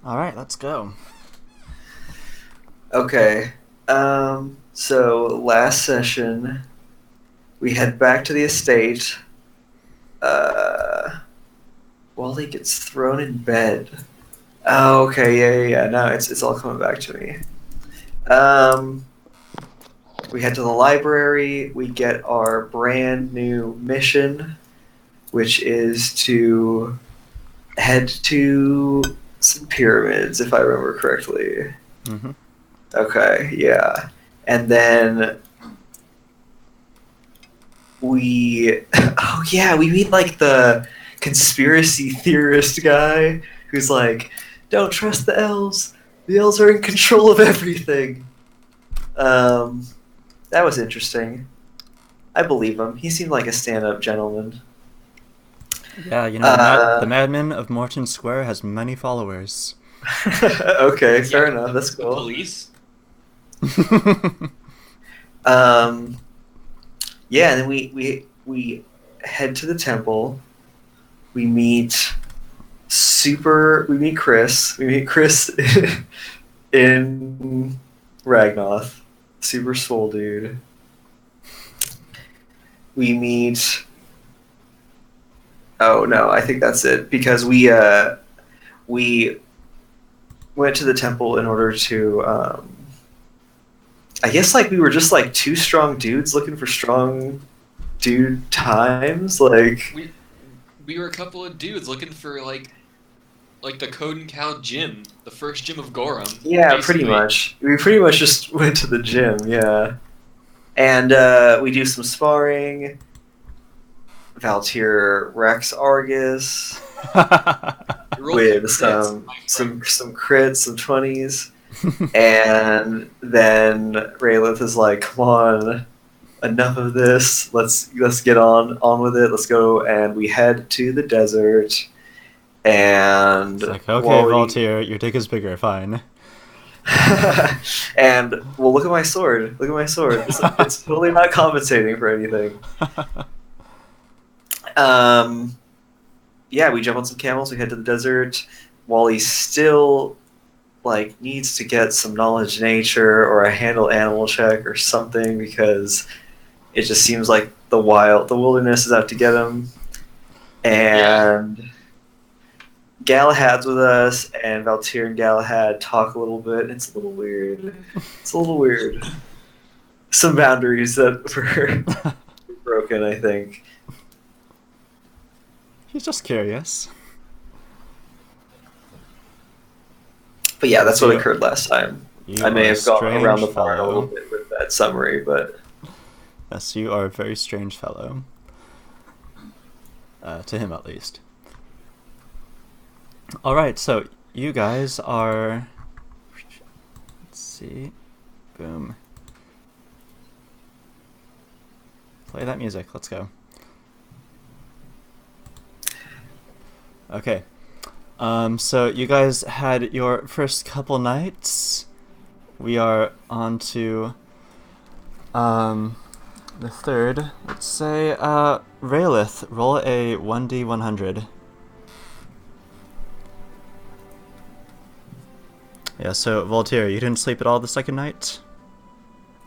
Alright, let's go. Okay. So last session we head back to the estate. Uh, Wally gets thrown in bed. Oh, okay, yeah. No, it's all coming back to me. Um, we head to the library. We get our brand new mission, which is to head to some pyramids, if I remember correctly. Mm-hmm. Okay, yeah. And then oh yeah, we meet like the conspiracy theorist guy who's like, don't trust the elves are in control of everything. um that was interesting. I believe him. He seemed like a stand-up gentleman. Yeah, the uh madman of Morton Square has many followers. okay, Yeah, fair enough, that's the cool. police. um yeah, and then we head to the temple. We meet we meet Chris in Ragnoth, super swole dude. We meet. Oh no, I think that's it because we went to the temple in order to. I guess like we were just like two strong dudes looking for strong dude times. Like We we were a couple of dudes looking for like the Code and Cow gym, the first gym of Gorum, yeah, pretty basically. much. We pretty much just went to the gym. Yeah, and we do some sparring. Valtier Rex Argus We rolled some with crits, my friend. some crits, some 20s, and then Raylith is like, "Come on, enough of this. Let's get on with it. Let's go." And we head to the desert, It's and like, okay, Wally, Voltaire, your dick is bigger, fine. and well, look at my sword. Look at my sword. It's totally not compensating for anything. Um, yeah, we jump on some camels. We head to the desert. Wally still like needs to get some knowledge nature or a handle animal check or something because it just seems like the wilderness is out to get him. Yeah. And Galahad's with us, and Valtir and Galahad talk a little bit. It's a little weird. It's a little weird. Some boundaries that were broken, I think. He's just curious. But yeah, that's So what you, occurred last time. you I may are a have gone around strange the barn a little fellow. bit with that summary, but Yes, you are a very strange fellow. To him, at least. Alright, so you guys are... Let's see. Boom. Play that music. Let's go. Okay. So you guys had your first couple nights. We are on to the third. Let's say Raylith, roll a 1d100. Yeah, so Voltaire, you didn't sleep at all the second night?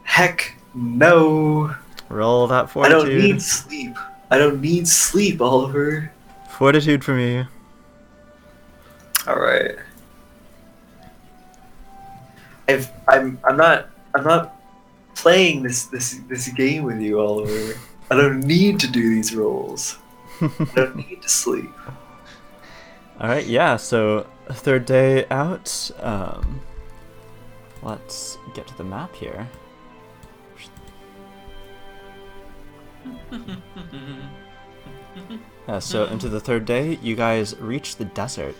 heck no. Roll that I don't fortitude. need sleep. I don't need sleep, Oliver. Fortitude for me. All right. I'm not playing this game with you, Oliver. I don't need to do these rolls. I don't need to sleep. Alright, yeah, so third day out. Let's get to the map here. So into the third day, you guys reach the desert.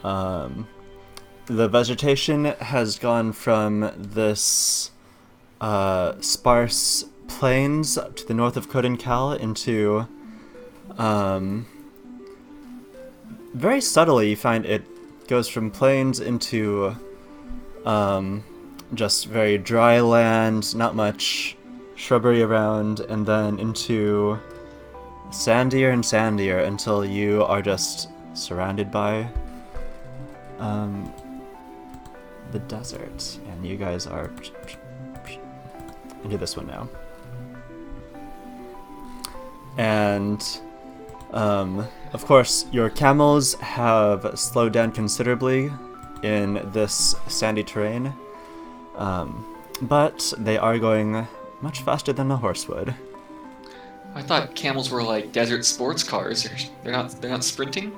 Um, the vegetation has gone from this sparse plains to the north of Kodankal into very subtly you find it goes from plains into just very dry land, not much shrubbery around, and then into sandier and sandier until you are just surrounded by um, the desert, and you guys are into this one now. And of course, your camels have slowed down considerably in this sandy terrain, but they are going much faster than a horse would. I thought camels were like desert sports cars. They're not sprinting.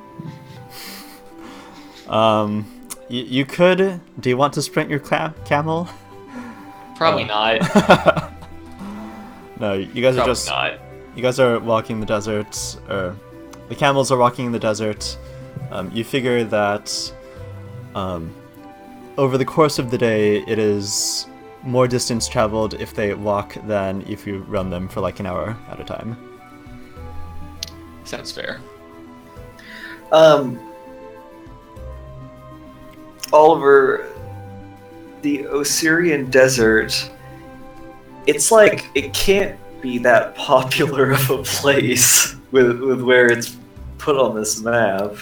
You could. Do you want to sprint your camel? Probably not. No, you guys Probably are just. not. You guys are walking the desert, or the camels are walking in the desert. You figure that over the course of the day, it is more distance traveled if they walk than if you run them for like an hour at a time. Sounds fair. Oliver, the Osirian desert, it's like it can't be that popular of a place with where it's put on this map.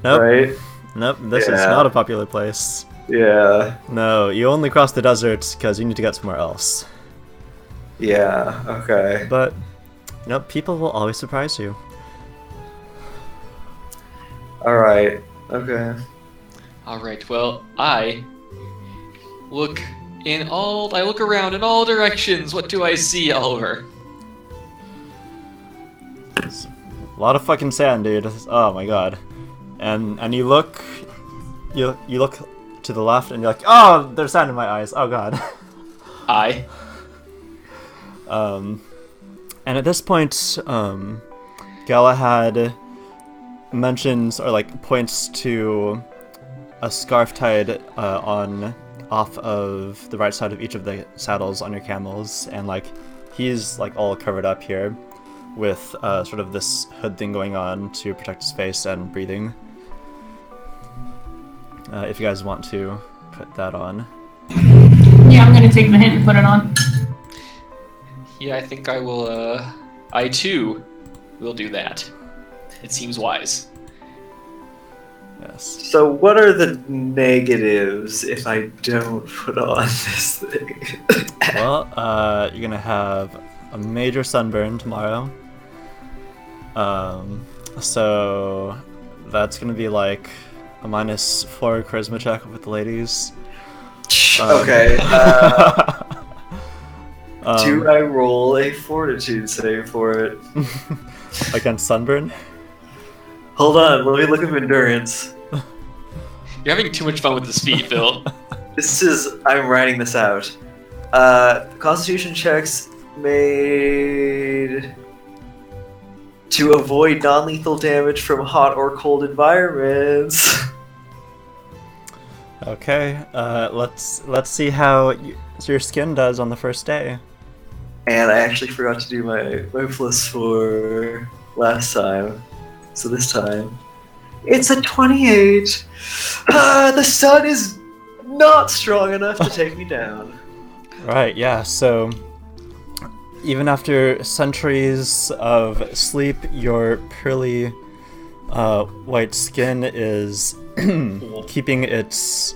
Nope. Right? Nope, this is not a popular place. Yeah. No, you only cross the desert because you need to get somewhere else. Yeah, okay. But, people will always surprise you. Alright, okay. Alright, well, I look around in all directions. What do I see, Oliver? A lot of fucking sand, dude. Oh my god. And you look to the left and you're like, oh, there's sand in my eyes. Oh god. And at this point, Galahad mentions or like points to a scarf tied off of the right side of each of the saddles on your camels, and like he's like all covered up here with sort of this hood thing going on to protect his face and breathing. If you guys want to put that on. Yeah, I'm gonna take the hint and put it on. Yeah, I think I will, I too will do that. It seems wise. Yes. So what are the negatives if I don't put on this thing? Well, you're gonna have a major sunburn tomorrow. So that's gonna be like a -4 charisma check with the ladies. Okay. Do I roll a fortitude save for it? Against sunburn? Hold on, let me look at endurance. You're having too much fun with this feat, Phil. I'm writing this out. Constitution checks made to avoid non-lethal damage from hot or cold environments. Okay, let's see how your skin does on the first day. And I actually forgot to do my +4 last time. So this time, it's a 28. The sun is not strong enough to take me down. Right, yeah, so even after centuries of sleep, your pearly white skin is keeping its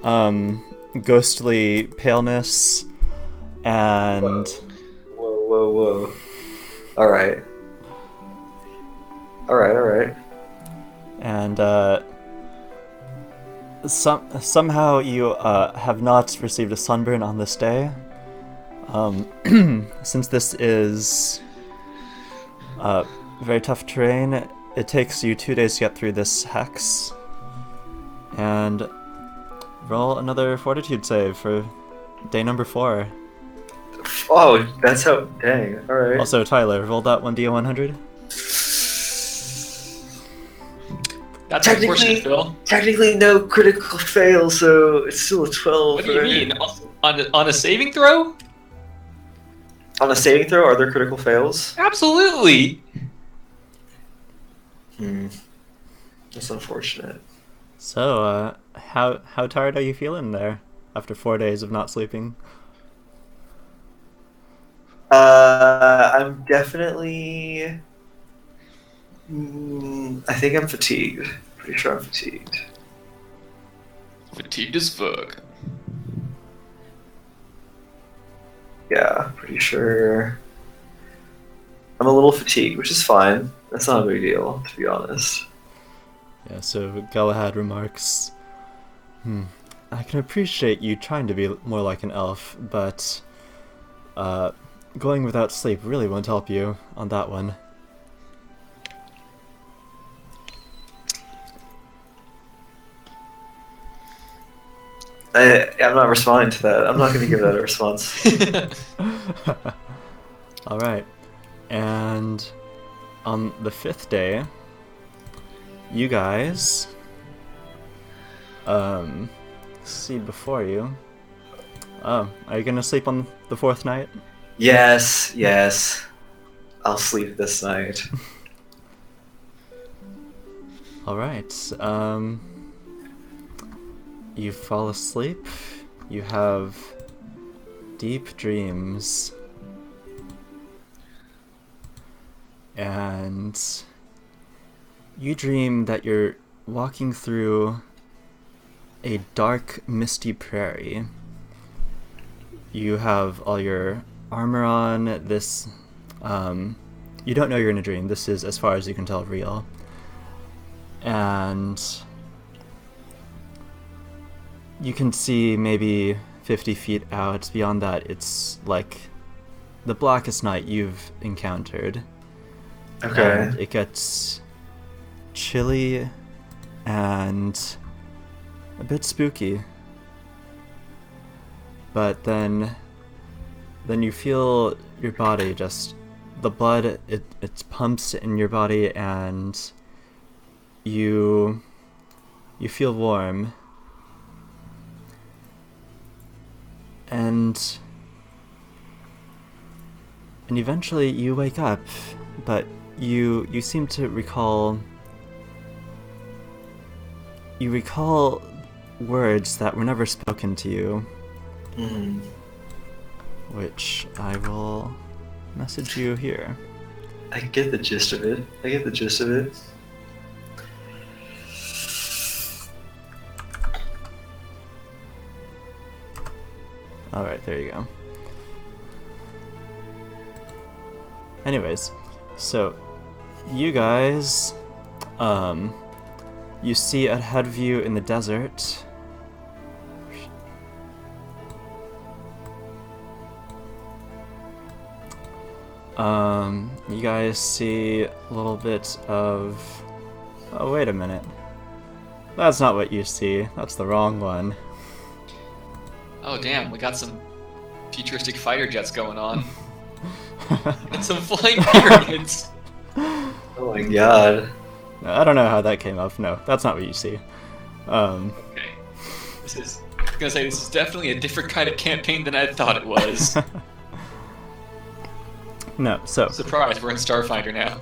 ghostly paleness, and Whoa. Alright. And somehow you have not received a sunburn on this day. Since this is very tough terrain, it takes you 2 days to get through this hex. And roll another fortitude save for day number 4. Oh, that's how. Dang. Alright. Also, Tyler, roll that 1d100. That's unfortunate, Phil. Technically, no critical fail, so it's still a 12. What do you mean? On a saving throw? On a saving throw, are there critical fails? Absolutely. That's unfortunate. So, how tired are you feeling there after 4 days of not sleeping? I'm definitely. I think I'm fatigued. Pretty sure I'm fatigued. Fatigued as fuck. Yeah, pretty sure. I'm a little fatigued, which is fine. That's not a big deal, to be honest. Yeah, so Galahad remarks, I can appreciate you trying to be more like an elf, but going without sleep really won't help you on that one. I'm not responding to that. I'm not going to give that a response. Alright, and on the 5th day, you guys see before you. Oh, are you gonna sleep on the 4th night? Yes. I'll sleep this night. Alright, you fall asleep, you have deep dreams, and you dream that you're walking through a dark, misty prairie. You have all your armor on. This, you don't know you're in a dream. This is, as far as you can tell, real. And you can see maybe 50 feet out. Beyond that, it's like the blackest night you've encountered. Okay. And it gets chilly and a bit spooky. But then you feel your body just, the blood, it pumps in your body, and you feel warm. And eventually you wake up, but you seem to recall, you recall words that were never spoken to you, which I will message you here. I get the gist of it. Alright, there you go. Anyways, so you guys, you see ahead of you in the desert, you guys see a little bit of, oh wait a minute, that's not what you see, that's the wrong one. Oh damn, we got some futuristic fighter jets going on. And some flying pyramids. Oh my god. I don't know how that came up. No, that's not what you see. Okay. This is definitely a different kind of campaign than I thought it was. No, so Surprise, we're in Starfighter now.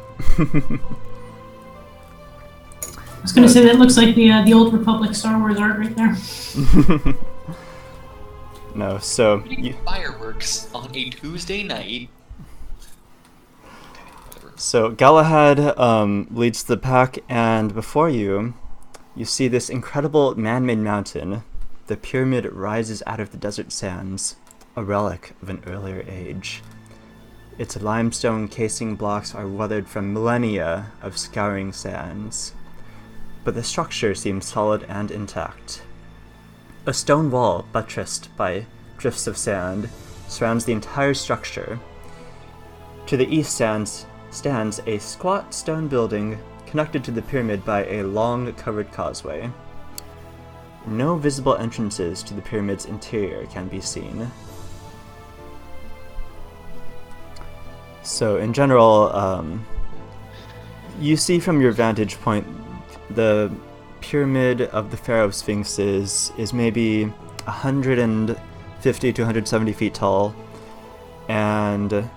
I was gonna say that looks like the old Republic Star Wars art right there. no, so you, Fireworks on a Tuesday night. so Galahad leads the pack, and before you see this incredible man-made mountain. The pyramid rises out of the desert sands, a relic of an earlier age. Its limestone casing blocks are weathered from millennia of scouring sands, but the structure seems solid and intact. A stone wall, buttressed by drifts of sand, surrounds the entire structure. To the east stands a squat stone building connected to the pyramid by a long, covered causeway. No visible entrances to the pyramid's interior can be seen. So, in general, you see from your vantage point the pyramid of the Pharaoh Sphinxes is maybe 150 to 170 feet tall and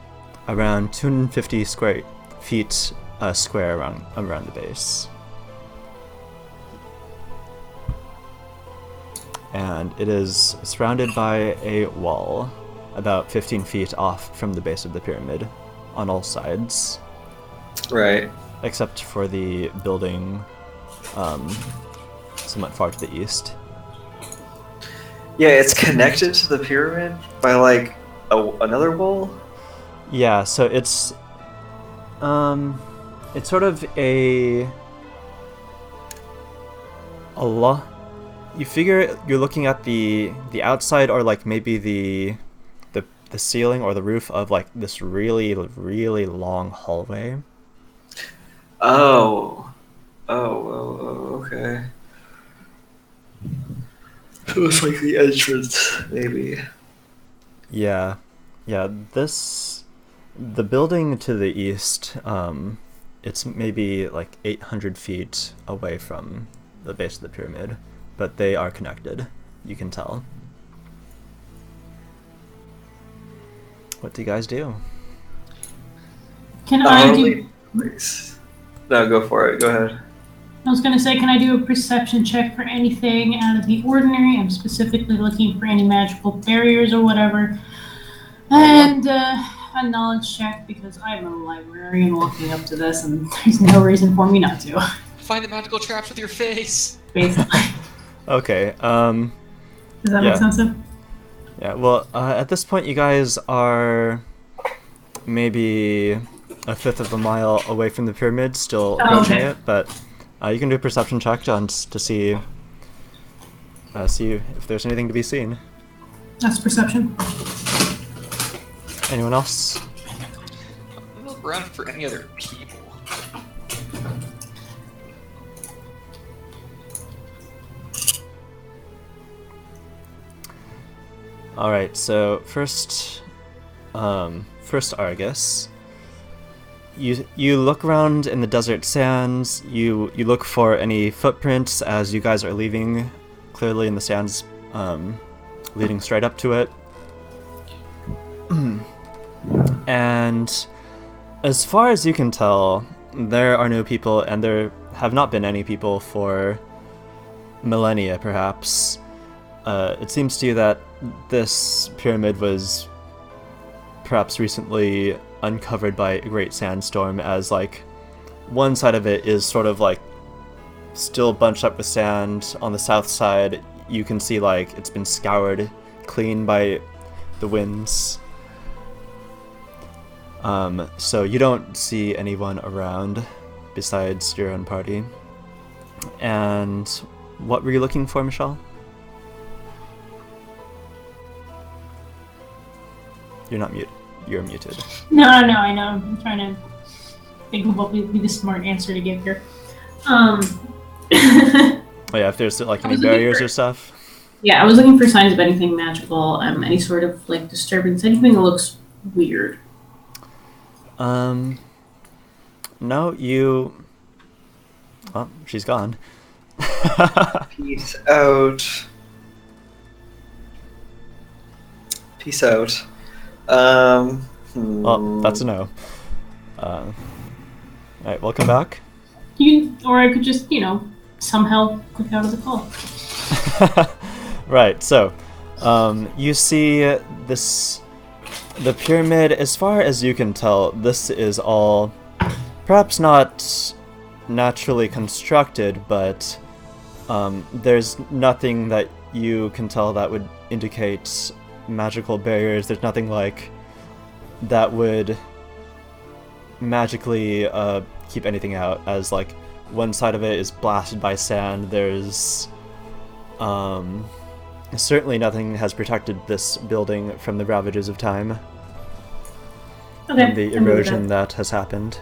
around 250 square feet square around the base. And it is surrounded by a wall about 15 feet off from the base of the pyramid on all sides. Right. Except for the building somewhat far to the east. Yeah, it's connected to the pyramid by like another wall. Yeah, so it's sort of a lot. You figure you're looking at the outside, or like maybe the ceiling or the roof of like this really really long hallway. Oh. Oh, okay. It was like the entrance, maybe. Yeah, yeah. The building to the east, it's maybe like 800 feet away from the base of the pyramid, but they are connected. You can tell. What do you guys do? Can I do? No, go for it. Go ahead. I was gonna say, can I do a perception check for anything out of the ordinary? I'm specifically looking for any magical barriers or whatever, and a knowledge check because I'm a librarian walking up to this, and there's no reason for me not to. Find the magical traps with your face. Basically, Okay. does that Yeah. make sense? Yeah. Well, at this point, you guys are maybe a fifth of a mile away from the pyramid, still approaching okay. it, but you can do a perception check to see if there's anything to be seen. That's perception. Anyone else? I'm gonna look around for any other people. All right. So first Argus. You look around in the desert sands. You look for any footprints as you guys are leaving, clearly in the sands, leading straight up to it. And as far as you can tell, there are no people, and there have not been any people for millennia, perhaps. It seems to you that this pyramid was perhaps recently uncovered by a great sandstorm, as like one side of it is sort of like still bunched up with sand. On the south side you can see like it's been scoured clean by the winds. So you don't see anyone around besides your own party. And what were you looking for, Michelle? You're not mute. You're muted. No, I know. I'm trying to think of what would be the smart answer to give here. Oh yeah, if there's like any barriers or stuff. Yeah, I was looking for signs of anything magical, any sort of like disturbance, anything that looks weird. No, you... Oh, she's gone. Peace out. Peace out. Well, that's a no. Alright, welcome back. Or I could just, somehow click out of the call. Right, so, you see the pyramid, as far as you can tell, this is all, perhaps not naturally constructed, but there's nothing that you can tell that would indicate magical barriers. There's nothing like that would magically keep anything out, as like one side of it is blasted by sand. There's certainly nothing has protected this building from the ravages of time and the erosion that has happened.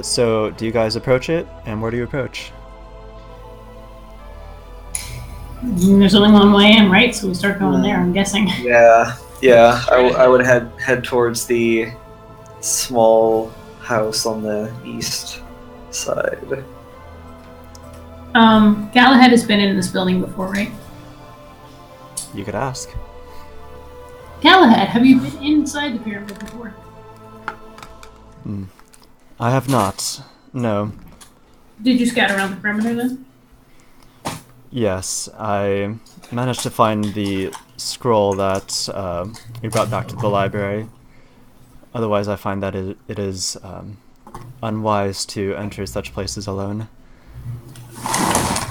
So do you guys approach it, and where do you approach? There's only one way in, right? So we start going there, I'm guessing. Yeah. I would head towards the small house on the east side. Galahad has been in this building before, right? You could ask. Galahad, have you been inside the pyramid before? I have not. No. Did you scout around the perimeter then? Yes, I managed to find the scroll that we brought back to the library. Otherwise, I find that it is unwise to enter such places alone.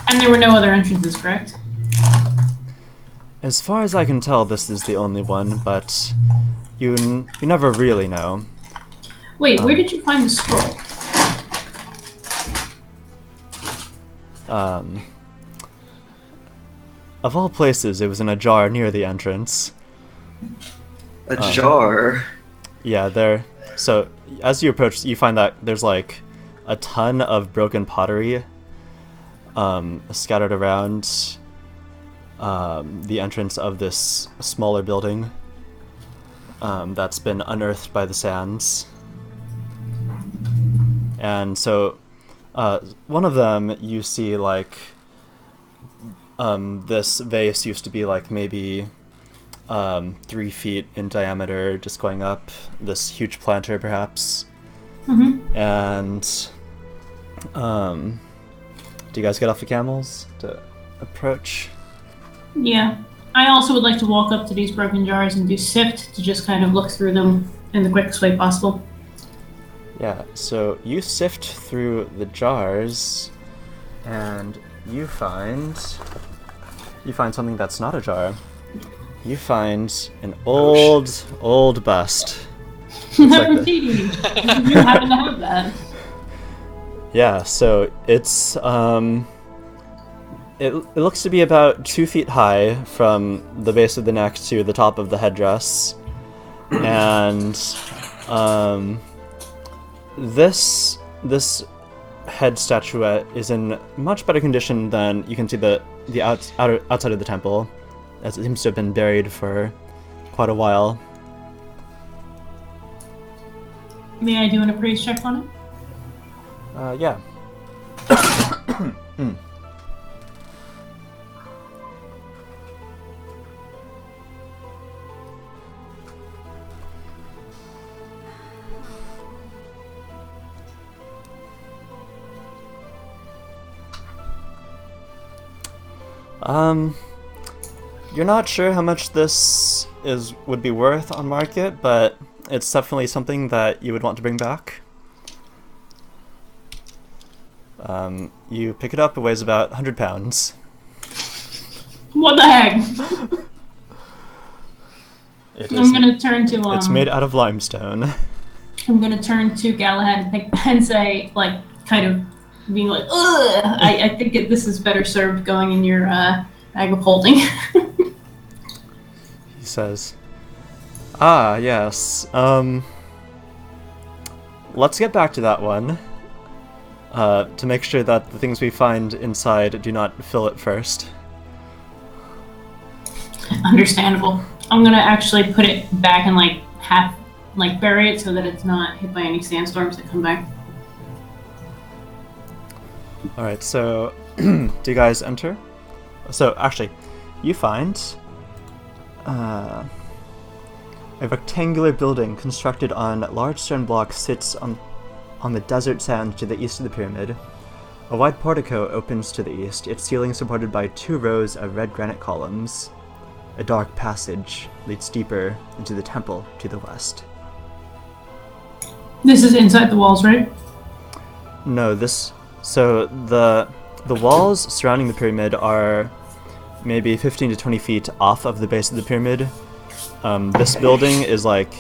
And there were no other entrances, correct? As far as I can tell, this is the only one, but you never really know. Wait, where did you find the scroll? Of all places, it was in a jar near the entrance. A jar. Yeah, there. So as you approach, you find that there's like a ton of broken pottery scattered around the entrance of this smaller building that's been unearthed by the sands. And so one of them you see like this vase used to be like maybe 3 feet in diameter, just going up, this huge planter perhaps. Mm-hmm. And do you guys get off the camels to approach? Yeah. I also would like to walk up to these broken jars and do sift to just kind of look through them in the quickest way possible. Yeah, so you sift through the jars and you find something that's not a jar. You find an old bust. Indeed. You happen to have that. Yeah, so it's it looks to be about 2 feet high from the base of the neck to the top of the headdress, and this head statuette is in much better condition than you can see the outside of the temple, as it seems to have been buried for quite a while. May I do an appraise check on it? Yeah. You're not sure how much this would be worth on market, but it's definitely something that you would want to bring back. You pick it up, it weighs about 100 pounds. What the heck? I'm gonna turn to It's made out of limestone. I'm gonna turn to Galahad and say, like, kind of being like, ugh, I think this is better served going in your bag of holding. He says, "Ah, yes. Let's get back to that one. To make sure that the things we find inside do not fill it first." Understandable. I'm gonna actually put it back and like bury it so that it's not hit by any sandstorms that come by. Alright, so do you guys enter? So actually, you find a rectangular building constructed on large stone blocks sits on the desert sand to the east of the pyramid. A wide portico opens to the east, its ceiling supported by 2 rows of red granite columns. A dark passage leads deeper into the temple to the west. This is inside the walls, right? No, so the walls surrounding the pyramid are maybe 15 to 20 feet off of the base of the pyramid. This building is like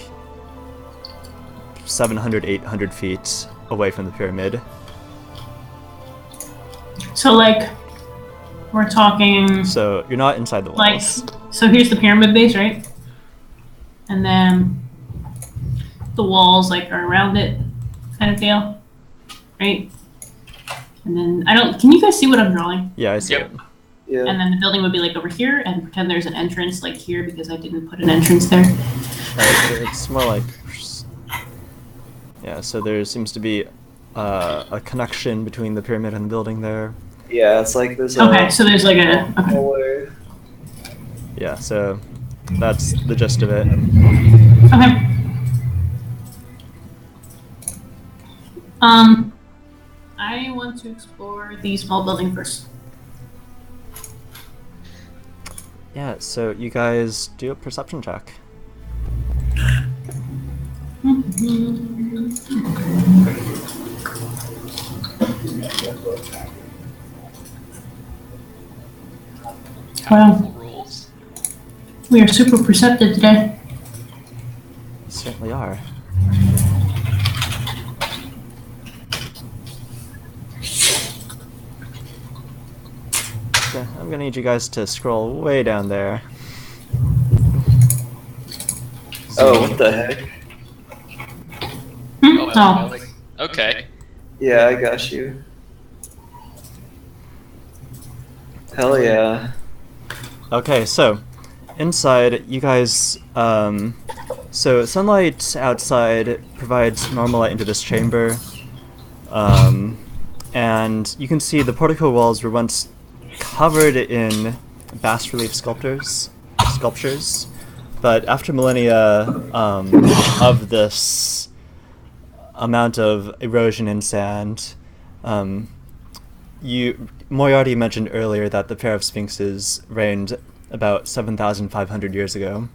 700, 800 feet away from the pyramid. So, like, we're talking... So you're not inside the walls. Like, so here's the pyramid base, right? And then the walls, like, are around it, kind of deal, right? And then, can you guys see what I'm drawing? Yeah, I see Yep. it. Yeah. And then the building would be, like, over here, and pretend there's an entrance, like, here, because I didn't put an entrance there. It's more like... Yeah, so there seems to be a connection between the pyramid and the building there. Yeah, it's like there's Okay, so there's, like, a... Okay. hallway. Yeah, so that's the gist of it. Okay. I want to explore the small building first. Yeah, so you guys do a perception check. Powerful rules. We are super perceptive today. Certainly are. Okay, I'm gonna need you guys to scroll way down there. Oh, what the heck? Oh, I Oh, like. Okay. Yeah, I got you. Hell yeah. Okay, so inside, you guys. So sunlight outside provides normal light into this chamber, and you can see the portico walls were once covered in bas-relief sculptures, but after millennia of this amount of erosion and sand, Moriarty mentioned earlier that the pair of sphinxes reigned about 7,500 years ago.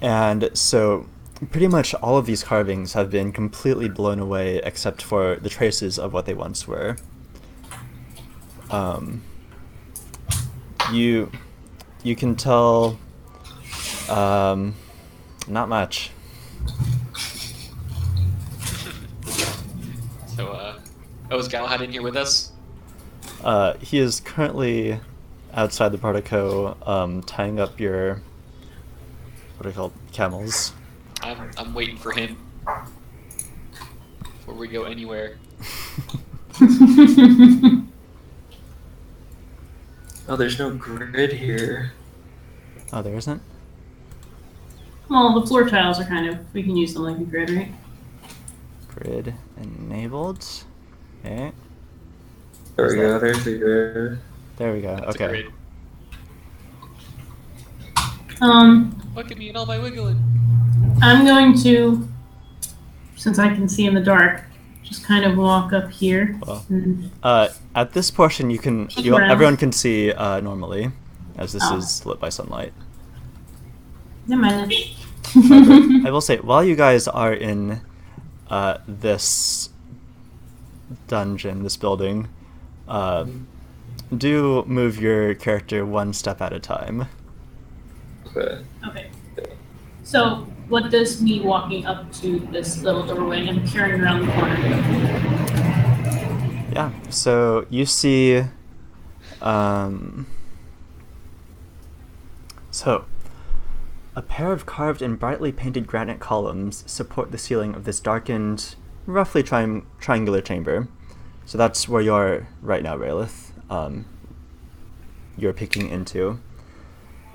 And so pretty much all of these carvings have been completely blown away except for the traces of what they once were. You can tell not much. So, is Galahad in here with us? He is currently outside the portico, tying up your, what are they called, camels. I'm waiting for him before we go anywhere. Oh, there's no grid here. Oh, there isn't? well, the floor tiles are kind of, we can use them like a grid, right? Grid enabled. Okay. There we go, there's the grid. There we go. That's a Okay. grid. Look at me and all my wiggling. I'm going to, since I can see in the dark, just kind of walk up here. Well, and- at this portion, Around. everyone can see normally, as this Oh. is lit by sunlight. Never mind. I will say, while you guys are in this dungeon, this building, do move your character one step at a time. Okay. Okay. So, what does me walking up to this little doorway and peering around the corner? Yeah, so you see, so a pair of carved and brightly painted granite columns support the ceiling of this darkened, roughly triangular chamber. So that's where you are right now, Raelith. You're peeking into.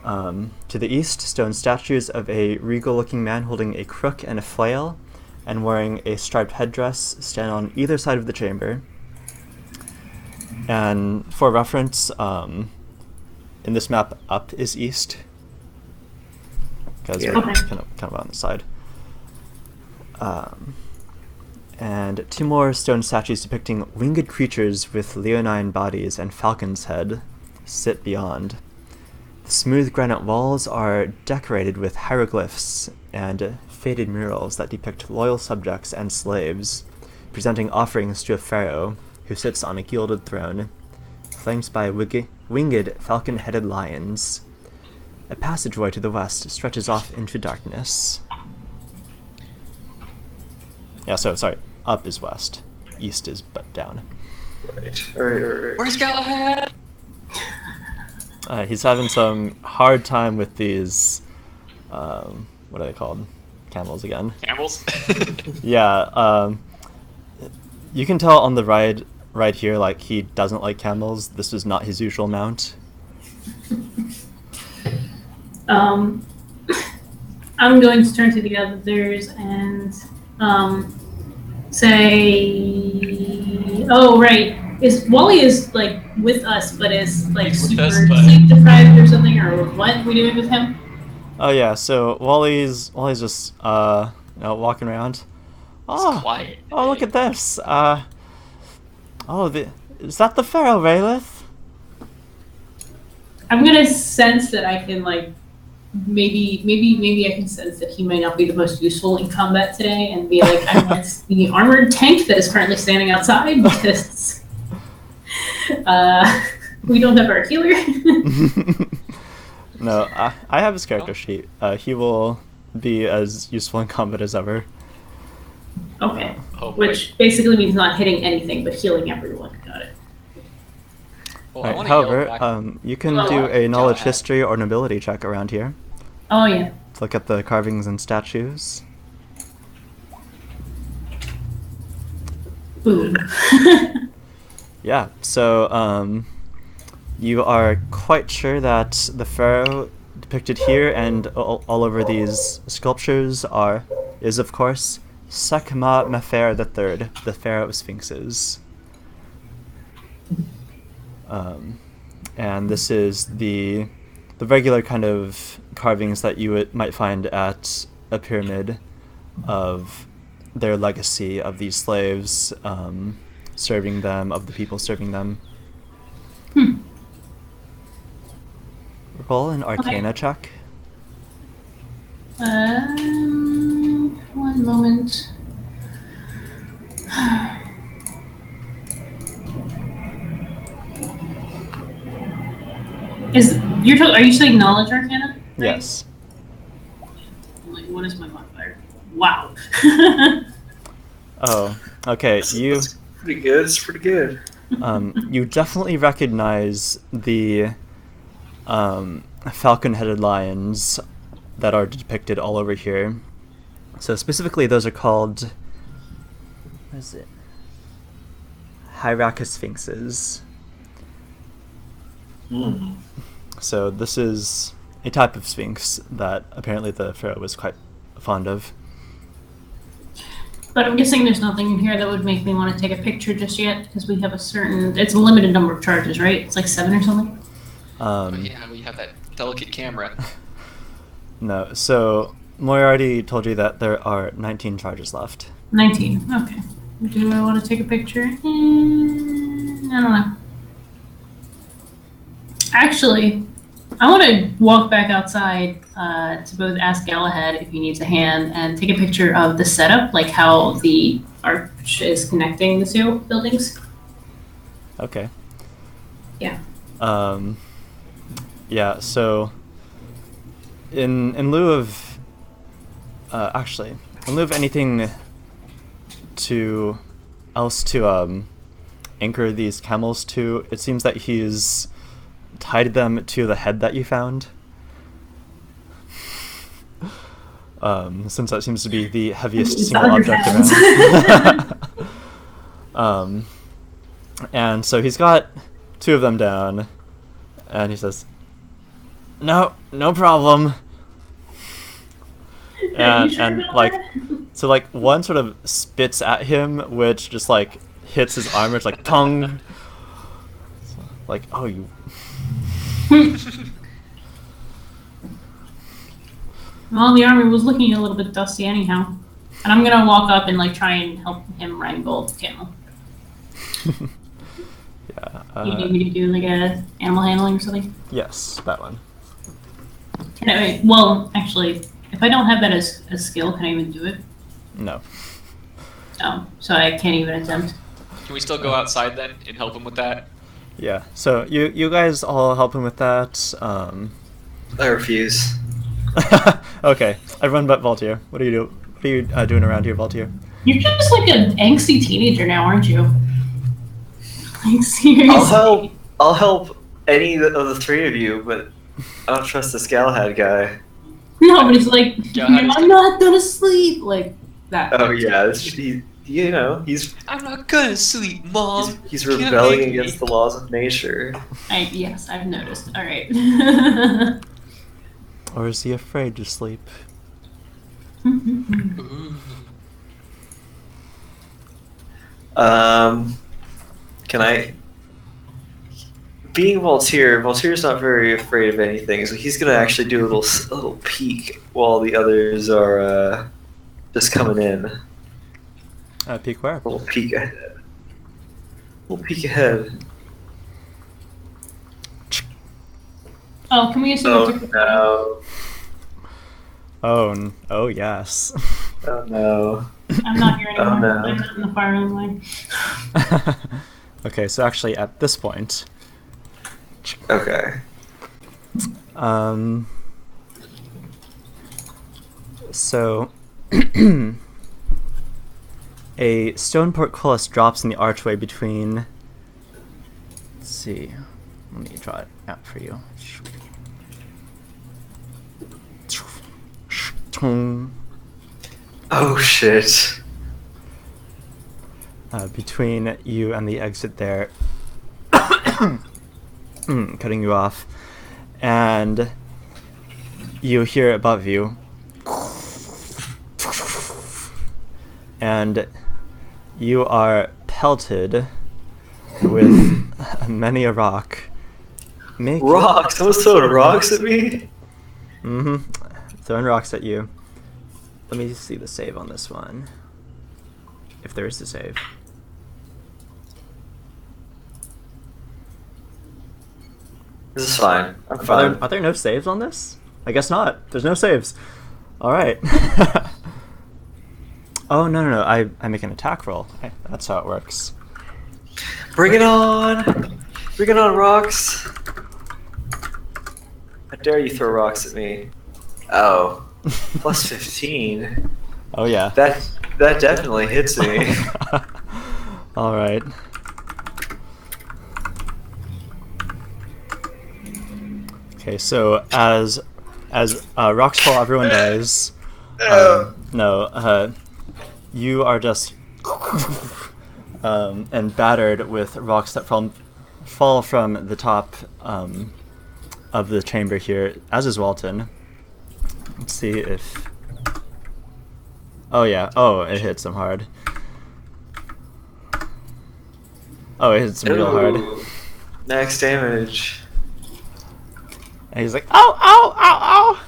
To the east, stone statues of a regal-looking man holding a crook and a flail and wearing a striped headdress stand on either side of the chamber. And for reference, in this map, up is east, because Yeah. we're Okay. kind of on the side. And two more stone statues depicting winged creatures with leonine bodies and falcon's head sit beyond. The smooth granite walls are decorated with hieroglyphs and faded murals that depict loyal subjects and slaves, presenting offerings to a pharaoh who sits on a gilded throne, flanked by winged falcon-headed lions. A passageway to the west stretches off into darkness. Yeah, so, sorry, up is west, east is down. Right. Alright. Where's Galahad? He's having some hard time with these, what are they called? Camels again. Camels? Yeah, you can tell on the right here, like, he doesn't like camels. This is not his usual mount. I'm going to turn to the others and say, oh right, Wally is like with us, but is like He's with super us, but- sleep deprived or something, or what are we doing with him? Oh yeah, so Wally's just walking around. Oh, quiet. oh look at this. Is that the Pharaoh, Raelith? I'm gonna sense that I can like maybe I can sense that he might not be the most useful in combat today, and be like, I want the armored tank that is currently standing outside because We don't have our healer. No, I have his character sheet. He will be as useful in combat as ever. Okay. Oh, boy. Which basically means not hitting anything, but healing everyone. Got it. Well, I Right, wanna yell however, back. you can Oh, do what? a knowledge Galahad. history or nobility check around here. Oh, yeah. To look at the carvings and statues. Boom. Yeah, so you are quite sure that the pharaoh depicted here and all over these sculptures is of course Sekhma Mefer III, the pharaoh of sphinxes. And this is the regular kind of carvings that you might find at a pyramid of their legacy of these slaves serving them, of the people serving them. Roll an Arcana check. One moment. Are you saying knowledge arcana? Right? Yes. Like, what is my modifier? Wow. Oh, okay. You That's pretty good. It's pretty good. you definitely recognize the falcon-headed lions that are depicted all over here. So specifically, those are called, what is it? Hyracosphinxes. So this is a type of sphinx that apparently the pharaoh was quite fond of. But I'm guessing there's nothing in here that would make me want to take a picture just yet, because we have it's a limited number of charges, right? It's like 7 or something? But yeah, we have that delicate camera. No, so Moriarty told you that there are 19 charges left. 19, okay. Do I want to take a picture? I don't know. Actually, I want to walk back outside to both ask Galahad if he needs a hand and take a picture of the setup, like how the arch is connecting the two buildings. Okay. Yeah. Yeah, so in lieu of anything to anchor these camels to, it seems that he's tied them to the head that you found. Since that seems to be the heaviest It's single 100 object pounds. around. And so he's got 2 of them down, and he says, "No problem." Are you sure And about like, that? so like one sort of spits at him, which just like hits his armor. It's like tongue. Like, oh, you. Well, the armor was looking a little bit dusty anyhow. And I'm gonna walk up and like try and help him wrangle the camel. Yeah. You need me to do like a animal handling or something? Yes, that one. Well, actually, if I don't have that as a skill, can I even do it? No. Oh, so I can't even attempt. Can we still go outside then and help him with that? Yeah. So you guys all help him with that. I refuse. Okay. Everyone but Voltaire. What are you doing around here, Voltaire? You're just like an angsty teenager now, aren't you? Like, seriously. I'll help any of the 3 of you, but I don't trust this Galahad guy. No, but he's like, Yeah, I'm not gonna sleep. Like that. Oh yeah, he's I'm not gonna sleep, Mom. he's Can't rebelling make me. against the laws of nature. Yes, I've noticed. All right. Or is he afraid to sleep? Ooh. Can I? Being Voltaire's not very afraid of anything, so he's gonna actually do a little peek while the others are just coming in. Peek where? A little peek ahead. Oh, can we assume Oh it's a no! Oh yes. Oh no! I'm not here anymore. Oh, no. I'm not in the firing line. Okay, so actually at this point, Okay. So a stone portcullis drops in the archway between. Let's see. Let me draw it out for you. Oh shit. Between you and the exit there, cutting you off, and you hear above you, and you are pelted with many a rock. Rocks? Someone's throwing rocks at me? Throwing rocks at you. Let me see the save on this one. If there is a save. This is fine. I'm fine. Are there no saves on this? I guess not. There's no saves. Alright. Oh, no. I make an attack roll. Okay, that's how it works. Bring it on! Bring it on, rocks! How dare you throw rocks at me? Oh. Plus 15. Oh, yeah. That definitely hits me. Alright. Okay, so as rocks fall, everyone dies. You are just and battered with rocks that fall from the top of the chamber here, as is Walton. Let's see if... Oh yeah, oh, it hits him hard. Oh, it hits him real hard. Max damage. And he's like, ow, ow, ow, ow!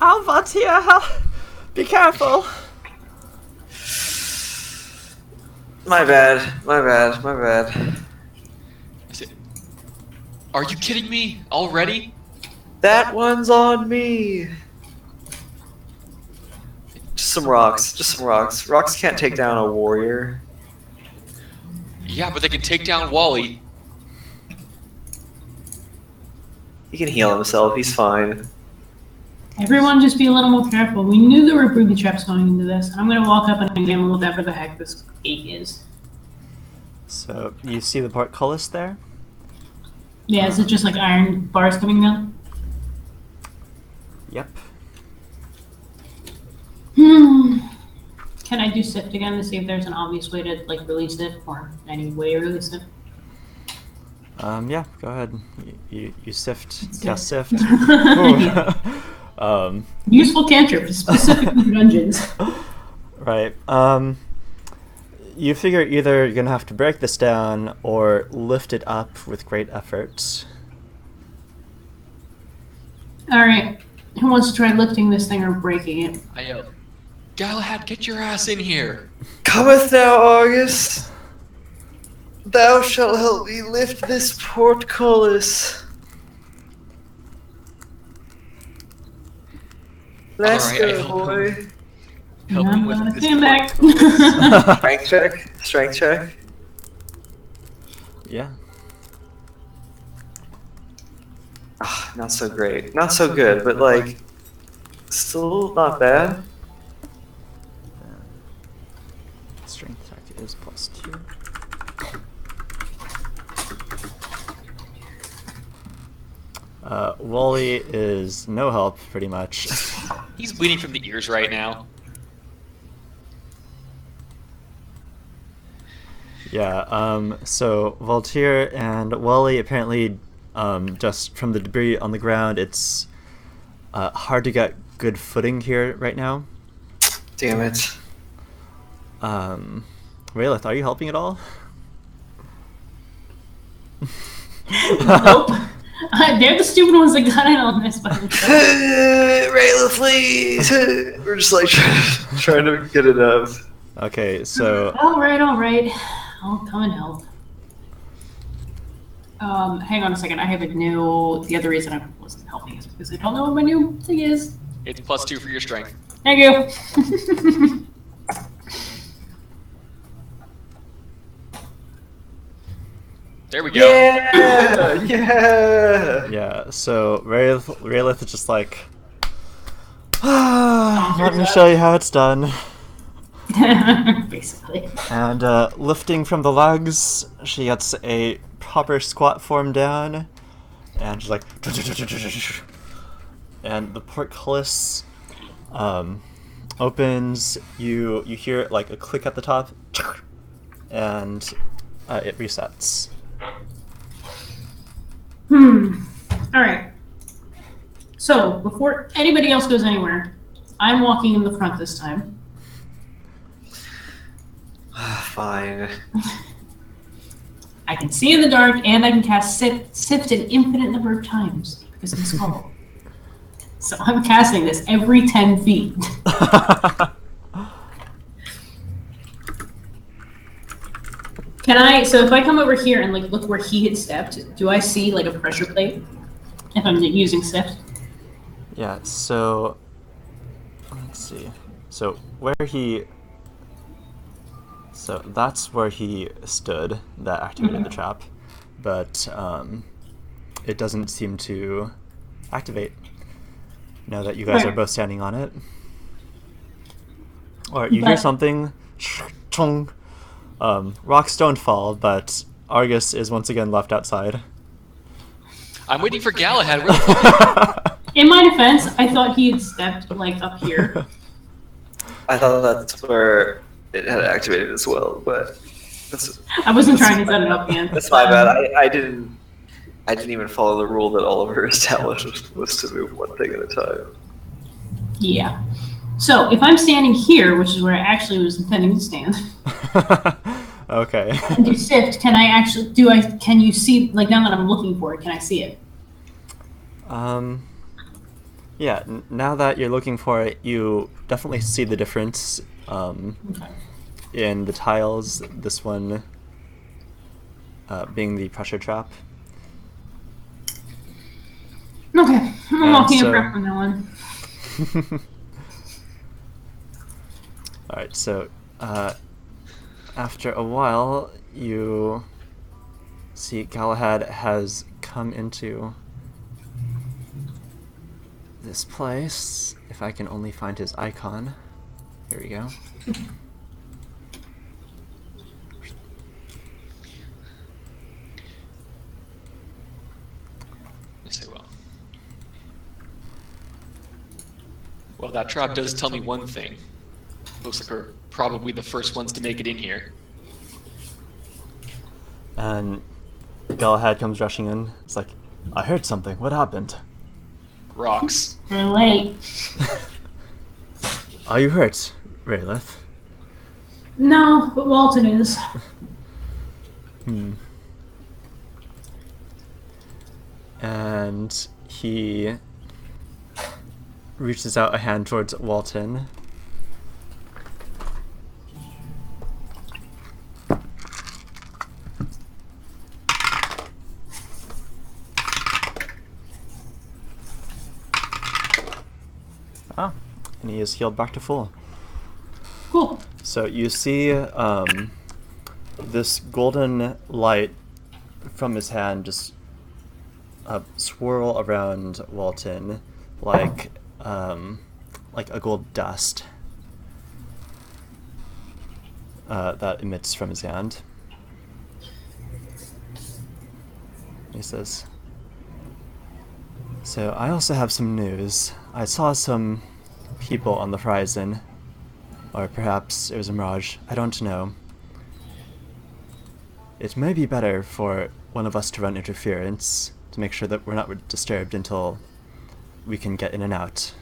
Ow, Vatia, be careful! My bad. Are you kidding me? Already? That one's on me! Just some rocks. Rocks can't take down a warrior. Yeah, but they can take down Wally. He can heal himself, he's fine. Everyone just be a little more careful. We knew there were booby traps going into this. I'm gonna walk up and examine whatever the heck this gate is. So, you see the portcullis there? Yeah, is it just like iron bars coming down? Yep. Can I do sift again to see if there's an obvious way to like release it, or any way to release it? Yeah, go ahead. You sift. Let's Yeah, do sift. it. Useful cantrip, specifically for dungeons. Right. You figure either you're gonna have to break this down or lift it up with great effort. Alright. Who wants to try lifting this thing or breaking it? I yell, Galahad, get your ass in here! Cometh now, Argus! Thou shalt help me lift this portcullis. Let's Alright, I go, help boy. Help I'm me with gonna this stand back. Strength check. Yeah. Ah, not so great. Not so good, but like, still not bad. Strength attack is +2. Wally is no help, pretty much. He's bleeding from the ears right now. Yeah, so Voltaire and Wally apparently, just from the debris on the ground, it's hard to get good footing here right now. Damn it. Raylith, are you helping at all? Nope. They're the stupid ones that got in on this. Rayla, please! We're just like trying to get it up. Okay, so... Alright. I'll come and help. Hang on a second. I have a new... The other reason I wasn't helping is because I don't know what my new thing is. It's +2 for your strength. Thank you. There we go. Yeah! Yeah! Yeah, so Raylith is just like, let me show you how it's done. Basically. And lifting from the legs, she gets a proper squat form down, and she's like, and the portcullis opens. You hear like a click at the top, and it resets. Alright. So, before anybody else goes anywhere, I'm walking in the front this time. Fine. I can see in the dark, and I can cast Sift an infinite number of times, because I'm small. So I'm casting this every 10 feet. So if I come over here and like look where he had stepped, do I see like a pressure plate if I'm using Sift? Yeah, so let's see. So that's where he stood that activated the trap, but it doesn't seem to activate now that you guys are both standing on it. Or you hear something, chung. Rocks don't fall, but Argus is once again left outside. I'm waiting for Galahad. Really? In my defense, I thought he had stepped like up here. I thought that's where it had activated as well, but I wasn't trying to set it up again. that's my bad. I didn't even follow the rule that Oliver established was to move one thing at a time. Yeah. So if I'm standing here, which is where I actually was intending to stand, Okay. and do Sift, can you see, like now that I'm looking for it, can I see it? Yeah, now that you're looking for it, you definitely see the difference in the tiles, this one being the pressure trap. Okay, I'm walking so- in prep on that one. Alright, so after a while, you see Galahad has come into this place. If I can only find his icon. Here we go. Say well, that trap does tell me one thing. Looks like we're probably the first ones to make it in here. And Galahad comes rushing in. It's like, I heard something. What happened? Rocks. We're late. Are you hurt, Raylith? No, but Walton is. And he reaches out a hand towards Walton. And he is healed back to full. Cool. So you see this golden light from his hand just swirl around Walton like a gold dust that emits from his hand. He says, so I also have some news. I saw some people on the horizon, or perhaps it was a mirage, I don't know. It may be better for one of us to run interference to make sure that we're not disturbed until we can get in and out.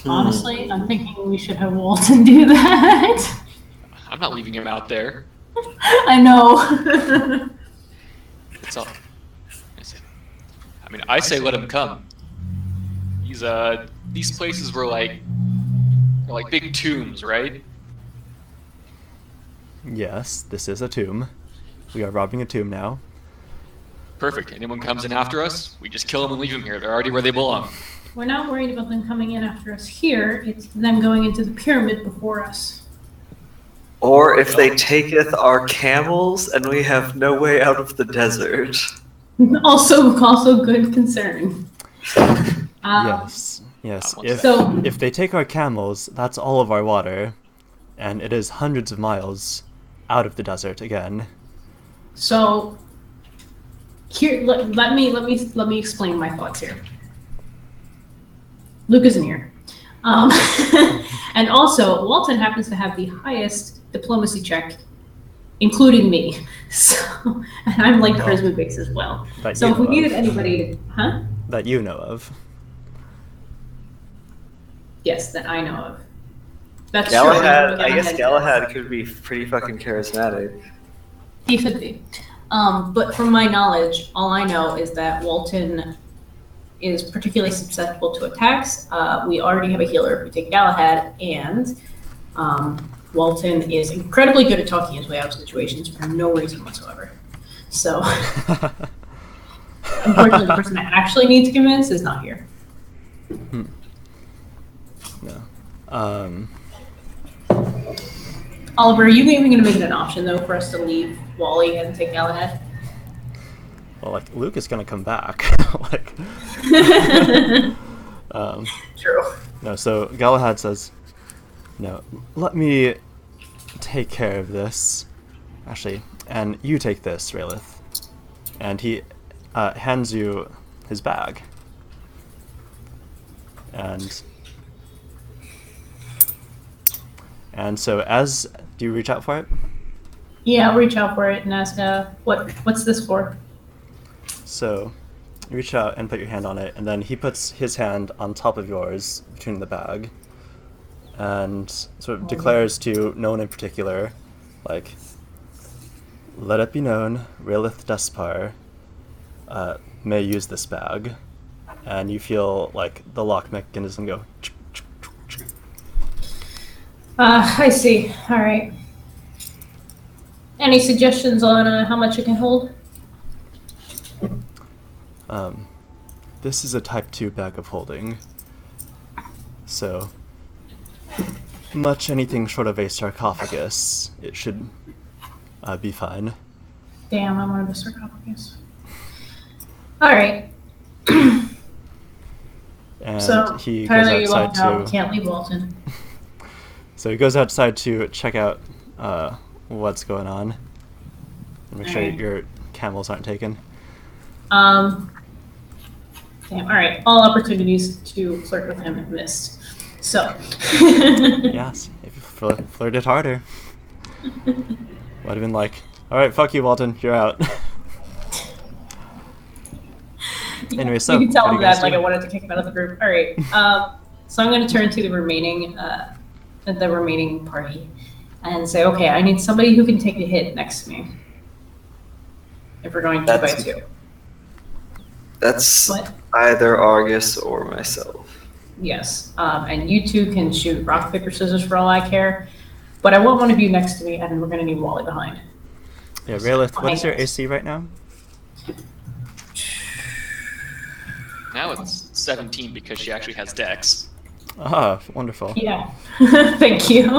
Honestly, I'm thinking we should have Walton do that. I'm not leaving him out there. I know. It's all. I say let him come. These places were like big tombs, right? Yes, this is a tomb. We are robbing a tomb now. Perfect. Anyone comes in after us, we just kill them and leave them here. They're already where they belong. We're not worried about them coming in after us here. It's them going into the pyramid before us. Or if they taketh our camels and we have no way out of the desert. Also good concern. Yes. If they take our camels, that's all of our water, and it is hundreds of miles out of the desert again. So here, let me explain my thoughts here. Luke isn't here, and also Walton happens to have the highest diplomacy check, including me. So, and I'm like charisma based as well. So if we needed anybody, that you know of. Yes, that I know of. That's Galahad, true. I guess Galahad could be pretty fucking charismatic. He could be. But from my knowledge, all I know is that Walton is particularly susceptible to attacks. We already have a healer if we take Galahad, and Walton is incredibly good at talking his way out of situations for no reason whatsoever. So, unfortunately, the person I actually need to convince is not here. No. Oliver, are you even going to make it an option, though, for us to leave Wally and take Galahad? Well, like, Luke is gonna come back. Like, True. no, so Galahad says, no, let me take care of this. Actually, and you take this, Raelith. And he hands you his bag. And so do you reach out for it? Yeah, I'll reach out for it and ask, what's this for? So you reach out and put your hand on it, and then he puts his hand on top of yours between the bag and sort of declares to no one in particular, like, let it be known, Raelith Despar may use this bag. And you feel like the lock mechanism go. I see. All right. Any suggestions on how much it can hold? This is a Type 2 bag of holding. So, much anything short of a sarcophagus, it should be fine. Damn, I wanted a sarcophagus. All right. And so, he Tyler, goes you outside locked out. Can't leave Walton. So he goes outside to check out what's going on. And make sure your camels aren't taken. Damn, all right. All opportunities to flirt with him have missed. So. Yes, if you flirted harder. Would have been like, all right, fuck you, Walton, you're out. Anyway, so you can tell what him do you guys that, like do? I wanted to kick him out of the group. All right. So I'm going to turn to the remaining party and say, okay, I need somebody who can take a hit next to me. If we're going 2x2. That's What? either Argus or myself. Yes. And you two can shoot rock, paper, scissors for all I care. But I want one of you next to me, and we're going to need Wally behind. Yeah, Raelith, what is your AC right now? Now it's 17 because she actually has Dex. Ah, wonderful. Yeah. Thank you.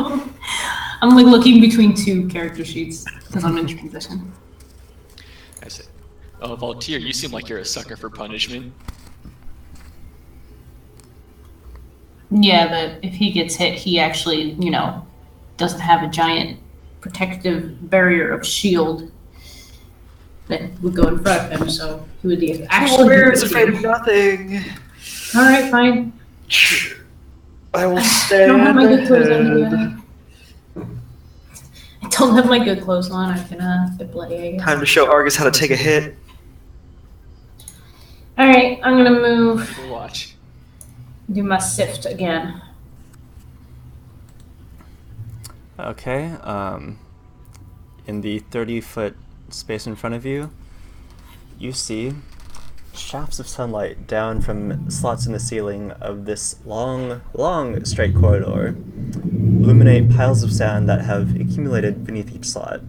I'm like looking between two character sheets because I'm in transition. I say, oh, Voltaire, you seem like you're a sucker for punishment. Yeah, but if he gets hit, he actually, doesn't have a giant protective barrier of shield that would go in front of him, so he would be actually. Warrior's afraid of nothing. All right, fine. I will I stand don't have my good clothes on ahead. anyway. I don't have my good clothes on. I can get bloody. I guess. Time to show Argus how to take a hit. All right, I'm gonna move. We'll watch. Do my sift again. Okay, in the 30-foot space in front of you, you see shafts of sunlight down from slots in the ceiling of this long, straight corridor illuminate piles of sand that have accumulated beneath each slot.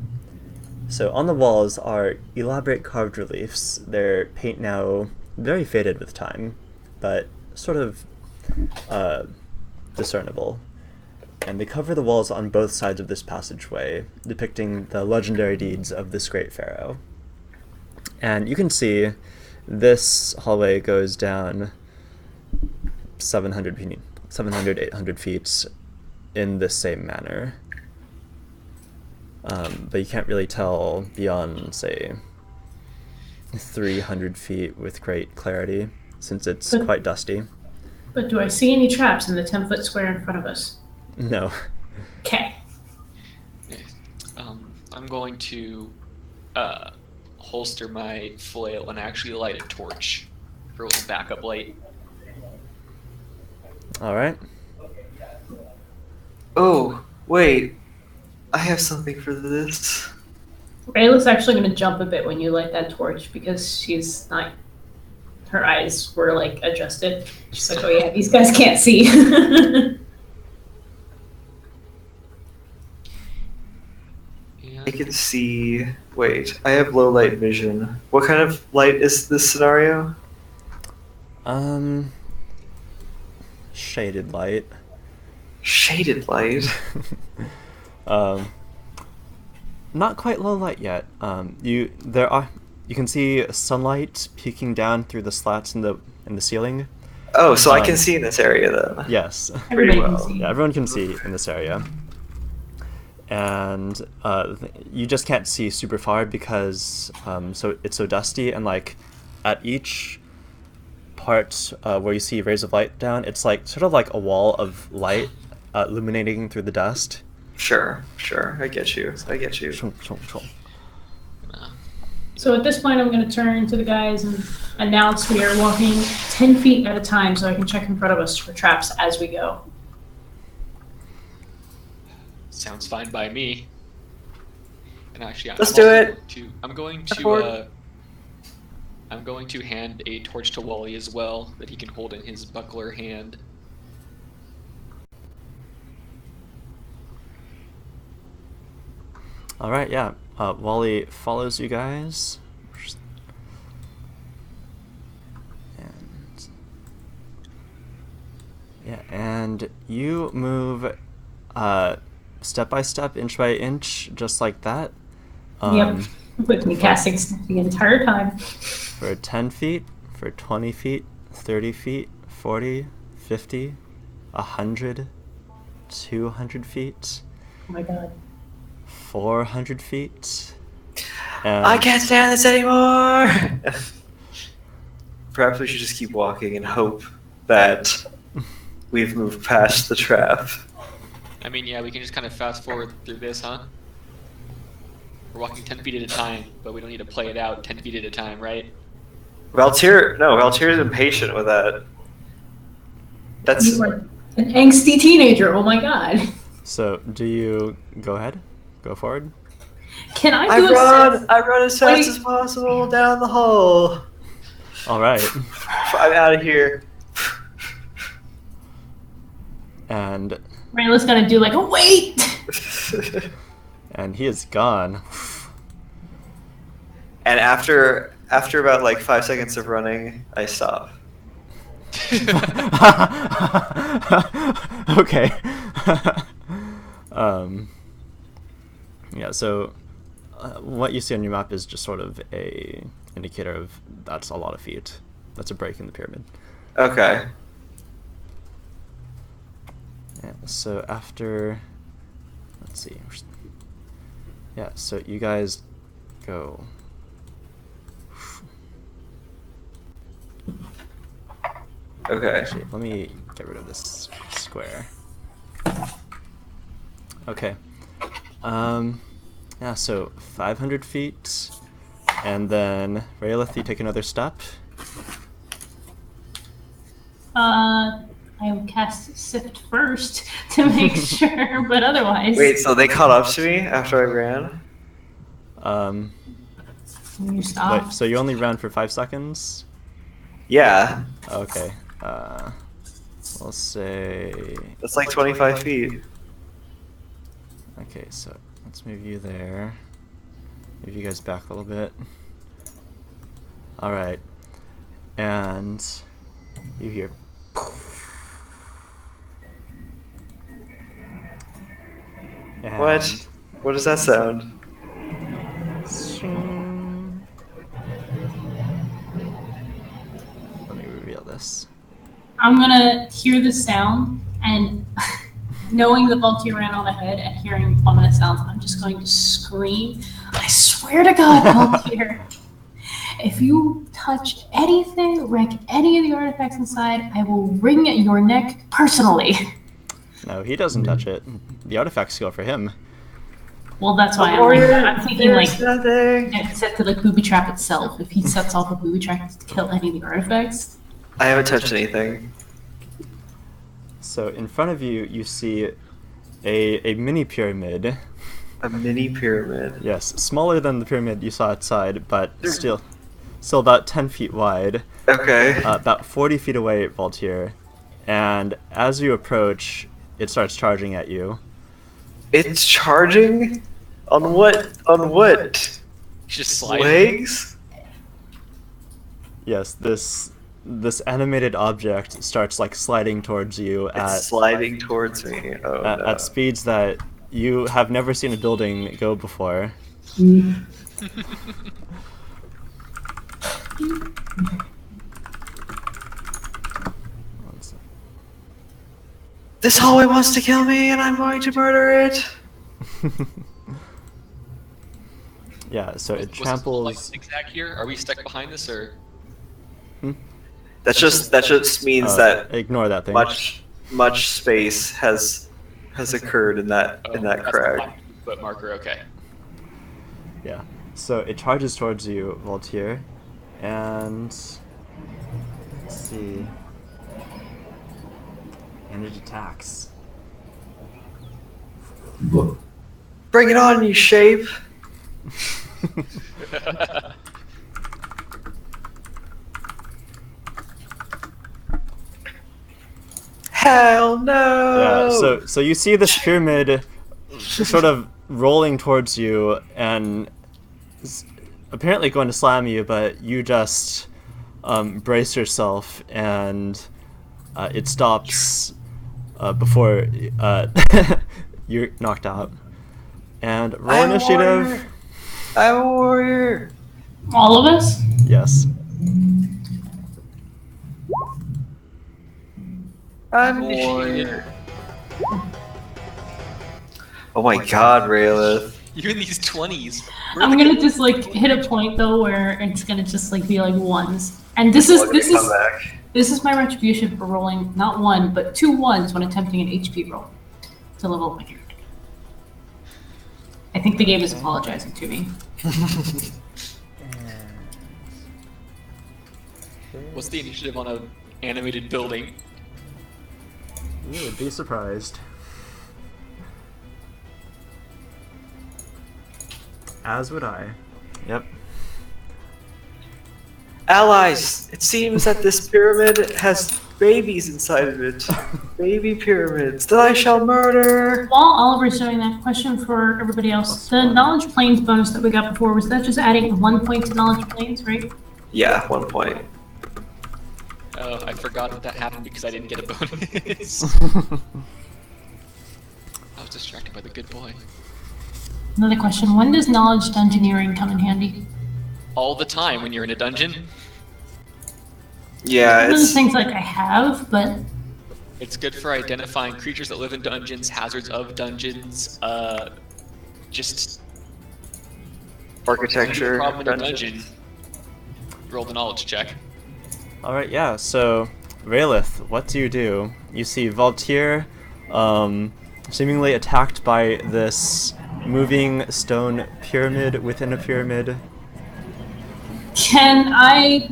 So on the walls are elaborate carved reliefs. Their paint now very faded with time, but sort of discernible. and they cover the walls on both sides of this passageway, depicting the legendary deeds of this great pharaoh. And you can see this hallway goes down 700, 800 feet in the same manner. But you can't really tell beyond, say, 300 feet with great clarity, since it's quite dusty. But do I see any traps in the 10-foot square in front of us? No. Okay. I'm going to holster my flail and actually light a torch for a little backup light. Alright. Oh, wait. I have something for this. Rayla's actually going to jump a bit when you light that torch because she's not. Her eyes were like adjusted. She's like, oh yeah, these guys can't see. I can see. Wait, I have low light vision. What kind of light is this scenario? Shaded light. Shaded light? Not quite low light yet. You can see sunlight peeking down through the slats in the ceiling. Oh, so I can see in this area then. Yes. Everybody well. can see. Yeah, everyone can see in this area. And you just can't see super far because so it's so dusty, and like at each part where you see rays of light down, it's like sort of like a wall of light illuminating through the dust. Sure. I get you. So at this point, I'm going to turn to the guys and announce we are walking 10 feet at a time so I can check in front of us for traps as we go. Sounds fine by me. And actually, Let's do it. I'm going to hand a torch to Wally as well that he can hold in his buckler hand. Alright, yeah. Wally follows you guys. And you move step by step, inch by inch, just like that. Yep. With me casting the entire time. For 10 feet, for 20 feet, 30 feet, 40, 50, 100, 200 feet. Oh my god. 400 feet. I can't stand this anymore! Perhaps we should just keep walking and hope that we've moved past the trap. I mean, yeah, we can just kind of fast forward through this, huh? We're walking 10 feet at a time, but we don't need to play it out 10 feet at a time, right? Valtyr's impatient with that. That's... You are an angsty teenager, oh my god. So, do you go ahead? Go forward? Can I I do run as fast as possible down the hole. Alright. I'm out of here. And Rayla's gonna do like a wait! and he is gone. And after about like 5 seconds of running, I stop. Okay. Yeah, so what you see on your map is just sort of a indicator of that's a lot of feet. That's a break in the pyramid. Okay. Yeah, so after, let's see. Yeah, so you guys go. Okay. Actually, let me get rid of this square. Okay. Yeah, so 500 feet, and then Raelith, you take another step. I will cast Sift first to make sure, but otherwise... Wait, so they caught up to me after I ran? You stop. Wait, so you only ran for 5 seconds? Yeah. Okay. We'll say... That's like 25 feet. Okay, so let's move you there. Move you guys back a little bit. Alright. And you hear... And What? What does that sound? Let me reveal this. I'm gonna hear the sound, and knowing that Valtier ran on ahead and hearing ominous sounds, I'm just going to scream. I swear to God, Valtier, if you touch anything, wreck any of the artifacts inside, I will wring your neck personally. No, he doesn't touch it. The artifacts go for him. Well, that's why I'm thinking like set to like booby trap itself. If he sets off a booby trap to kill any of the artifacts. I haven't touched anything. So in front of you, you see a mini pyramid. A mini pyramid. Yes, smaller than the pyramid you saw outside, but still about 10 feet wide. Okay. About 40 feet away, Valtier. And as you approach, it starts charging at you. It's charging? On what? On what? Just sliding. Legs? Yes, this animated object starts like sliding towards you It's sliding towards me. Oh, no. at speeds that you have never seen a building go before. This hallway wants to kill me, and I'm going to murder it. Yeah, so it Like tramples. zigzag here? Are we stuck behind this or? That just means that Ignore that thing. much space has occurred in that that's crack. the foot marker. Okay. Yeah. So it charges towards you, Valtier, and let's see. And it attacks. Bring it on, you shape. Hell no! Yeah. So you see this pyramid sort of rolling towards you and apparently going to slam you, but you just brace yourself and it stops before you're knocked out. And roll I'm a initiative. warrior. I'm a warrior. All of us? Yes. I'm a warrior. Oh my God, Raylith. You're in these 20s. I'm gonna just like hit a point though where it's gonna just like be like ones. And this is my retribution for rolling not one but 2 ones when attempting an HP roll to level up my character. I think the game is apologizing to me. What's the initiative on an animated building? You would be surprised. As would I. Yep. Allies, it seems that this pyramid has babies inside of it. Baby pyramids that I shall murder. While Oliver's doing that, question for everybody else. The knowledge planes bonus that we got before, was that just adding 1 point to knowledge planes, right? Yeah, 1 point. Oh, I forgot that happened because I didn't get a bonus. I was distracted by the good boy. Another question, when does knowledge dungeoneering come in handy? All the time when you're in a dungeon. Yeah, One of the it's things like I have, but It's good for identifying creatures that live in dungeons, hazards of dungeons, just architecture. problem in a dungeons. dungeon. Roll the knowledge check. Alright, yeah, so Raylith, what do? You see Valtier seemingly attacked by this moving stone pyramid within a pyramid. can I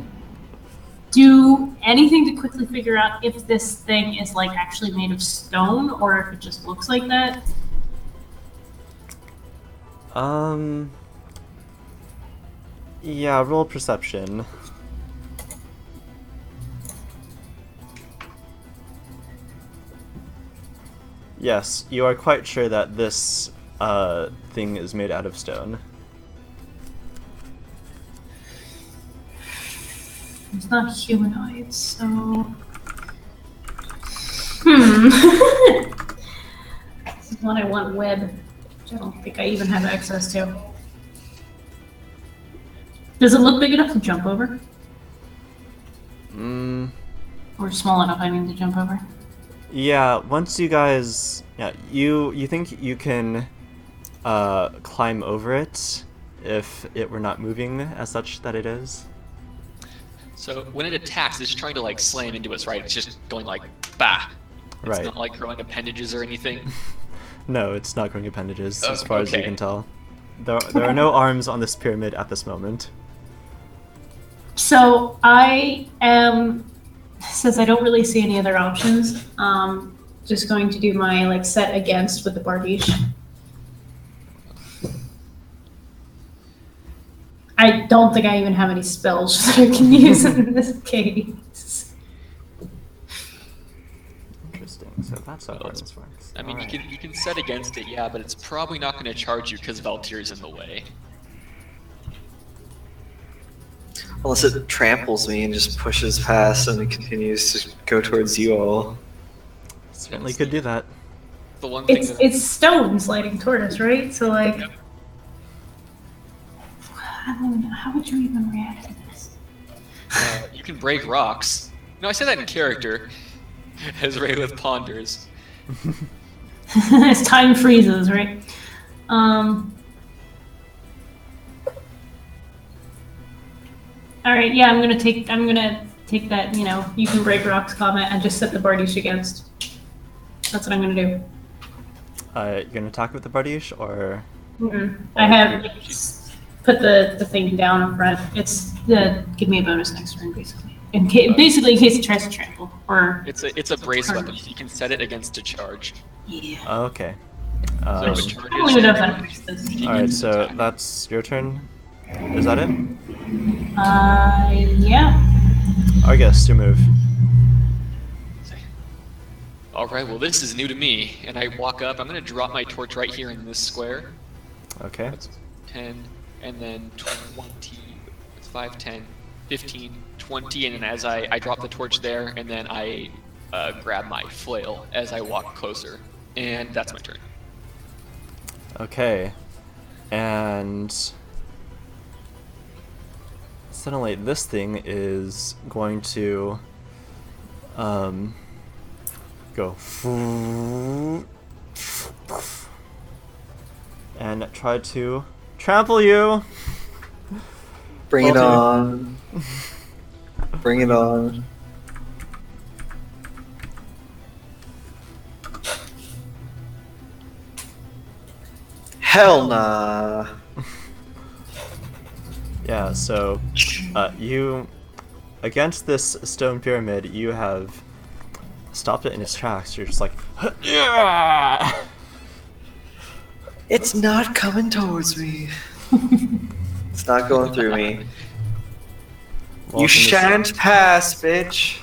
do anything to quickly figure out if this thing is like actually made of stone or if it just looks like that? Yeah, roll perception. Yes, you are quite sure that this thing is made out of stone. It's not humanoid, so... This is what I want, web. which I don't think I even have access to. Does it look big enough to jump over? Or small enough, I mean, to jump over? Yeah, once you guys... Yeah, you think you can climb over it if it were not moving as such that it is. So when it attacks, it's trying to like slam into us, right? It's just going like bah. It's Right. not like growing appendages or anything. No, it's not growing appendages, Oh, as far as you okay. can tell. There are no arms on this pyramid at this moment. So I am, since I don't really see any other options, just going to do my like set against with the Barbiche. I don't think I even have any spells that I can use in this case. Interesting. So that's how this works. I mean, Alright. you can set against it, yeah, but it's probably not going to charge you because Valtyr's in the way. Unless it tramples me and just pushes past and it continues to go towards you all. Certainly could do that. The one thing that It's stone sliding toward us, right? So like, Yep. I don't know, how would you even react to this? you can break rocks. No, I said that in character, as Raylith ponders. As time freezes, right? All right, yeah, I'm gonna take that, you know, you can break rocks comment and just set the Bardiche against. That's what I'm gonna do. You're gonna attack with the Bardiche, or... I have put the thing down in front. It's give me a bonus next turn, basically. Basically, in case it tries to trample or. It's a brace weapon. You can set it against a charge. Yeah. Okay. So if it I charges, don't even know if that makes sense. Alright, so that's your turn. Is that it? Yeah. Argus, your move. Alright, well this is new to me, and I walk up, I'm going to drop my torch right here in this square. Okay. That's 10, and then 20, 5, 10, 15, 20, and then as I drop the torch there, and then I grab my flail as I walk closer. And that's my turn. Okay. And... suddenly this thing is going to go and try to trample you. Bring it Valtyr. on. Bring it on. Hell nah. Yeah, so you against this stone pyramid, you have stopped it in its tracks. You're just like, yeah. It's not coming towards me. It's not going through me. You shan't pass, bitch.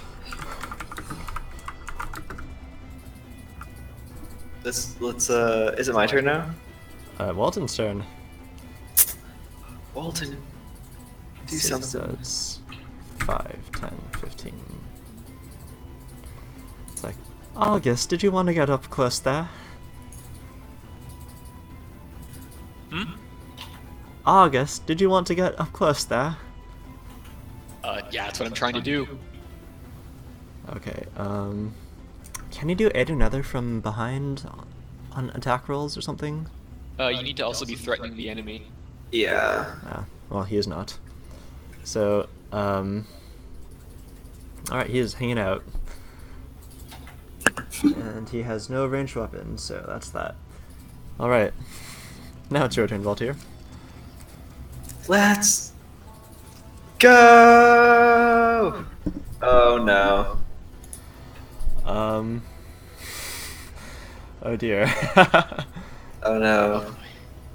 Let's is it my turn now? Walton's turn. Walton, do So something. it's 5, 10, 15. It's like, August, did you want to get up close there? Hmm? August, did you want to get up close there? Yeah, that's what I'm trying to do. Okay, can you do aid another from behind on attack rolls or something? You need to also be threatening the enemy. Yeah. Ah, well, he is not. So, alright, he is hanging out. And he has no ranged weapon, so that's that. Alright. Now it's your turn, Valtyr. Let's go. Oh no. Oh dear. Oh no.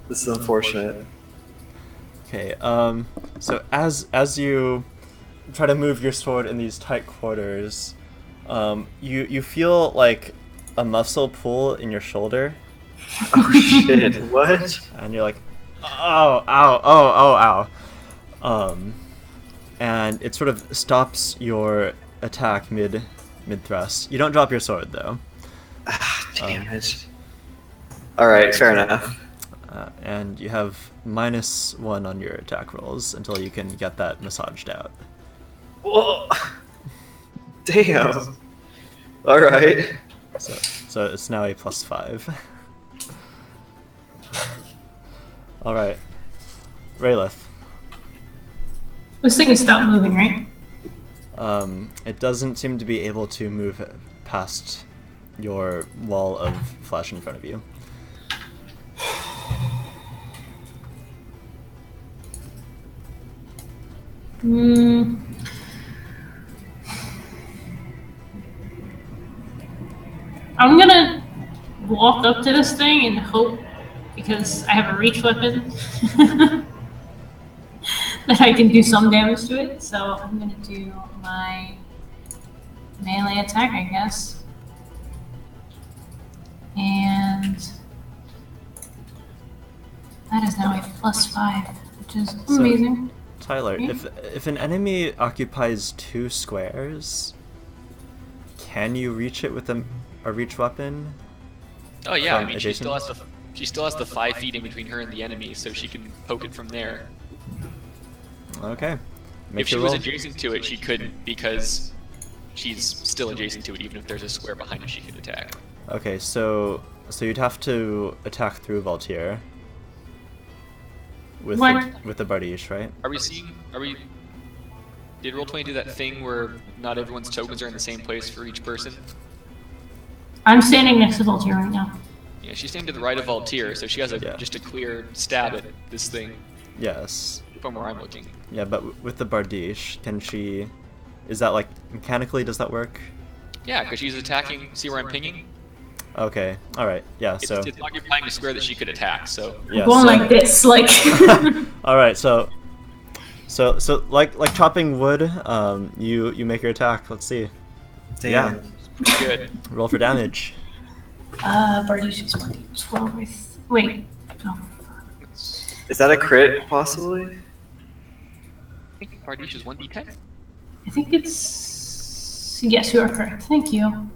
This is unfortunate. Okay, so as you try to move your sword in these tight quarters, you feel like a muscle pull in your shoulder, Oh shit. What? and you're like, oh, ow, oh, ow. And it sort of stops your attack mid thrust. You don't drop your sword though. Ah, damn it. Alright, fair enough. And you have -1 on your attack rolls until you can get that massaged out. Whoa. Damn. All right. So it's now a +5. All right, Raylith. This thing is stopped moving, right? It doesn't seem to be able to move past your wall of flesh in front of you. I'm gonna walk up to this thing and hope, because I have a reach weapon, that I can do some damage to it. So I'm gonna do my melee attack, I guess. And that is now a +5, which is amazing. Tyler, if an enemy occupies 2 squares, can you reach it with a reach weapon? Oh yeah, I From mean she still adjacent? has the 5 feet in between her and the enemy, so she can poke it from there. Okay. Make If she your was roll. adjacent to it, she couldn't, because she's still adjacent to it. Even if there's a square behind it, she could attack. Okay, so you'd have to attack through Valtier with the Bardiche, right? Did Roll20 do that thing where not everyone's tokens are in the same place for each person? I'm standing next to Voltaire right now. Yeah, she's standing to the right of Valtier, so she has Yeah. just a clear stab at this thing Yes. from where I'm looking. Yeah, but with the Bardiche, can she? Is that like mechanically? Does that work? Yeah, because she's attacking. See where I'm pinging? Okay. All right. Yeah. It's, So. it's occupying a square that she could attack. So Yeah. Going so- like this, like. All right. So like chopping wood. You make your attack. Let's see. Damn. pretty good. Roll for damage. Bardiche is 12 with. Wait. No. Is that a crit, possibly? I think Bardiche is 1d10. I think it's. Yes, you are correct. Thank you.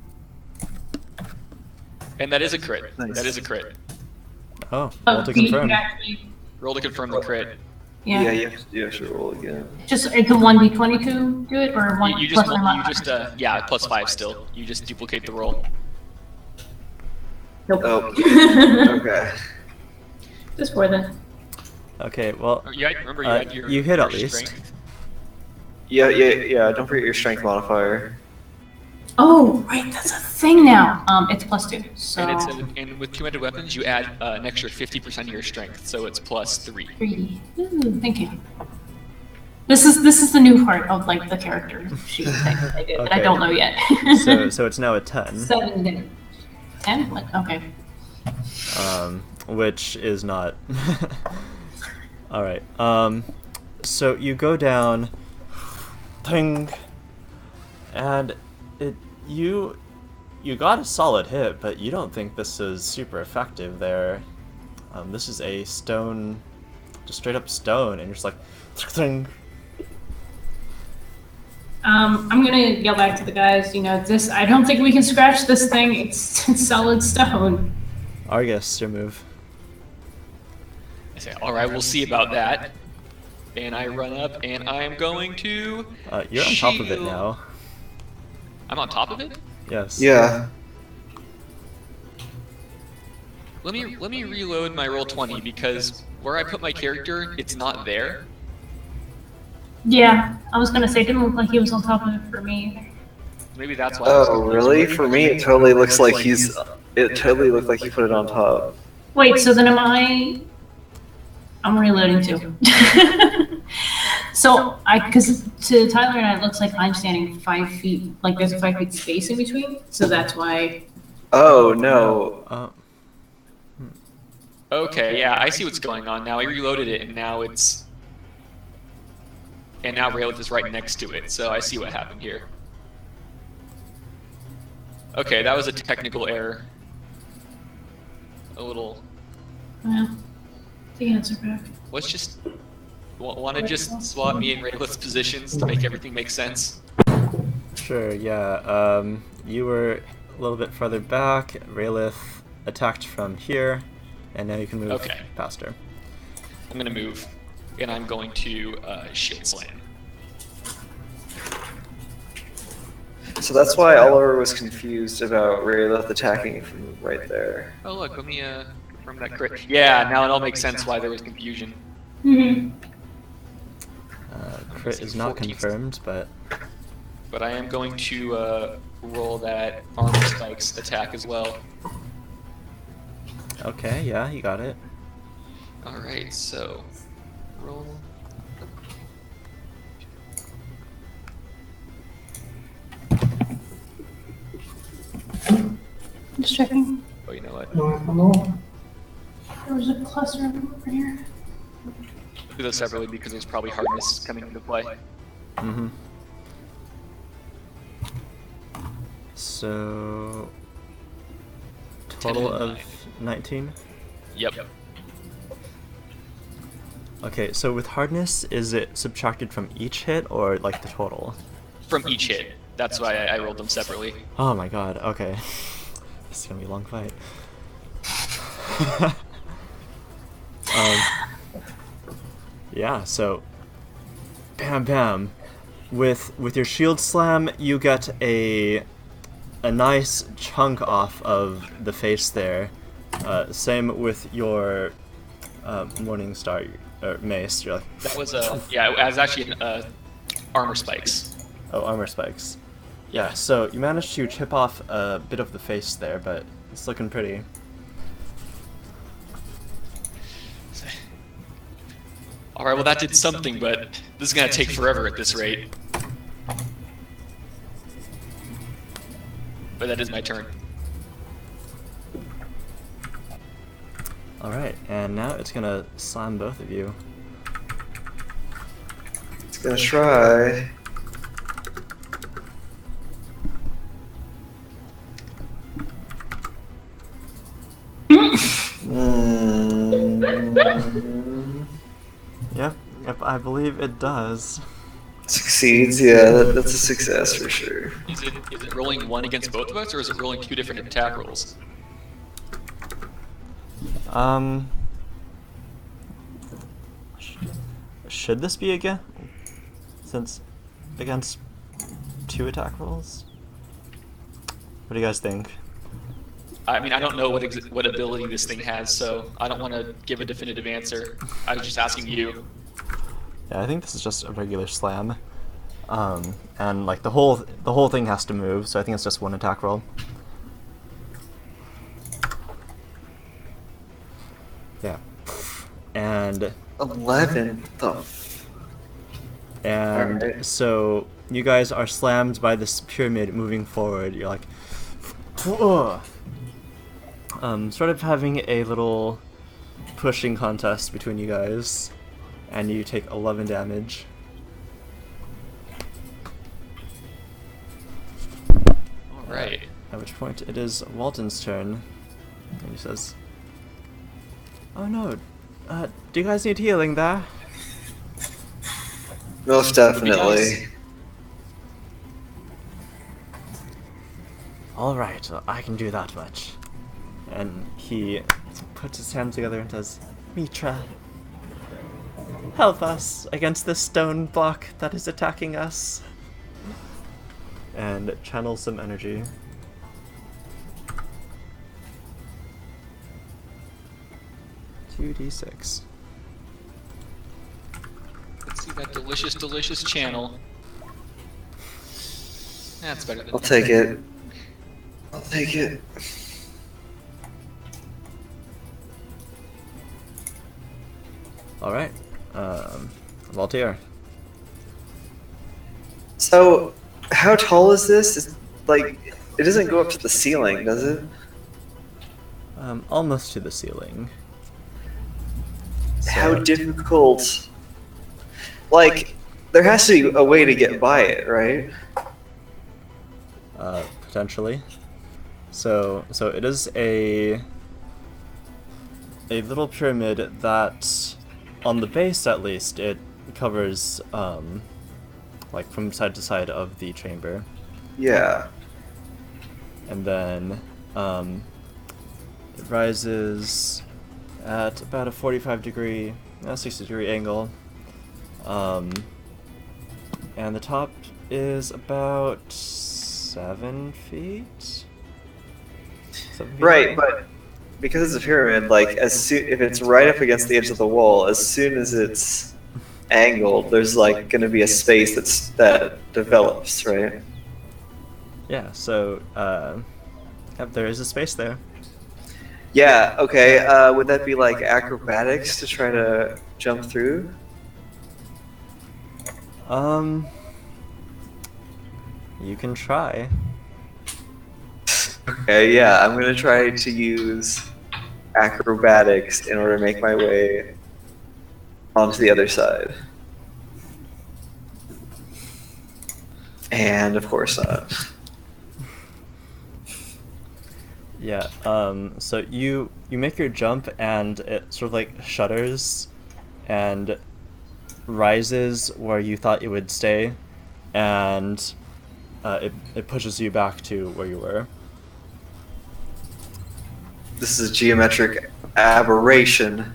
And that is a crit. Nice. That is a crit. Oh, roll to you confirm. could actually. Roll to confirm the crit. Yeah. You have to roll again. Just it's a 1d20 to do it, or one You just, plus or minus? yeah, +5 still. You just duplicate the roll. Nope. Oh. Okay. Just for the. Okay. Well. Oh, yeah, remember you had your. You hit at your least. strength. Yeah. Don't forget your strength modifier. Oh, right, that's a thing now. It's +2. So. And with two-handed weapons, you add an extra 50% of your strength, so it's +3. 3. Ooh, thank you. This is the new part of like the character sheet thing that I did, that I Okay. don't know yet. So it's now a 10. 7 then. 10? Like, okay. Which is not. All right. So you go down, ping, and you got a solid hit, but you don't think this is super effective there. This is a stone, just straight up stone, and you're just like, thing. I'm gonna yell back to the guys. This. I don't think we can scratch this thing. It's solid stone. Argus, your move. I say, all right, we'll see about that. And I run up, and I am going to. You're on top of it shield. now. I'm on top of it. Yes. Yeah. Let me reload my Roll20 because where I put my character, it's not there. Yeah, I was gonna say it didn't look like he was on top of it for me. Maybe that's why. I was Oh, really? For me, it totally looks like he's. It totally looked like he put it on top. Wait, so then I'm reloading too. So because to Tyler and I, it looks like I'm standing 5 feet, like there's a 5 feet space in between. So that's why. Oh no. Okay, yeah, I see what's going on now. I reloaded it, and now it's. And now Raylith is right next to it, so I see what happened here. Okay, that was a technical error. A little. Well, the answer back. Let's just. Want to just swap me in Raylith's positions to make everything make sense? Sure, yeah. You were a little bit further back. Raylith attacked from here. and now you can move Okay. faster. I'm gonna move, and I'm going to shield slam. So that's why Oliver was confused about Raylith attacking from right there. Oh look, let me confirm that crit. Yeah, now it all makes sense why there was confusion. Mm-hmm. Crit is not 14. confirmed, but But I am going to roll that armor spikes attack as well. okay, yeah, you got it. Alright, so roll. Just checking. Oh, you know what? There was a cluster of them over here. Do those separately because there's probably hardness coming into play. Mm-hmm. So total 10 and of 19. Yep. Okay, so with hardness, is it subtracted from each hit or like the total? From each hit. That's why I rolled them separately. Oh my god, okay. This is gonna be a long fight. Yeah, so bam bam. With your shield slam, you get a nice chunk off of the face there. Same with your Morning Star or mace. You're like, That was yeah, it was actually armor spikes. oh, armor spikes. Yeah, so you managed to chip off a bit of the face there, but it's looking pretty. Alright, well that did something, but this is gonna take forever at this rate. But that is my turn. Alright, and now it's gonna slam both of you. It's gonna try. Yep, I believe it does. Succeeds, yeah, that's a success for sure. Is it rolling one against both of us, or is it rolling two different attack rolls? Should this be again? Since against 2 attack rolls? What do you guys think? I mean, I don't know what ability this thing has, so I don't want to give a definitive answer. I was just asking you. Yeah, I think this is just a regular slam. And like the whole thing has to move, so I think it's just 1 attack roll. Yeah. And 11. Alright. so you guys are slammed by this pyramid moving forward. You're like, ugh. Sort of having a little pushing contest between you guys, and you take 11 damage. Alright. At which point it is Walton's turn, and he says, "Oh no, do you guys need healing there?" Most definitely. Alright, I can do that much. And he puts his hands together and says, "Mitra, help us against this stone block that is attacking us." And channels some energy. "2d6. Let's see that delicious, delicious channel. That's better than I'll take it. I'll take it. Alright, Valtier. So, how tall is this? It's like, it doesn't go up to the ceiling, does it? Almost to the ceiling. How difficult? Like, there has to be a way to get by it, right? Potentially. So it is a little pyramid that, on the base at least, it covers like from side to side of the chamber, Yeah. and then it rises at about a 60-degree angle. And the top is about 7 feet? 7 feet Right, high? but because it's a pyramid, like if it's right up against the edge of the wall, as soon as it's angled, there's like going to be a space that develops, right? Yeah, so, yep, there is a space there. Yeah. Okay. Would that be like acrobatics to try to jump through? You can try. Okay. Yeah, I'm gonna try to use acrobatics in order to make my way onto the other side. And of course not. Yeah, so you make your jump and it sort of like shudders and rises where you thought it would stay, and it pushes you back to where you were. This is a geometric aberration.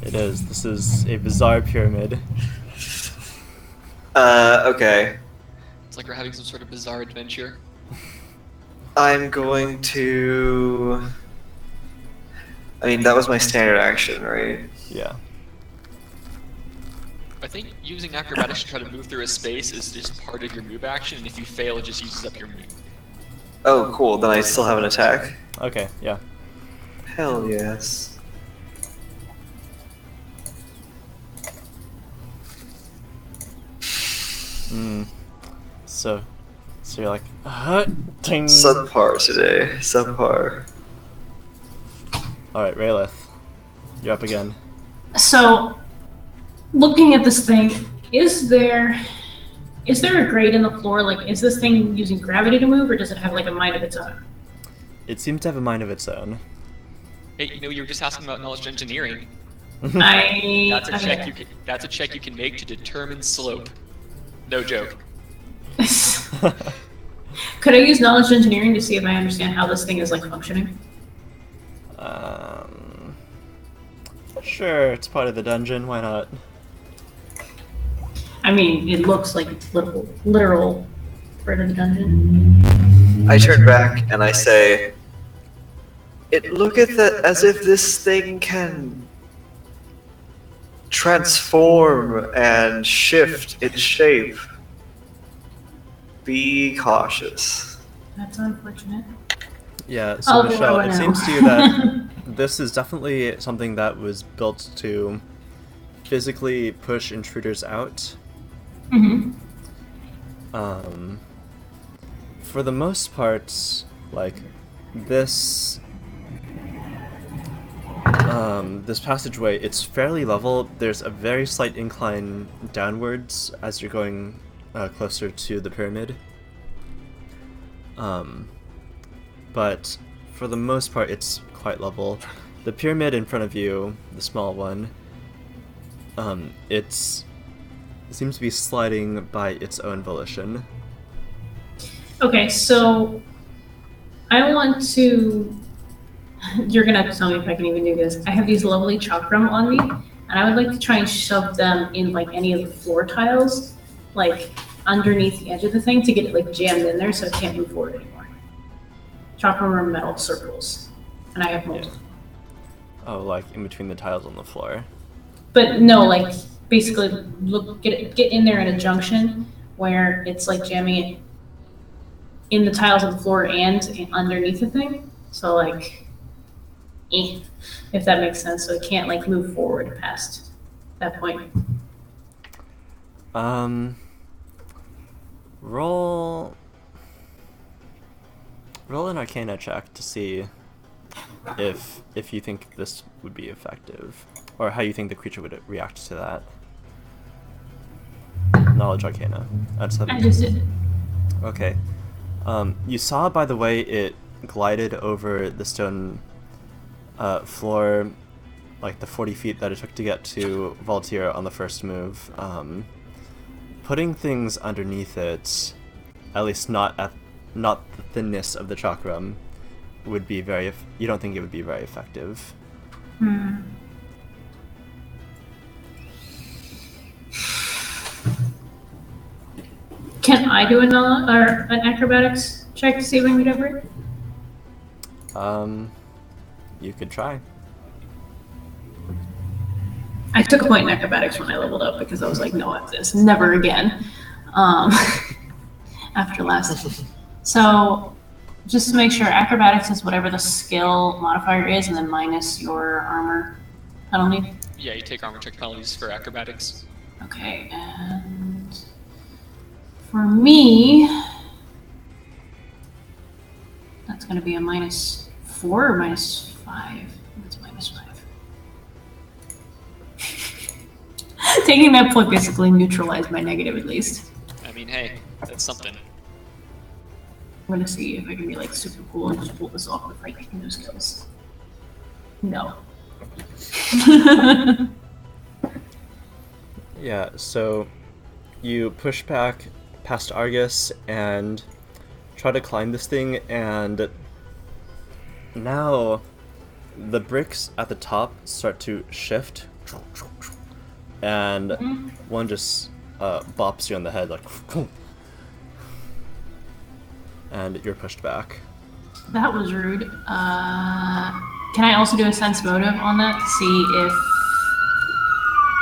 It is. This is a bizarre pyramid. Okay. It's like we're having some sort of bizarre adventure. I'm going to. I mean, that was my standard action, right? Yeah. I think using acrobatics to try to move through a space is just part of your move action, and if you fail, it just uses up your move. Oh, cool. Then I still have an attack. Okay, yeah. Hell yes. So you're like, ting. Subpar today. Subpar. Alright, Raylith. You're up again. So, looking at this thing, is there a grate in the floor? Like, is this thing using gravity to move, or does it have like a mind of its own? It seems to have a mind of its own. Hey, you were just asking about knowledge engineering. That's a check you can. That's a check you can make to determine slope. No joke. Could I use knowledge engineering to see if I understand how this thing is like functioning? Sure, it's part of the dungeon, why not? I mean, it looks like literal part of the dungeon. I turn back and I say, look at that as if this thing can transform and shift its shape. Be cautious. That's unfortunate. Yeah, so Oh, Michelle, well, it no. seems to you that this is definitely something that was built to physically push intruders out. Mm-hmm. For the most part, like, this passageway, it's fairly level. There's a very slight incline downwards as you're going closer to the pyramid. But for the most part, it's quite level. The pyramid in front of you, the small one, it seems to be sliding by its own volition. Okay, so I want to. You're gonna have to tell me if I can even do this. I have these lovely chakram on me, and I would like to try and shove them in like any of the floor tiles, like underneath the edge of the thing, to get it like jammed in there so it can't move forward anymore. Chakram are metal circles, and I have multiple. Oh, like in between the tiles on the floor. But no, like basically, get in there at a junction where it's like jamming it in the tiles of the floor and underneath the thing. So like, if that makes sense. So it can't like move forward past that point. Roll an Arcana check to see if you think this would be effective, or how you think the creature would react to that. Knowledge Arcana. At 7. I just did. Okay. You saw, by the way, it glided over the stone floor, like the 40 feet that it took to get to Valtier on the first move. Putting things underneath it, at least not the thinness of the chakram, would be you don't think it would be very effective. Hmm. Can I do an acrobatics check to see if I can get over it? You could try. I took a point in acrobatics when I leveled up because I was like, no, this never again. Um, after last. So, just to make sure, acrobatics is whatever the skill modifier is, and then minus your armor penalty. Yeah, you take armor check penalties for acrobatics. Okay, and for me, that's going to be a -4 or -5. It's -5. Taking that point basically neutralized my negative at least. I mean, hey, that's something. I'm gonna see if I can be like super cool and just pull this off with like no skills. No. Yeah, so you push back past Argus and try to climb this thing, and now the bricks at the top start to shift, and one just bops you on the head like, and you're pushed back. That was rude. Can I also do a sense motive on that to see if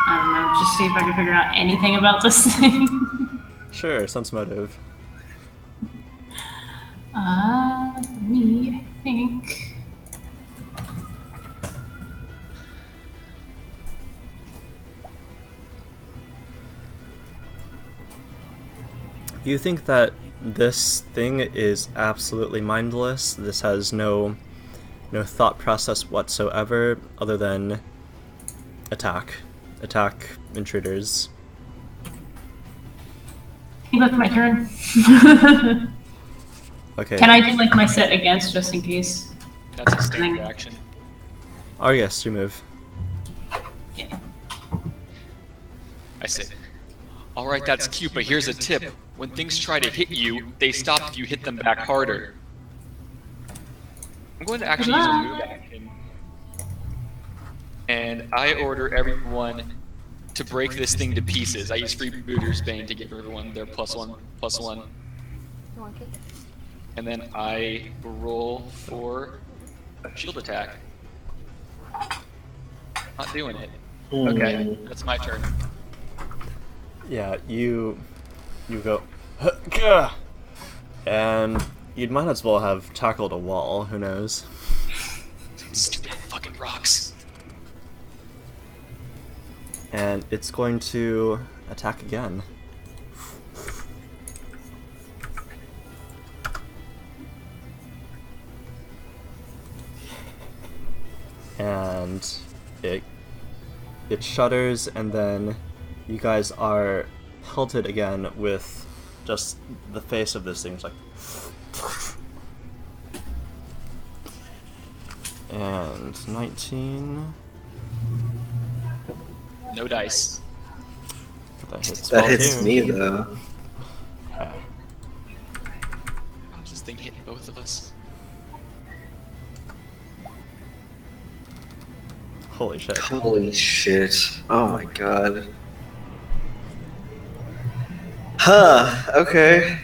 I don't know, just see if I can figure out anything about this thing? Sure, sense motive. For me, I think. You think that this thing is absolutely mindless. This has no thought process whatsoever other than attack intruders. I think that's my turn. Okay. Can I do like my set against just in case? That's a standard action. Argus, your move. Yeah. I say, alright, that's cute, but here's a tip. When things try to hit you, they stop if you hit them back harder. I'm going to actually use a move action. And I order everyone to break this thing to pieces. I use Freebooter's Bane to give everyone their +1/+1. And then I roll for a shield attack. Not doing it. Okay, that's my turn. Yeah, you go, "Gah!" and you might as well have tackled a wall. Who knows? Stupid fucking rocks. And it's going to attack again. And it shudders, and then you guys are pelted again with just the face of this thing. It's like, and 19. No dice. That hits me though. Okay. How's this thing hitting both of us? Holy shit. Holy shit. Oh my god. Huh, okay.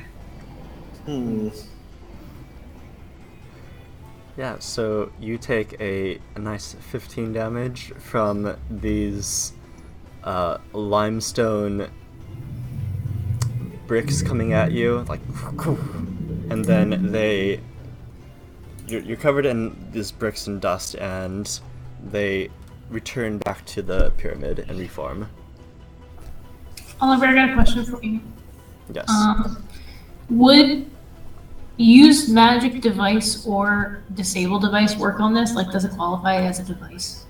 Yeah, so you take a nice 15 damage from these limestone bricks coming at you, like, and then you're covered in these bricks and dust, and they return back to the pyramid and reform. Oliver, I got a question for you. Yes. Would use magic device or disable device work on this? Like, does it qualify as a device?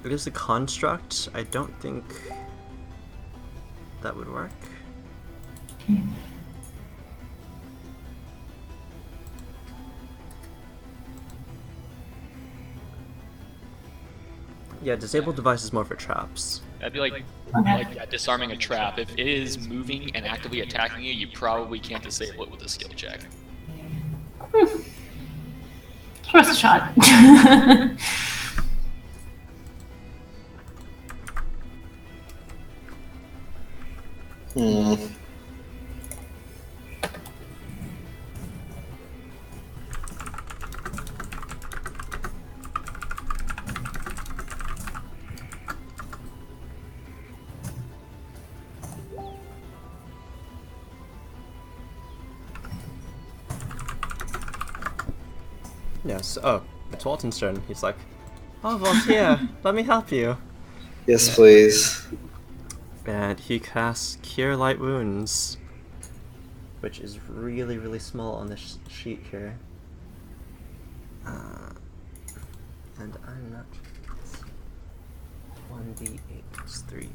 It is a construct. I don't think that would work. Yeah, disabled device is more for traps. That'd be like disarming a trap. If it is moving and actively attacking you, you probably can't disable it with a skill check. It's worth a shot. Hmm. Yes. Oh, it's Walton's turn. He's like, "Oh, Voltaire, let me help you." Yes, please. And he casts Cure Light Wounds, which is really, really small on this sheet here. And I'm not. 1d8 plus 3.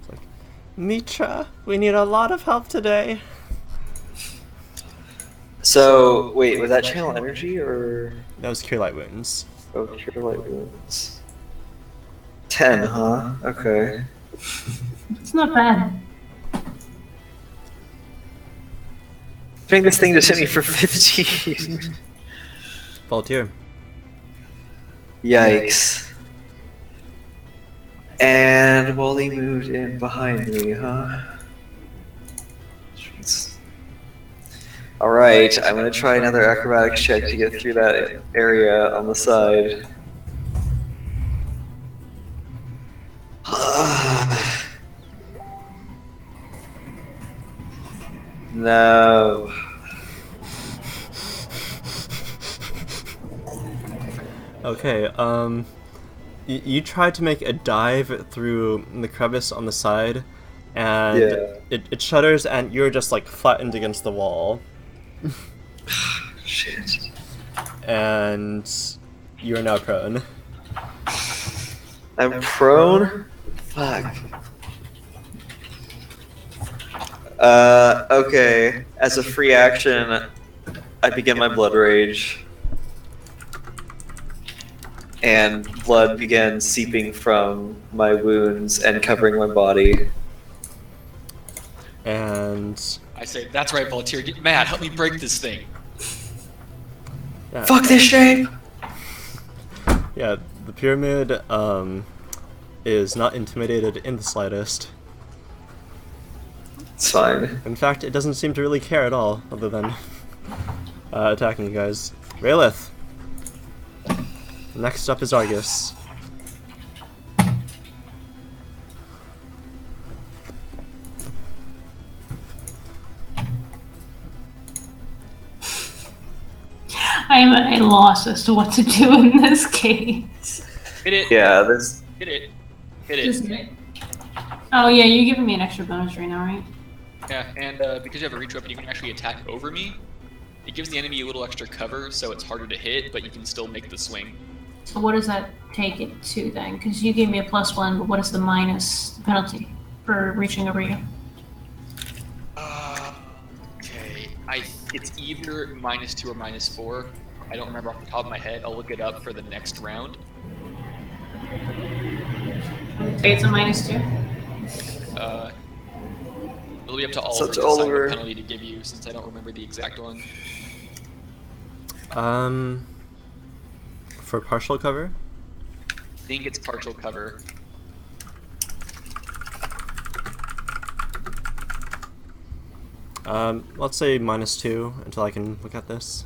It's like, Mitra, we need a lot of help today. So, wait, was that channel energy or That was Cure Light Wounds. oh, cure light wounds? 10, huh? Okay. It's not bad. I think this thing just hit me for 15. Voltaire. Yikes. And Wally moved in behind me, huh? Alright, I'm gonna try another acrobatics check to get through that area on the side. No. Okay, you tried to make a dive through the crevice on the side, and Yeah. it shudders, and you're just like flattened against the wall, Shit. and you're now prone. I'm prone? Fuck. Okay. As a free action, I begin my blood rage. And blood began seeping from my wounds and covering my body. And I say, that's right, Voltaire, get mad, help me break this thing. yeah, Fuck this shape! yeah, the pyramid is not intimidated in the slightest. It's fine. In fact, it doesn't seem to really care at all, other than attacking you guys. Raelith. Next up is Argus. I am at a loss as to what to do in this case. Hit it. Yeah, this. Hit it. Hit Just- it. Oh yeah, you're giving me an extra bonus right now, right? Yeah, and because you have a reach weapon, you can actually attack over me. It gives the enemy a little extra cover, so it's harder to hit, but you can still make the swing. So what does that take it to then? Because you gave me a +1, but what is the minus penalty for reaching over you? Okay, it's either -2 or -4. I don't remember off the top of my head. I'll look it up for the next round. Okay, it's a -2. It'll be up to So Oliver it's to decide Oliver. what penalty to give you, since I don't remember the exact one. For partial cover? I think it's partial cover. Let's say -2 until I can look at this.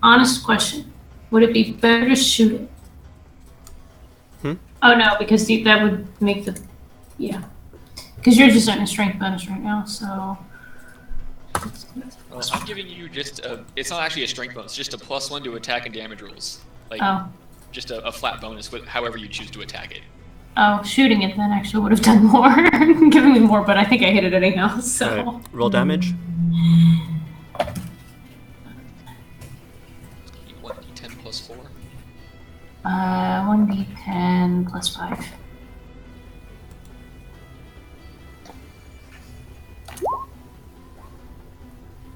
Honest question. Would it be better to shoot it? Hmm? Oh no, because that would make the... Yeah. Because you're just earning a strength bonus right now, so... Well, I'm giving you just a. It's not actually a strength bonus, just a +1 to attack and damage rolls. Like, Oh. just a flat bonus with however you choose to attack it. Oh, shooting it then actually would have done more. Giving me more, but I think I hit it anyhow, so... Alright, roll damage. 1d10 plus 4. 1d10 plus 5.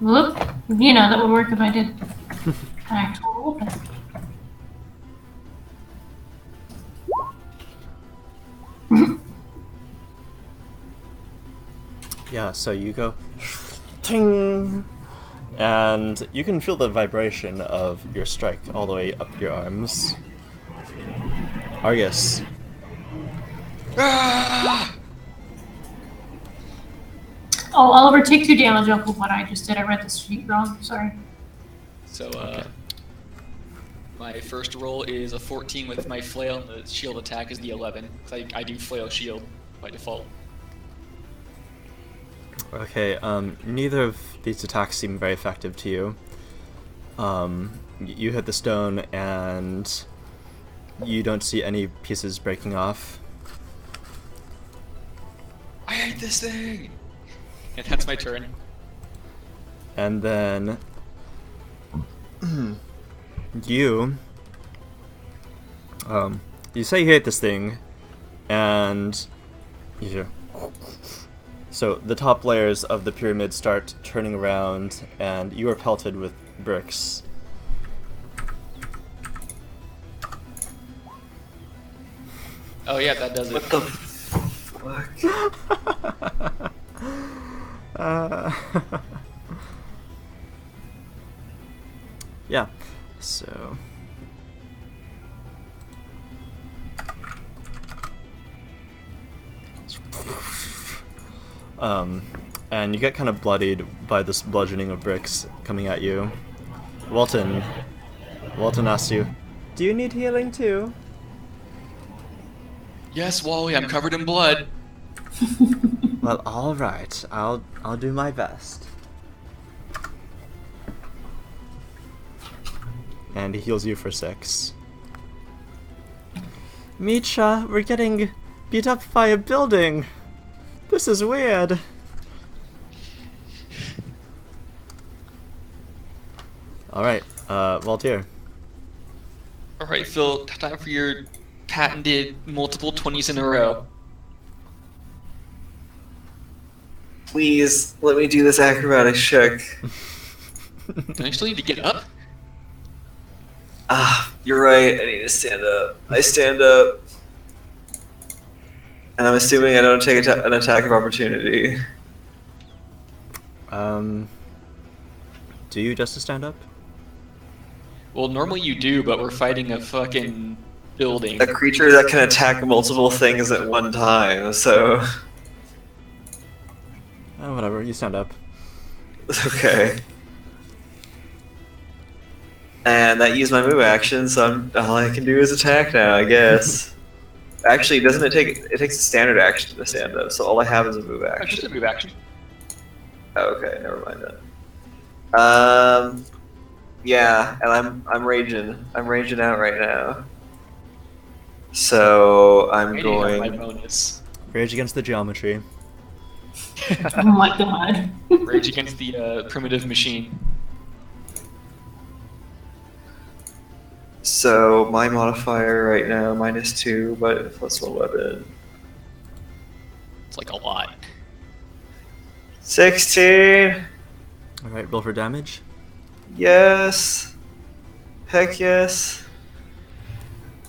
Whoop. You know, that would work if I did actual roll. Yeah, so you go ting, and you can feel the vibration of your strike all the way up your arms. Argus. Oh, Oliver, take 2 damage off of what I just did. I read the sheet wrong. Sorry. So, my first roll is a 14 with my flail, and the shield attack is the 11. Because I do flail shield by default. Okay, neither of these attacks seem very effective to you. You hit the stone, and you don't see any pieces breaking off. I hate this thing! And that's my turn. And then you say you hate this thing, and you hear. So the top layers of the pyramid start turning around, and you are pelted with bricks. Oh yeah, that does it. What the fuck? Yeah, so and you get kind of bloodied by this bludgeoning of bricks coming at you. Walton asks you, "Do you need healing too?" Yes, Wally, I'm covered in blood. Well, all right. I'll do my best. And he heals you for 6. Misha, we're getting beat up by a building. This is weird. All right, Waltier. All right, Phil, time for your patented multiple 20s in a row. Please, let me do this acrobatics check. Do I still need to get up? Ah, you're right. I need to stand up. I stand up. And I'm assuming I don't take an attack of opportunity. Do you just to stand up? Well, normally you do, but we're fighting a fucking building. A creature that can attack multiple things at one time, so... Whatever, you stand up. Okay. And that used my move action, so all I can do is attack now, I guess. Actually, doesn't it take... It takes a standard action to stand up, so all I have is a move Just a action. move action. Oh, okay, never mind that. Yeah, and I'm raging. I'm raging out right now. So I'm Rating on my going... bonus. Rage against the geometry. Oh my god. Rage against the primitive machine. So my modifier right now, -2, but +1 weapon. It's like a lot. 16! Alright, roll for damage. Yes! Heck yes!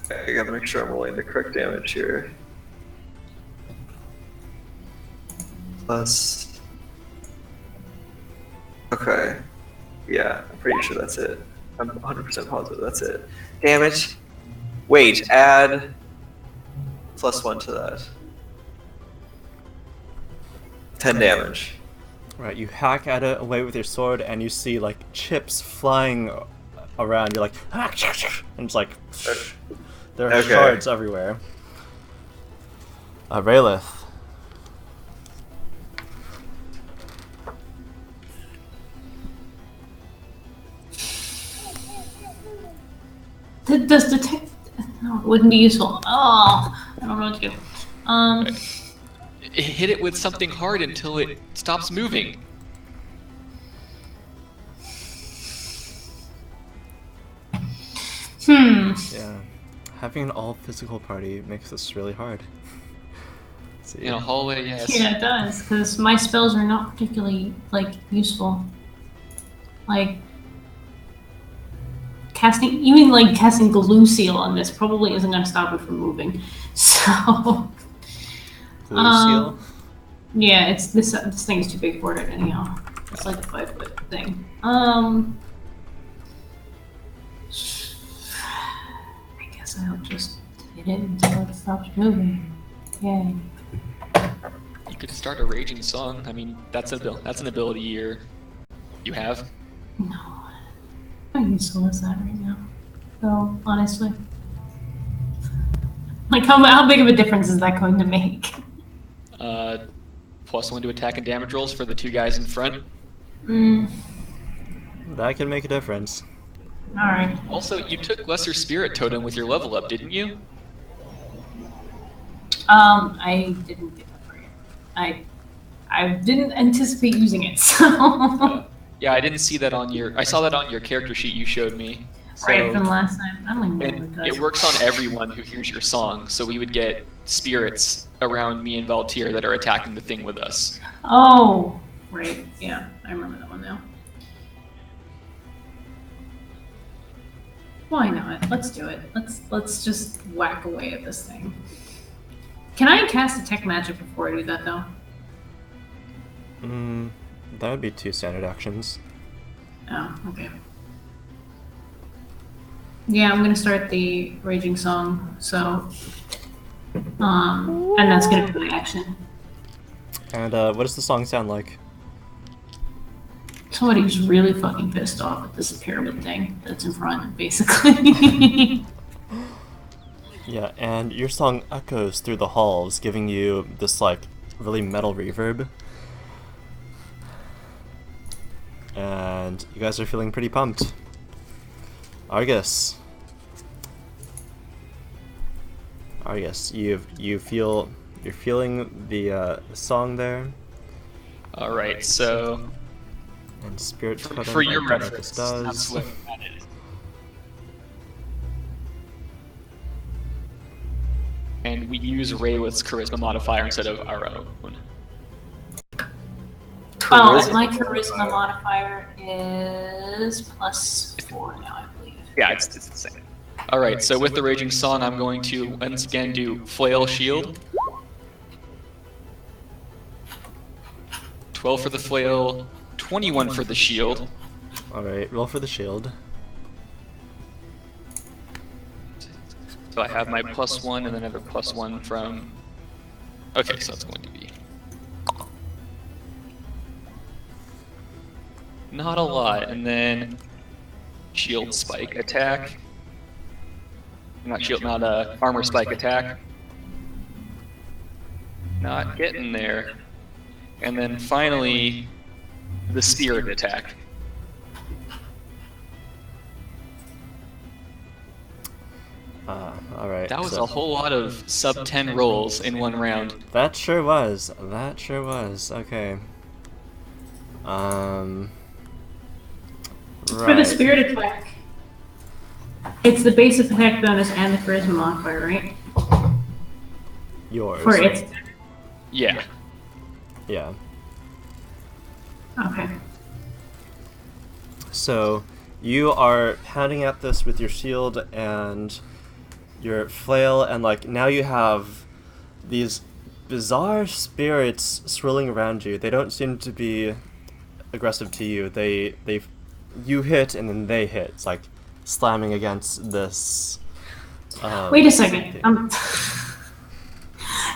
Okay, I gotta make sure I'm rolling the correct damage here. Plus... Okay. Yeah, I'm pretty sure that's it. I'm 100% positive that's it. Damn it! Wait, add... +1 to that. 10 damage. Right, you hack at it away with your sword, and you see like chips flying around. You're like, and it's like, there are Okay. shards everywhere. Raelith. Does detect... No, it wouldn't be useful. Oh, I don't know what to do. Hit it with something hard until it stops moving. Yeah, having an all physical party makes this really hard. See. In a hallway, yes. Yeah, it does, because my spells are not particularly, like, useful. Like, casting Glue Seal on this probably isn't going to stop it from moving. So... Glue seal. Yeah, it's this thing is too big for it anyhow. It's like a 5-foot thing. I guess I'll just hit it until it stops moving. Yay. You could start a raging song. I mean, that's an ability you have. No. How useful is that right now? So, honestly. Like, how big of a difference is that going to make? +1 to attack and damage rolls for the 2 guys in front. That can make a difference. Alright. Also, you took Lesser Spirit Totem with your level up, didn't you? I didn't pick up for it. I didn't anticipate using it, so... Yeah, I didn't see that on your... I saw that on your character sheet you showed me. So, right from last time. I don't even know and what it works on everyone who hears your song, so we would get spirits around me and Valtier that are attacking the thing with us. Oh, right. Yeah, I remember that one now. Why not? Let's do it. Let's just whack away at this thing. Can I cast Detect Magic before I do that, though? That would be 2 standard actions. Oh, okay. Yeah, I'm gonna start the Raging Song, so... and that's gonna be my action. And what does the song sound like? Somebody who's really fucking pissed off at this pyramid thing that's in front, basically. Yeah, and your song echoes through the halls, giving you this, like, really metal reverb. And you guys are feeling pretty pumped. Argus, you're feeling the song there. All right, so And spirit for your like reference, does. that's what that is. And we use Raylith's charisma modifier instead of our own. Well, my charisma modifier is +4 now, I believe. Yeah, it's the same. All right, so with the Raging Song, I'm going to once again do Flail Shield. 12 for the Flail, 21 for the Shield. Alright, roll for the shield. So I have my +1 and then another +1 from... Okay, so that's going to be... Not a lot, and then Shield Spike attack. Not shield, not armor spike attack. Not getting there. And then finally, the spirit attack. Alright. That was so a whole lot of sub 10 rolls in one round. That sure was. That sure was. Okay. For the Right. spirit attack, it's the base attack bonus and the charisma modifier, right? Yours. For its. Yeah. Yeah. Okay. So you are pounding at this with your shield and your flail, and like now you have these bizarre spirits swirling around you. They don't seem to be aggressive to you. You hit and then they hit. It's like slamming against this. Wait a second.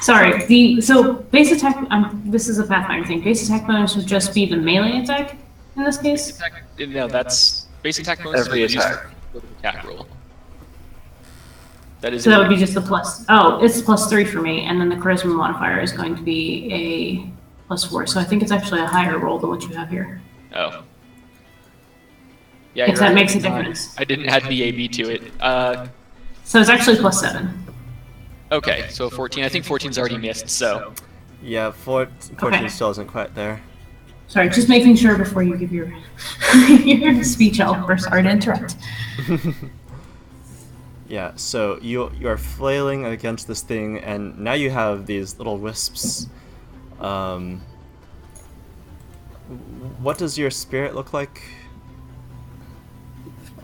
Sorry. So base attack. This is a Pathfinder thing. Base attack bonus would just be the melee attack in this case. Attack, no, that's basic attack bonus. Every is attack. Attack roll. That is. So that would be just the plus. Oh, it's +3 for me, and then the charisma modifier is going to be a +4. So I think it's actually a higher roll than what you have here. Oh. Yeah, If you're that right. makes a difference. I didn't add the AB to it. So it's actually +7. Okay, so 14. I think 14's already missed, so. Yeah, 14 Okay. still isn't quite there. Sorry, just making sure before you give your your speech out. We're sorry to interrupt. Yeah, so you are flailing against this thing, and now you have these little wisps. What does your spirit look like,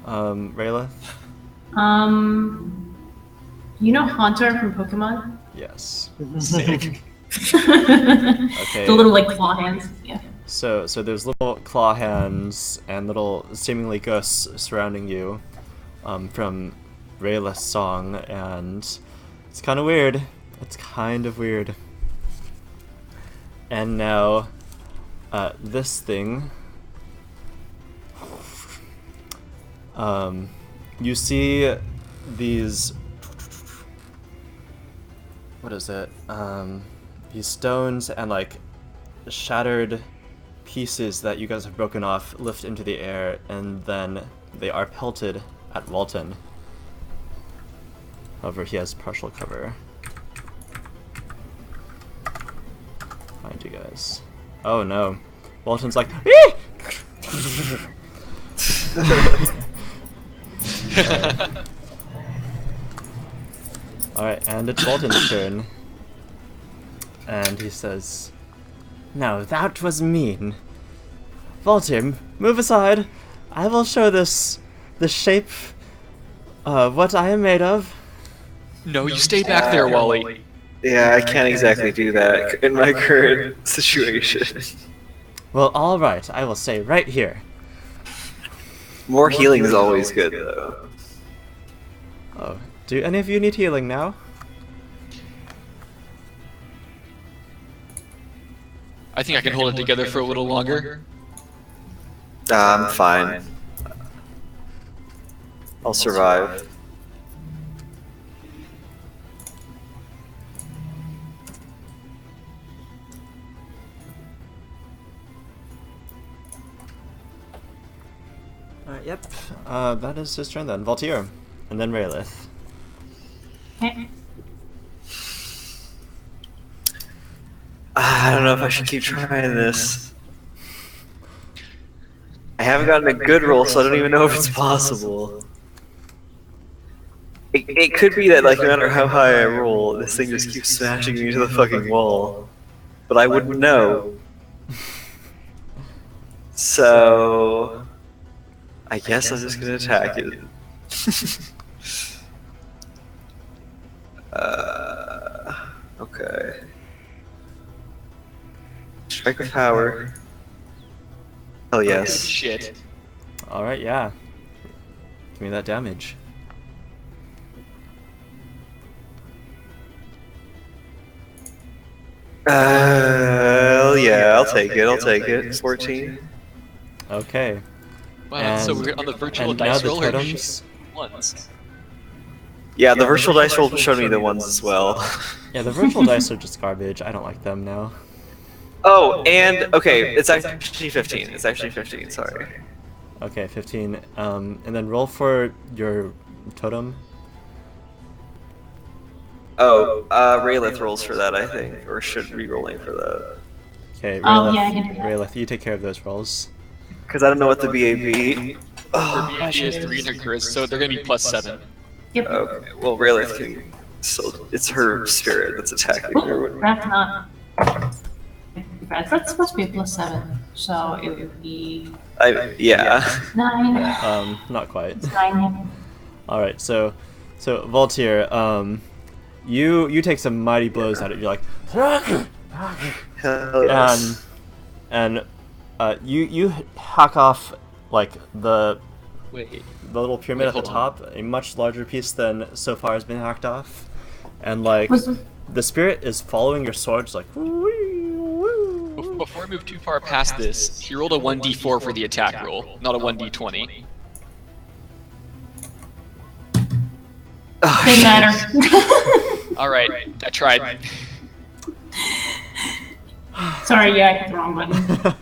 Rayla? You know Haunter from Pokemon? Yes. Sick. The little like claw hands. Yeah. So there's little claw hands and little seemingly ghosts surrounding you, from Raylith's song, and it's kind of weird. It's kind of weird. And now, this thing. You see these. What is it? These stones and like shattered pieces that you guys have broken off lift into the air, and then they are pelted at Walton. However, he has partial cover. Find you guys. Oh no. Walton's like, Alright, and it's Walton's turn. And he says, "Now that was mean. Voltir, move aside. I will show the shape of what I am made of." No, you stay back there, Wally. Yeah, I can't exactly do that in my current situation. Well, alright, I will stay right here. More healing is always good, though. Oh, do any of you need healing now? I think I can hold it together for a little longer. I'm fine. I'll survive. Yep. That is his turn then. Voltir. And then Raylith. I don't know if I should keep trying this. I haven't gotten a good roll, so I don't even know if it's possible. It could be that, like, no matter how high I roll, this thing just keeps smashing me to the fucking wall. But I wouldn't know. So... I guess I'm just gonna attack it. Okay. Strike of power. Hell yes. Shit. Alright, yeah. Give me that damage. Yeah, I'll take it. I'll take it. 14. Okay. Wow, so we're on the virtual and dice now the roll or totems. ones? Yeah, the virtual dice roll showed me the ones as well. Yeah, the virtual dice are just garbage. I don't like them now. Oh, and okay, it's actually 15. It's actually 15. Sorry. Okay, 15. And then roll for your totem. Oh, Raylith rolls for that, I think, or should be rolling for that. Okay, Oh, Raylith, yeah, I can do that. Raylith, you take care of those rolls. Because I don't know what the BAB. Her BAB is 3 and her charisma, so they're gonna be +7. Yep. Okay, well, Raylith can. So it's her spirit that's attacking her. Oh, that's not. That's supposed to be a +7, so it would be Yeah. 9. Not quite. 9. Alright, so Voltir, you take some mighty blows at it. You're like, Hell yes. and you hack off like the Wait. little pyramid Wait, at the hold top, a much larger piece than so far has been hacked off, and like Was- the spirit is following your sword, just like. Before we move too far past this, he rolled a 1d4 for the attack roll, not a 1d20. Didn't matter. Alright, I tried. Sorry, yeah, I hit the wrong button.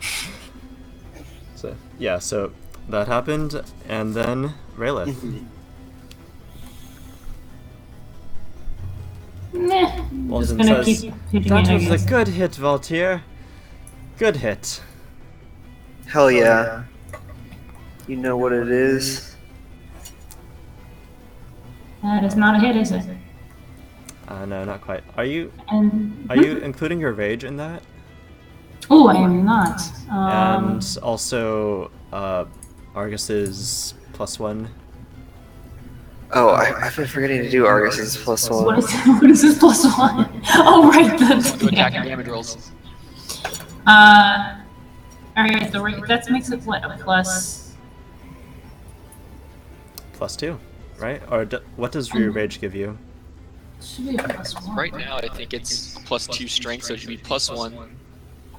So yeah, so that happened, and then Raylith. Nah, I'm just Walton gonna says, keep hitting "That it, I was guess. a good hit, Voltir. Good hit." Hell yeah. You know what it is? That is not a hit, is it? No, not quite. Are you And including your rage in that? oh, I am not. And also Argus's +1. Oh, I've been forgetting to do Argus's plus What one. is what is this plus one? Oh right, To the attack and damage rolls. Alright, that makes it what, a plus? +2, right? Or what does your rage give you? Should be a plus one. Right now, I think it's +2 strength, so it should be +1,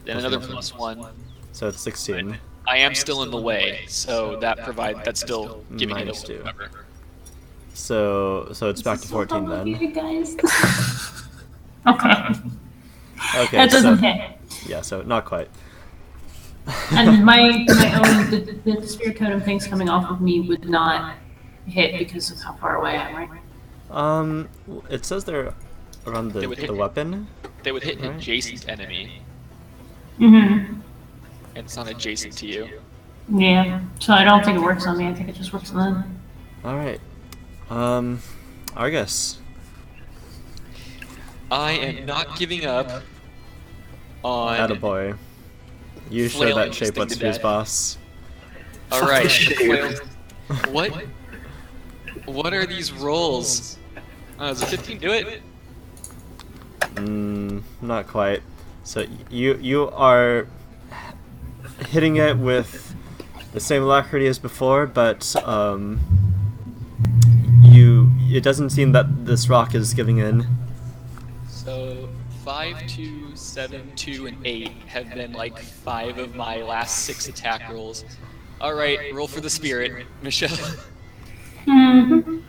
then another +1. So it's 16. I am still in the way, so that's still giving it a -2. whatever. So it's back to 14 then. Guys. Okay. Okay, That doesn't so, hit. yeah, so not quite. And my own the spirit totem things coming off of me would not hit because of how far away I am, right? It says they're around They would the hit- weapon. They would hit an Right. adjacent enemy, Mm-hmm. and it's not adjacent to you. Yeah. So I don't think it works on me. I think it just works on them. All right. Argus. I am not giving up on. Attaboy. You show flailing that this shape thing what's to to his death. boss. All right. Shape. What are these rolls? Does a 15 do it? Not quite. So you are hitting it with the same alacrity as before, but it doesn't seem that this rock is giving in. So 5, 2, 7, 2, and 8 have been like 5 of my last 6 attack rolls. All right, roll for the spirit, Michelle. Mm-hmm.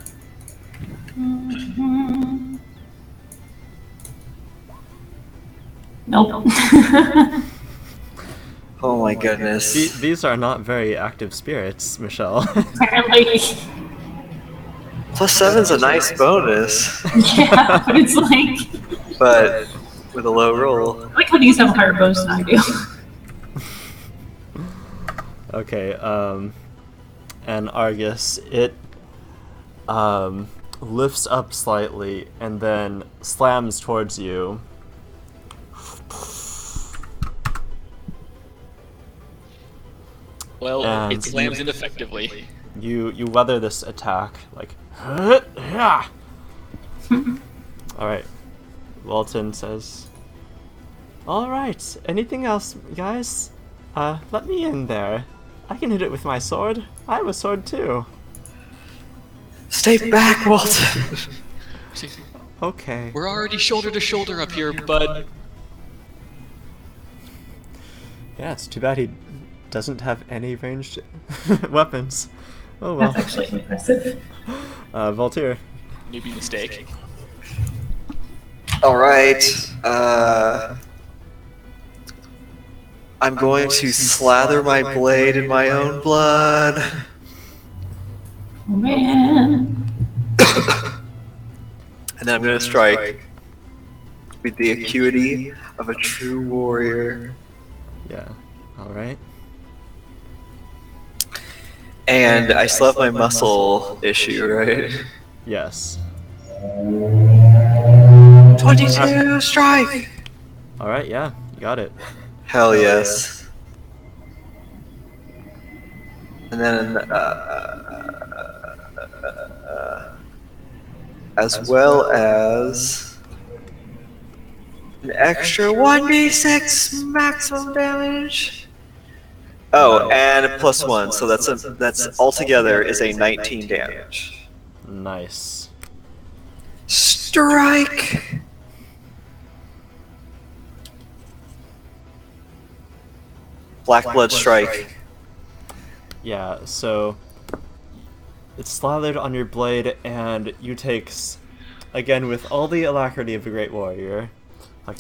Mm-hmm. Nope. Oh my goodness. These are not very active spirits, Michelle. Apparently. +7's a nice bonus, Yeah, but it's like but with a low roll. I like how these have higher bows than I do. Okay, and Argus, it lifts up slightly and then slams towards you. Well, And it slams ineffectively. You weather this attack like. All right, Walton says. All right, anything else, guys? Let me in there. I can hit it with my sword. I have a sword too. Stay back, Walton. Okay. We're already shoulder to shoulder up here, bud. Yeah, it's too bad he doesn't have any ranged weapons. Oh well. That's actually impressive. Voltaire. Newbie mistake. All right. I'm going to slather my blade in my own blood. Oh, man. And then I'm going to strike with the acuity of a true warrior. Yeah. All right. And I still have my muscle issue, right? Yes. 22 strike! All right. Yeah, you got it. Hell yes. And then, as well as an extra 1d6 maximum damage. Oh, and a +1, so that's altogether is a 19 damage. Nice. Strike! Black Blood Strike. Yeah. So it's slathered on your blade, and you take, again with all the alacrity of a great warrior, like,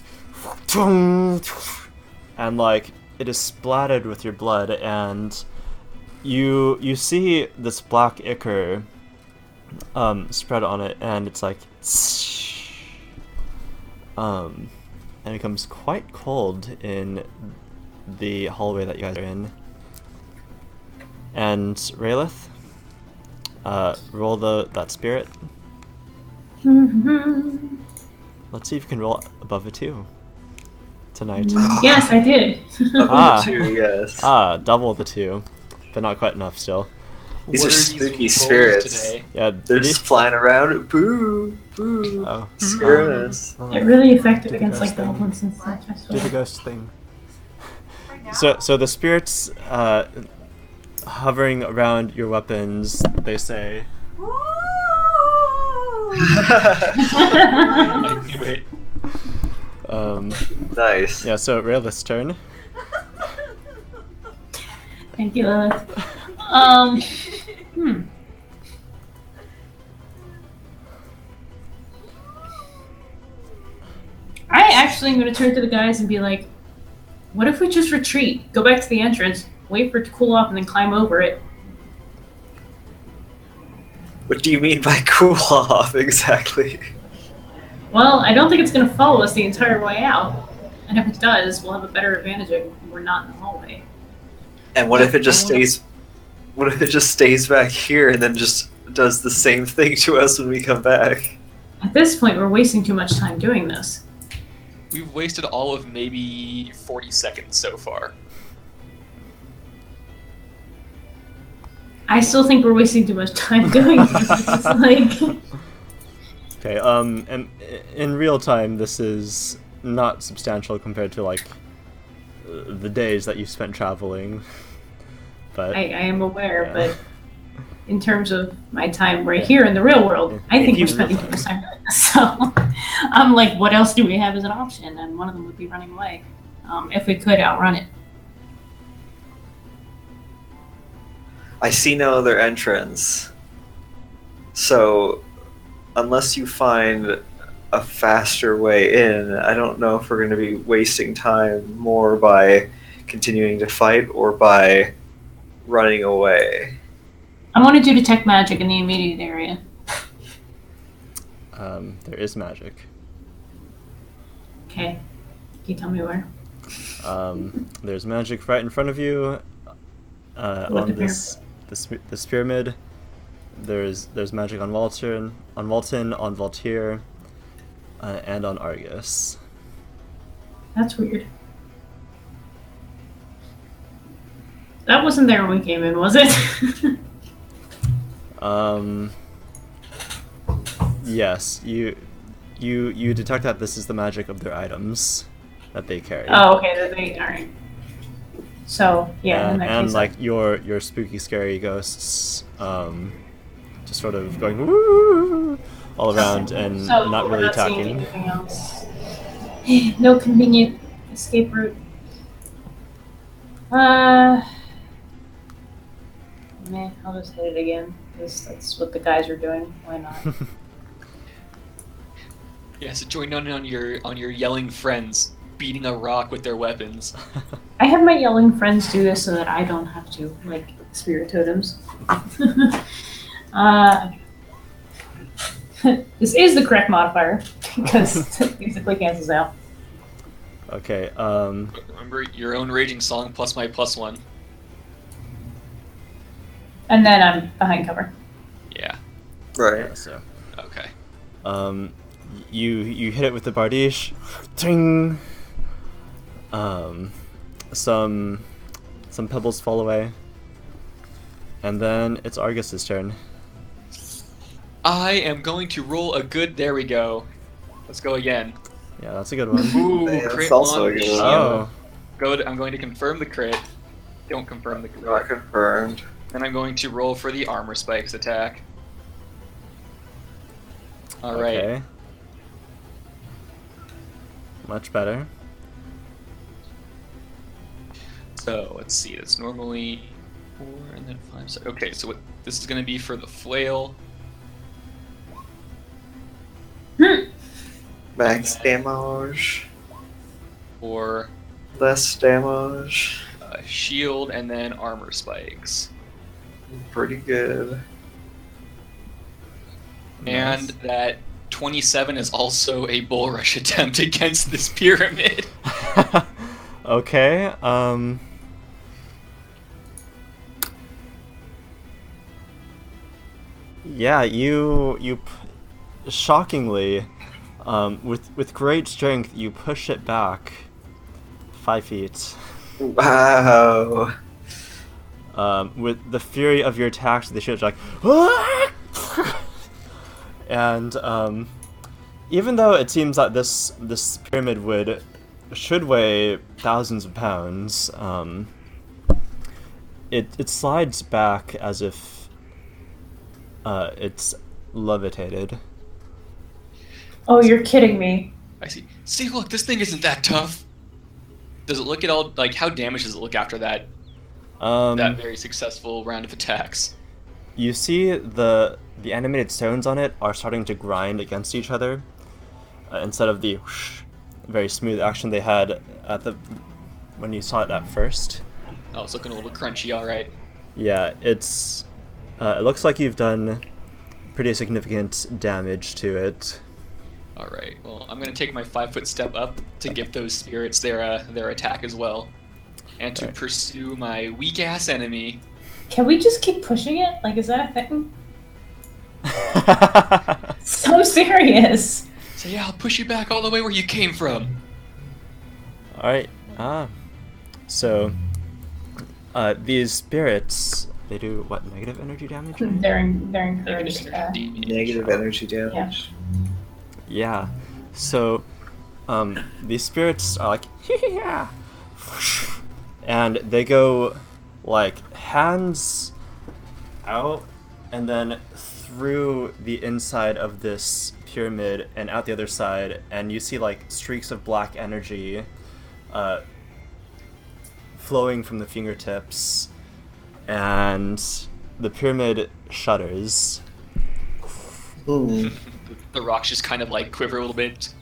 and like it is splattered with your blood, and you see this black ichor spread on it, and it's like and it becomes quite cold in the hallway that you guys are in. And Raelith, roll that spirit. Mhm. Let's see if you can roll above a 2 tonight. Yes, I did. Ah. 2, yes. Double the 2, but not quite enough still. These What are are spooky these spirits. rolls today? Yeah, They're just flying around. Boo, boo. Oh, Scaring us. They're really effective Do the against like ghost thing. goblins and such. I do the swear. ghost thing. So the spirits hovering around your weapons, they say, I knew it. Nice. yeah, so Rayla's turn. Thank you, Lilith. Hmm. I actually am going to turn to the guys and be like, what if we just retreat, go back to the entrance, wait for it to cool off, and then climb over it? What do you mean by cool off exactly? Well, I don't think it's going to follow us the entire way out. And if it does, we'll have a better advantage if we're not in the hallway. And what if it just stays? What if it just stays back here and then just does the same thing to us when we come back? At this point, we're wasting too much time doing this. We've wasted all of maybe 40 seconds so far. I still think we're wasting too much time doing this. It's like... Okay, and in real time, this is not substantial compared to, like, the days that you spent traveling. But I am aware, yeah. but in terms of my time right here in the real world, I think we're you- spending too much time doing this. So I'm like, what else do we have as an option? And one of them would be running away, if we could outrun it. I see no other entrance. So, unless you find a faster way in, I don't know if we're going to be wasting time more by continuing to fight or by running away. I want to do detect magic in the immediate area. there is magic. Okay. Can you tell me where? There's magic right in front of you. What On this pyramid. There's magic on Walton, on Voltaire, and on Argus. That's weird. That wasn't there when we came in, was it? Yes, you detect that this is the magic of their items that they carry. Oh, okay. Alright. So, yeah, in that and case, like your spooky, scary ghosts, just sort of going woo all around and so not we're really seeing attacking. anything else. No convenient escape route. Meh, I'll just hit it again, because that's what the guys are doing. Why not? Yeah, so join in on your yelling friends beating a rock with their weapons. I have my yelling friends do this so that I don't have to, like, spirit totems. This is the correct modifier, because it basically cancels out. Okay. Remember your own raging song plus my +1. And then I'm behind cover. Yeah. Right. Yeah, so. Okay. You hit it with the bardiche. Ting. Some pebbles fall away. And then it's Argus's turn. I am going to roll a good. There we go. Let's go again. Yeah, that's a good one. Ooh, That's crit also on a the good shield. one. Oh. Good. I'm going to confirm the crit. Don't confirm the Not crit. confirmed. Then I'm going to roll for the armor spikes attack. All right. Okay. Much better. So let's see. That's normally 4 and then 5. So, okay, so what this is going to be for the flail. Max damage. For Less damage. shield and then armor spikes. Pretty good. And that 27 is also a bull rush attempt against this pyramid. Okay. Yeah, shockingly, with great strength, you push it back 5 feet. Wow. with the fury of your attacks, the shields are like, "Ah!" And even though it seems that this pyramid should weigh thousands of pounds, it slides back as if it's levitated. Oh, you're kidding me. I see. See, look, this thing isn't that tough. Does it look at all like how damaged does it look after that very successful round of attacks? You see the animated stones on it are starting to grind against each other instead of the whoosh, very smooth action they had at when you saw it at first. Oh, it's looking a little crunchy, all right. Yeah, it looks like you've done pretty significant damage to it. All right. Well, I'm gonna take my 5-foot step up to give those spirits their attack as well, and to pursue my weak ass enemy. Can we just keep pushing it? Like, is that a thing? So serious. So yeah, I'll push you back all the way where you came from. All right. So these spirits, they do what, negative energy damage? They're encouraged. Negative energy damage. Yeah. So these spirits are like, yeah, and they go like hands out and then through the inside of this pyramid and out the other side, and you see like streaks of black energy flowing from the fingertips, and the pyramid shudders. Ooh. The rocks just kind of like quiver a little bit.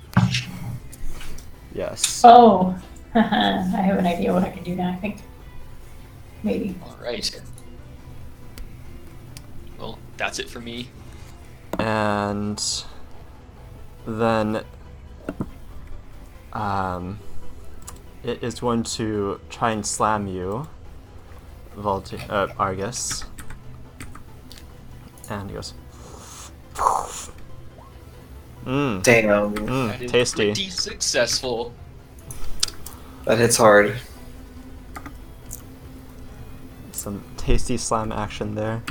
Yes. Oh, I have an idea what I can do now, I think. Maybe. All right. Well, that's it for me. And then it is going to try and slam you, Argus. And he goes, Damn. That is tasty. pretty successful. That hits hard. Some tasty slam action there.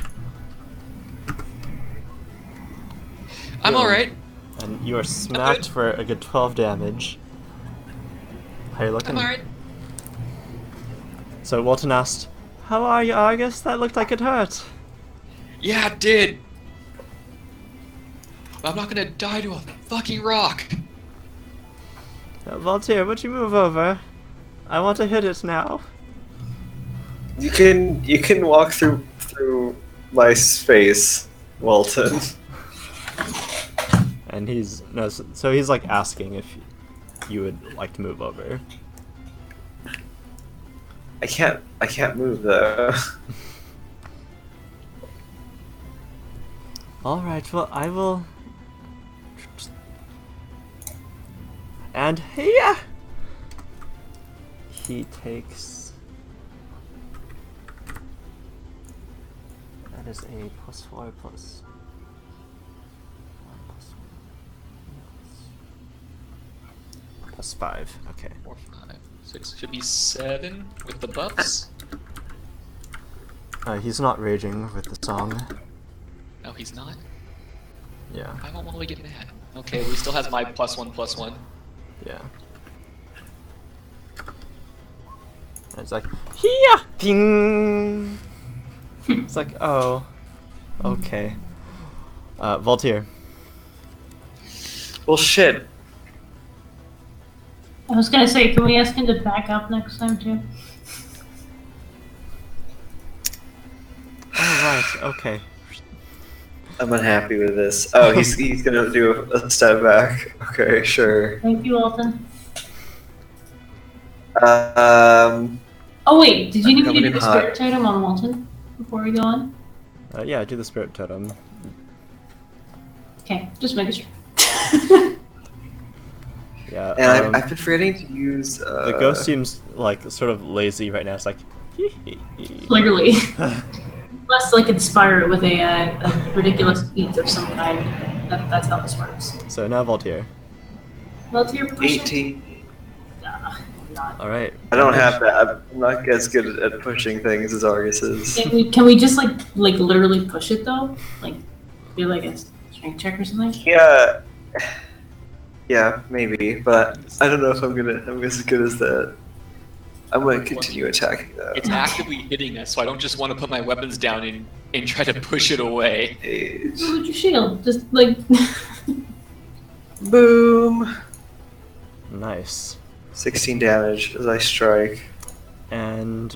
I'm all right. And you are smacked for a good 12 damage. How are you looking? I'm all right. So Walton asked, "How are you, Argus? That looked like it hurt." Yeah, it did. But I'm not gonna die to a fucking rock. Voltaire, would you move over? I want to hit it now. You can walk through my space, Walton. And he's like asking if you would like to move over. I can't move though. All right, well I will. And yeah, he takes. That is a +4 plus. +5. Okay. 4, 5, 6. Should be 7 with the buffs. He's not raging with the song. No, he's not. Yeah. I won't want to get mad. Okay, well, he still has my +1/+1. Yeah. And it's like, yeah, ding. It's like, oh, okay. Voltaire. Well, shit. I was gonna say, can we ask him to back up next time too? Oh right, okay. I'm unhappy with this. Oh, he's gonna do a step back. Okay, sure. Thank you, Alton. Um, Oh wait, did you need me to coming do in the hot. spirit totem on Walton before we go on? Yeah, do the spirit totem. Okay, just making sure. Yeah. and I've been forgetting to use. The ghost seems like sort of lazy right now. It's like, Clearly. Must like inspire it with a ridiculous feat of some kind. That's how this works. So now Voltaire. Well, to your push it. 18. not. All right. I don't have that. I'm not as good at pushing things as Argus is. Can we just like literally push it though? Like do like a strength check or something? Yeah. Yeah, maybe, but I don't know if I'm as good as that. I'm gonna continue attacking though. It's actively hitting us, so I don't just want to put my weapons down and try to push it away. Age. What would your shield? Just like Boom. Nice. 16 damage as I strike. And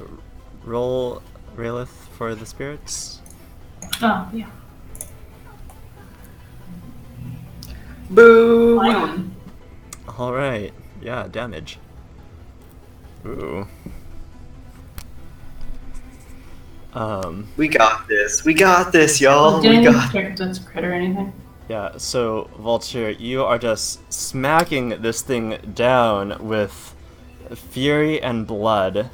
roll Raelith for the spirits. oh yeah. Boom. Finally. All right. Yeah, damage. Ooh. We got this. We got this, y'all. Did We anything got. check if that's a crit or anything? Yeah, so Vulture, you are just smacking this thing down with fury and blood.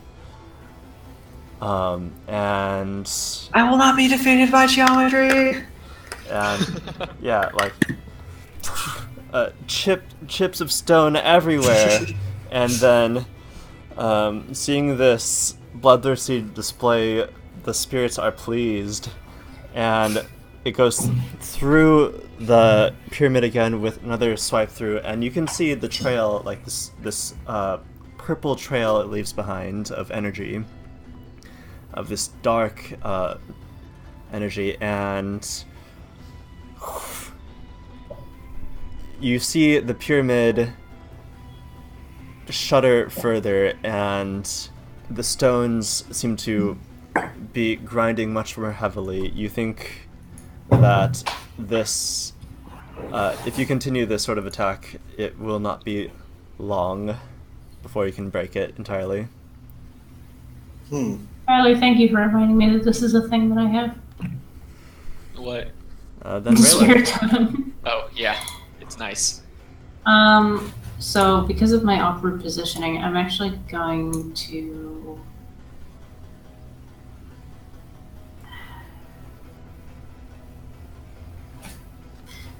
And I will not be defeated by geometry. yeah, like chips of stone everywhere. And then seeing this bloodthirsty display, the spirits are pleased, and it goes through the pyramid again with another swipe through, and you can see the trail, like this purple trail it leaves behind of energy, of this dark energy, and you see the pyramid shudder further, and the stones seem to be grinding much more heavily. You think that this, if you continue this sort of attack, it will not be long before you can break it entirely. Riley, thank you for reminding me that this is a thing that I have. What? Then The Raylan. spirit totem. Oh, yeah. It's nice. So because of my awkward positioning, I'm actually going to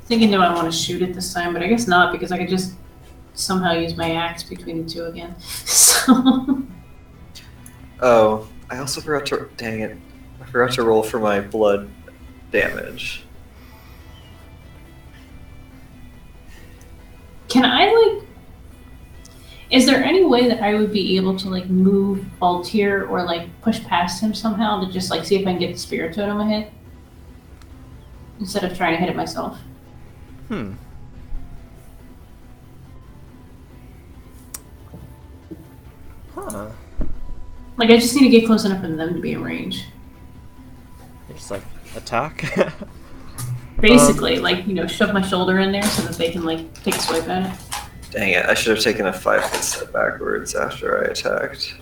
thinking, do I want to shoot it this time? But I guess not, because I could just somehow use my axe between the two again. So Oh, I also forgot to. Dang it! I forgot to roll for my blood damage. can I like? Is there any way that I would be able to like move Altier or like push past him somehow to just like see if I can get the spirit totem a hit instead of trying to hit it myself? Huh. Like I just need to get close enough for them to be in range. It's like attack. Basically, like, you know, shove my shoulder in there so that they can like take a swipe at it. Dang it! I should have taken a 5-foot step backwards after I attacked.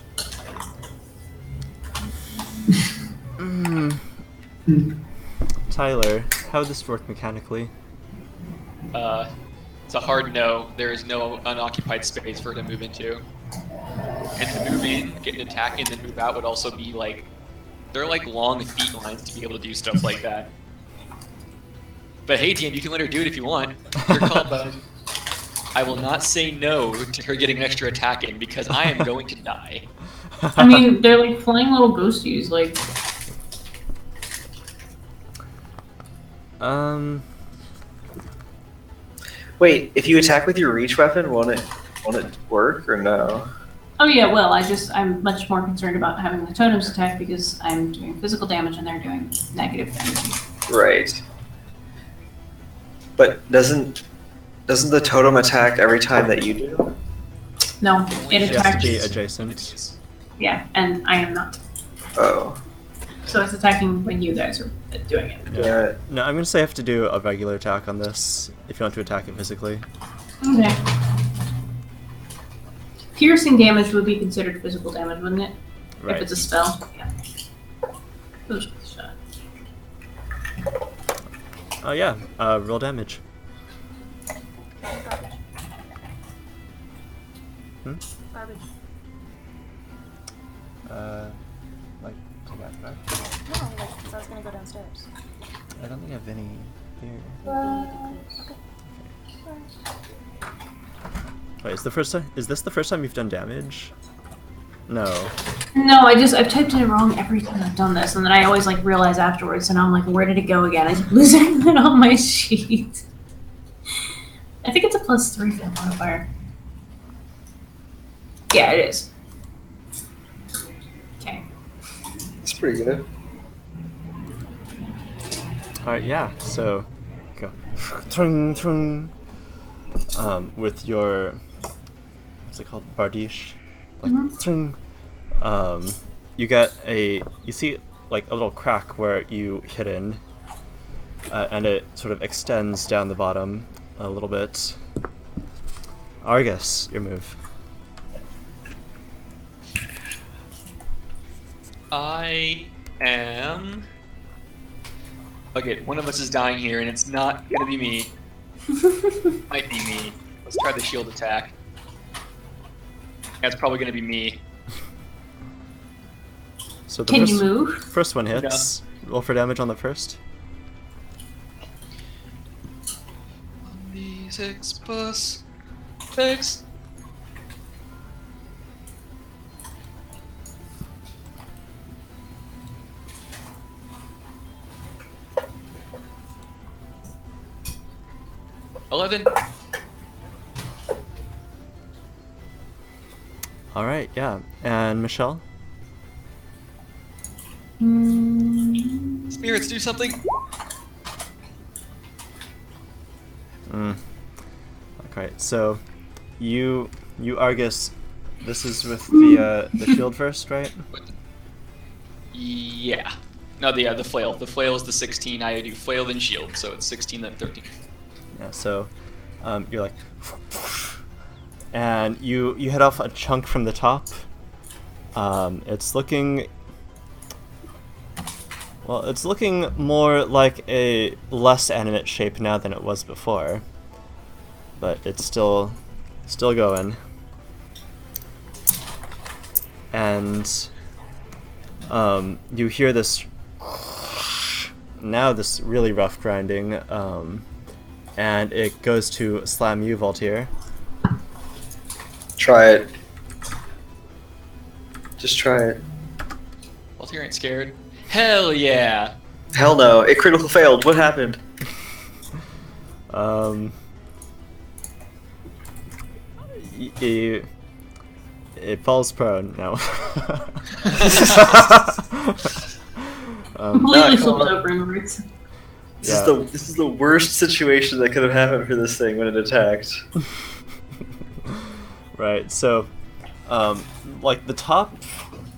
Tyler, how would this work mechanically? It's a hard no. There is no unoccupied space for it to move into. And to move in, get an attack, and then move out would also be like... They're like long feet lines to be able to do stuff like that. But hey, DM, you can let her do it if you want. Your call, bud. I will not say no to her getting an extra attack in, because I am going to die. I mean, they're like flying little ghosties, like... Wait, if you attack with your reach weapon, won't it work or no? Oh yeah, well, I'm much more concerned about having the totems attack because I'm doing physical damage and they're doing negative damage. Right. But doesn't the totem attack every time that you do? No, it It has to attacks. be adjacent. Yeah, and I am not. Oh. So it's attacking when you guys are doing it. Yeah. No, I'm gonna say I have to do a regular attack on this if you want to attack it physically. Okay. Piercing damage would be considered physical damage, wouldn't it? Right. If it's a spell. Yeah. Those are the shot. Oh yeah, roll damage. Garbage. Like to that, right? No, like, 'cause I was gonna go downstairs. I don't think I have any here. Wait, is this the first time you've done damage? No. No, I've typed it wrong every time I've done this, and then I always like realize afterwards, and I'm like, where did it go again? I keep losing it on my sheet. I think it's a +3 for the modifier. Yeah, it is. Okay. It's pretty good. Alright, yeah, so go. Trung, trung. With your, what's it called? Bardiche? Like, trung. You see like a little crack where you hit in, and it sort of extends down the bottom a little bit. Argus, your move. I am. Okay, one of us is dying here, and it's not gonna be me. Might be me. Let's try the shield attack. That's probably gonna be me. So the Can you move? first one hits. Roll for damage on the first. 1d6 plus 6. $11. All right, yeah. And Michelle. Spirits, do something. Okay, so you Argus. This is with the shield first, right? Yeah. No, the flail. The flail is the 16. I do flail then shield, so it's 16 then 13. Yeah. So you're like, and you hit off a chunk from the top. It's looking. Well, it's looking more like a less animate shape now than it was before, but it's still going. And you hear this now, this really rough grinding, and it goes to slam you, Voltaire. Try it. Just try it. Voltaire ain't scared. Hell yeah! Hell no, it critical failed. What happened? It falls prone now. Completely come flipped on. over inwards. This is the worst situation that could have happened for this thing when it attacked. Right, so, like, the top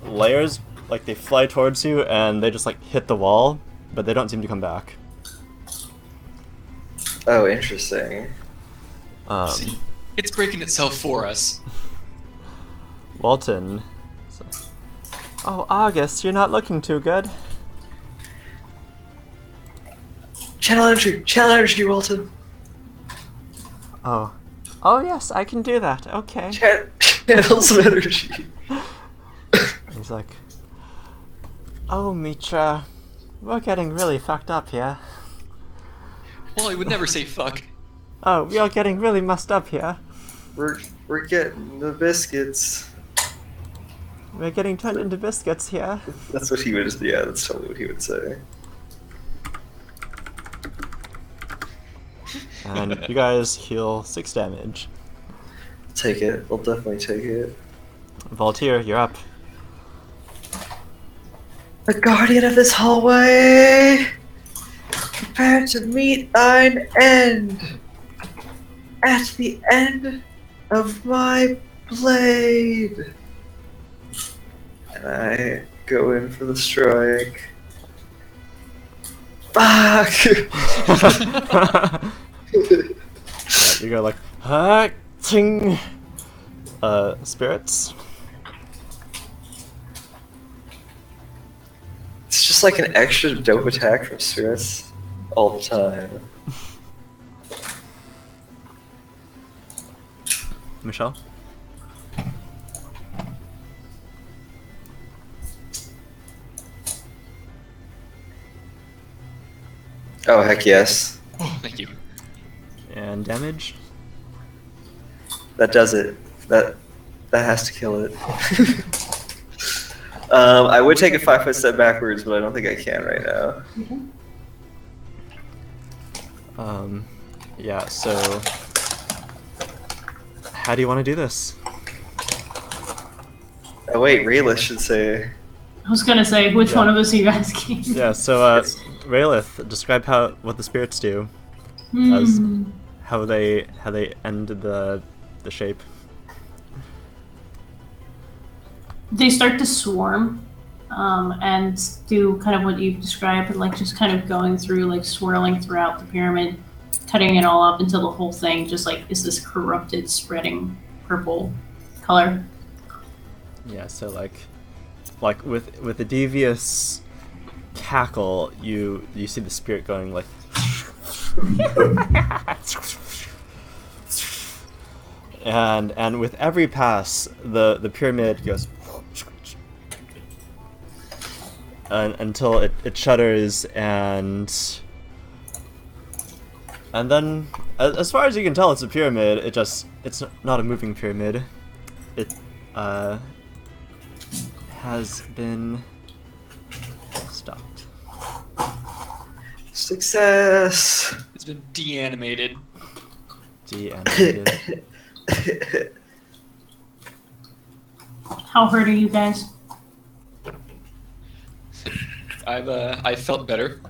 layers, like, they fly towards you, and they just, like, hit the wall, but they don't seem to come back. Oh, interesting. See, it's breaking itself for us. Walton. So, oh, August, you're not looking too good. Channel energy, Walton. Oh. Oh, yes, I can do that. Okay. Channel some energy. He's like, oh, Mitra, we're getting really fucked up here. Well, he would never say fuck. Oh, we are getting really messed up here. We're getting the biscuits. We're getting turned into biscuits here. That's what he would. Yeah, that's totally what he would say. And you guys heal 6 damage. Take it. We'll definitely take it. Voltaire, you're up. The guardian of this hallway, prepare to meet thine end. At the end of my blade. And I go in for the strike. Fuck! Yeah, you go like, ha, ting. Spirits. It's just like an extra dope attack from spirits all the time. Michelle? Oh, heck yes. Oh, thank you. And damage? That does it. That has to kill it. I would take a 5-foot step backwards, but I don't think I can right now. Yeah, so how do you want to do this? Oh wait, Raylis should say. I was gonna say, which one of us are you asking? Yeah, so Raylith, describe what the spirits do, as how they end the shape. They start to swarm, and do kind of what you've described, like just kind of going through, like swirling throughout the pyramid, cutting it all up until the whole thing just like is this corrupted, spreading purple color. Yeah, so like with a devious cackle, you see the spirit going like. And with every pass, the pyramid goes until it shudders, and then as far as you can tell, it's a pyramid. It's not a moving pyramid. It has been stopped. Success. It's been de-animated. De-animated. How hurt are you guys? I felt better.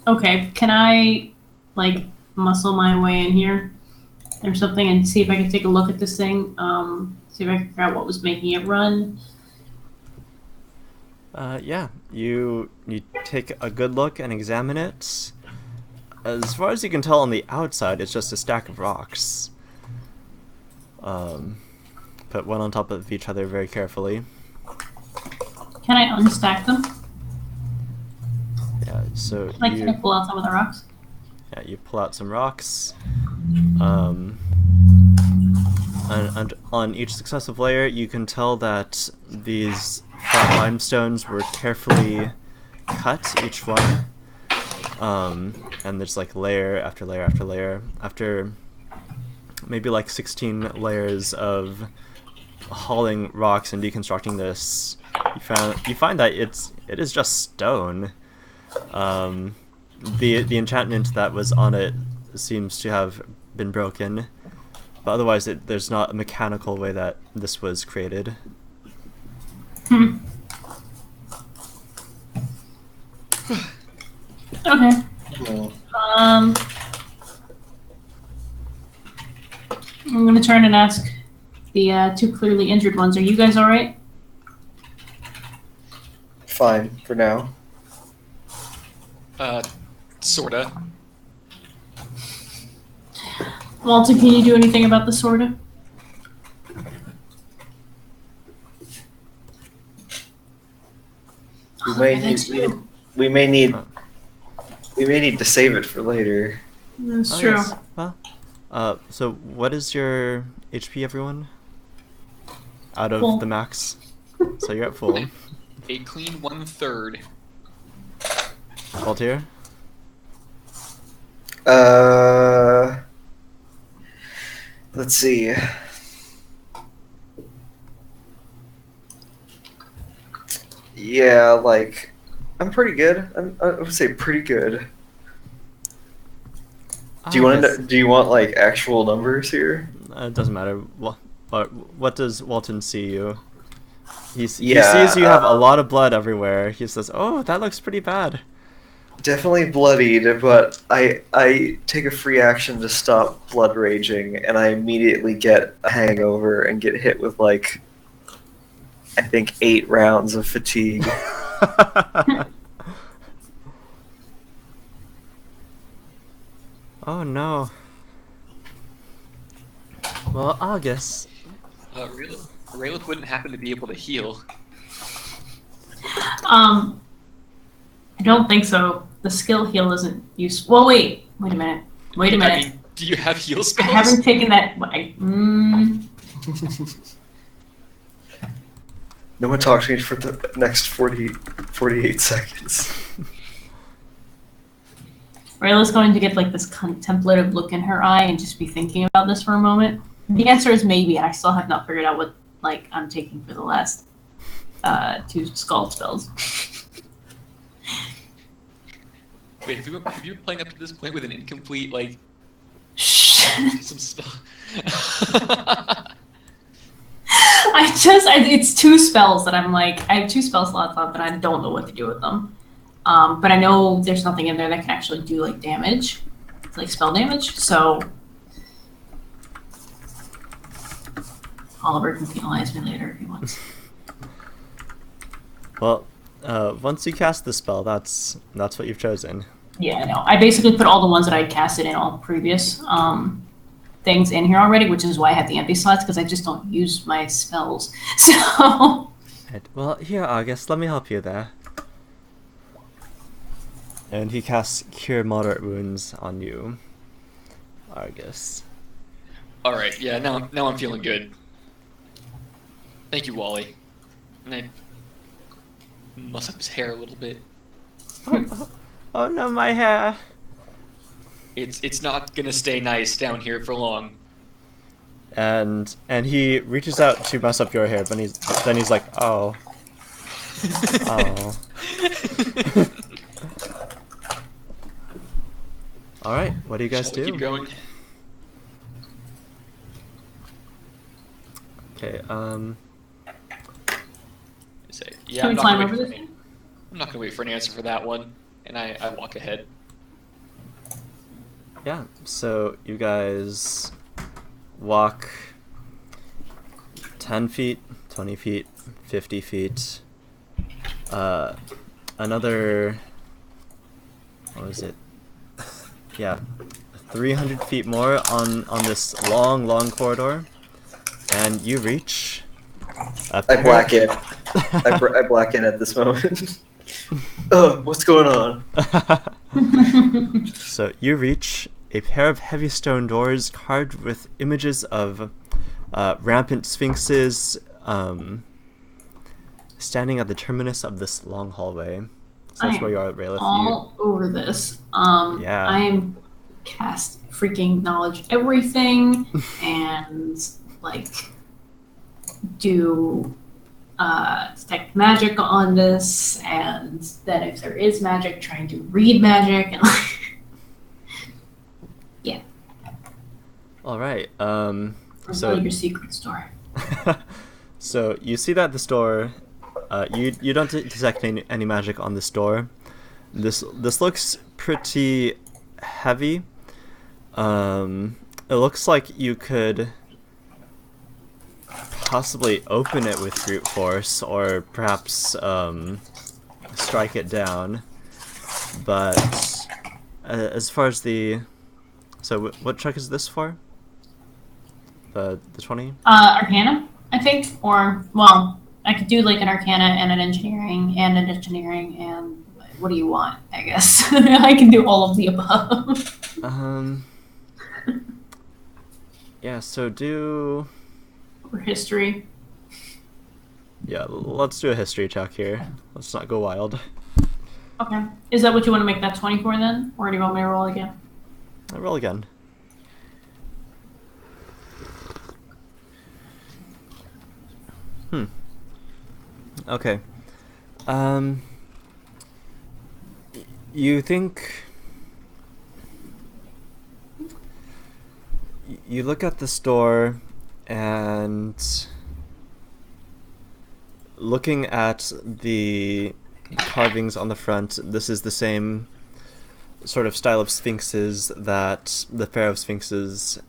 Okay, can I like muscle my way in here or something and see if I can take a look at this thing? See if I can figure out what was making it run. Yeah, you take a good look and examine it. As far as you can tell on the outside, it's just a stack of rocks. Put one on top of each other very carefully. Can I unstack them? Yeah, so Like, can I pull out some of the rocks? yeah, you pull out some rocks. And on each successive layer, you can tell that these flat limestones were carefully cut, each one. And there's like layer after layer after layer. After maybe like 16 layers of hauling rocks and deconstructing this, you find that it is just stone. The enchantment that was on it seems to have been broken, but otherwise there's not a mechanical way that this was created. Okay. I'm gonna turn and ask the two clearly injured ones. Are you guys all right? Fine for now. Sorta. Walter, can you do anything about the sorta? We may need to save it for later. That's Oh, true. yes. Well, so what is your HP, everyone? Out of Full. the max? So you're at full. A clean 1/3. Altier? Let's see. Yeah, like, I'm pretty good. I would say pretty good. Do you want like actual numbers here? It doesn't matter. What does Walton see you? He sees you have a lot of blood everywhere. He says, "Oh, that looks pretty bad." Definitely bloodied, but I take a free action to stop blood raging, and I immediately get a hangover and get hit with like, I think 8 rounds of fatigue. Oh no. Well, August. Raylith wouldn't happen to be able to heal. I don't think so. The skill heal isn't useful. Well, wait a minute. I mean, do you have heal I spells? haven't taken that. No one talks to me for the next 48 seconds. Rayla's going to get like this contemplative look in her eye and just be thinking about this for a moment. The answer is maybe. I still have not figured out what like I'm taking for the last 2 scald spells. Wait, if you were playing up to this point with an incomplete, like, some spell. It's 2 spells that I'm like, I have 2 spell slots left, but I don't know what to do with them. But I know there's nothing in there that can actually do like damage, like spell damage. So Oliver can penalize me later if he wants. Well, once you cast the spell, that's what you've chosen. Yeah, I know. I basically put all the ones that I casted in all previous things in here already, which is why I have the empty slots, because I just don't use my spells. So. Right. Well, here, August, let me help you there. And he casts Cure Moderate Wounds on you, Argus. Alright, yeah, now I'm feeling good. Thank you, Wally. And I muss up his hair a little bit. Oh no, my hair! It's not gonna stay nice down here for long. And he reaches out to mess up your hair, but then he's like, oh. Oh. Alright, what do you guys Shall we do? keep going? Okay, Yeah, Can we I'm not climb gonna over wait this for thing? I'm not gonna wait for an answer for that one, and I walk ahead. Yeah, so you guys walk 10 feet, 20 feet, 50 feet, another, what was it? Yeah, 300 feet more on this long corridor, and you reach a I black in. I black in at this moment. Oh, what's going on? So you reach a pair of heavy stone doors carved with images of rampant sphinxes standing at the terminus of this long hallway. So that's where you are, Rayla. All over this. Yeah. I am cast freaking knowledge everything and like do detect magic on this, and then if there is magic, trying to read magic and yeah. All right. So your secret store. So you see that this door, you don't detect any magic on this door. This looks pretty heavy. It looks like you could possibly open it with brute force, or perhaps strike it down. But as far as the, so what check is this for? The 20? Arcana, I think, or well, I could do like an Arcana and an Engineering and what do you want? I guess I can do all of the above. Yeah. So do. Or history. Yeah, let's do a history check here. Let's not go wild. Okay. Is that what you want to make that 20 for then? Or do you want me to roll again? Roll again. Okay. You think... You look at this door, and looking at the carvings on the front, this is the same sort of style of sphinxes that the Pharaoh of Sphinxes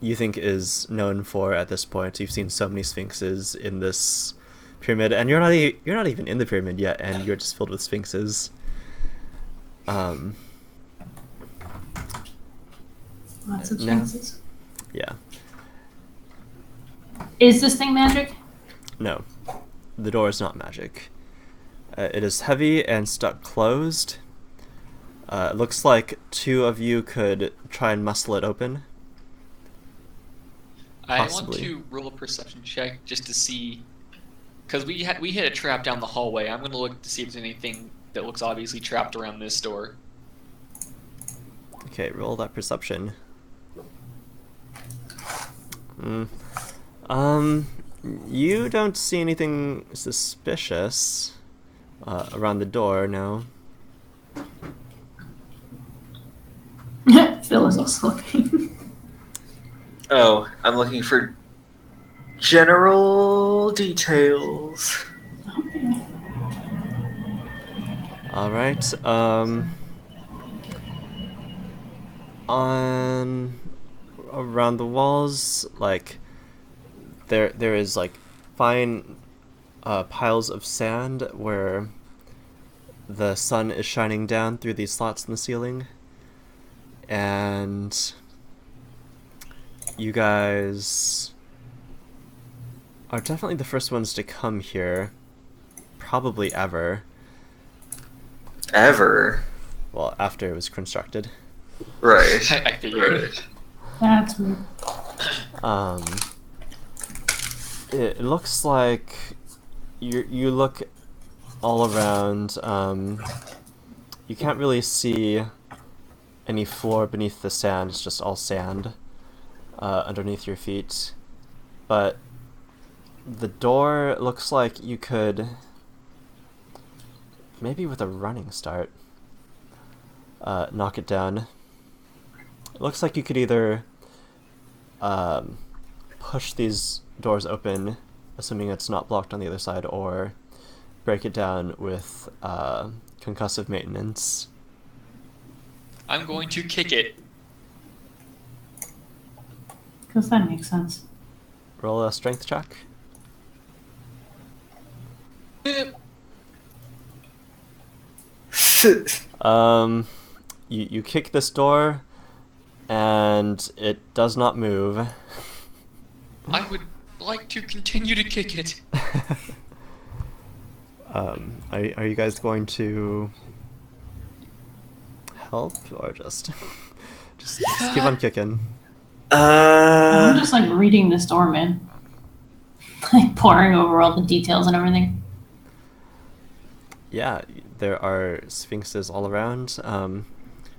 you think is known for at this point. You've seen so many sphinxes in this pyramid, and you're not even in the pyramid yet, and you're just filled with sphinxes. Lots of sphinxes. Yeah. Is this thing magic? No, the door is not magic. It is heavy and stuck closed. It looks like 2 of you could try and muscle it open. Possibly. I want to roll a perception check just to see, because we hit a trap down the hallway. I'm gonna look to see if there's anything that looks obviously trapped around this door. Okay, roll that perception. You don't see anything suspicious around the door, no. Phil is also looking. Oh, I'm looking for general details. Okay. All right. On around the walls, like there is like fine piles of sand where the sun is shining down through these slots in the ceiling, and you guys are definitely the first ones to come here, probably ever. Ever. Well, after it was constructed. Right. I figured. That's weird. It looks like you look all around. You can't really see any floor beneath the sand. It's just all sand underneath your feet. But the door looks like you could, maybe with a running start, knock it down. It looks like you could either push these doors open, assuming it's not blocked on the other side, or break it down with concussive maintenance. I'm going to kick it. Because that makes sense. Roll a strength check. You kick this door, and it does not move. I would like to continue to kick it. Are you guys going to help, or just keep on kicking? I'm just like reading this door, man. Like poring over all the details and everything. Yeah, there are sphinxes all around.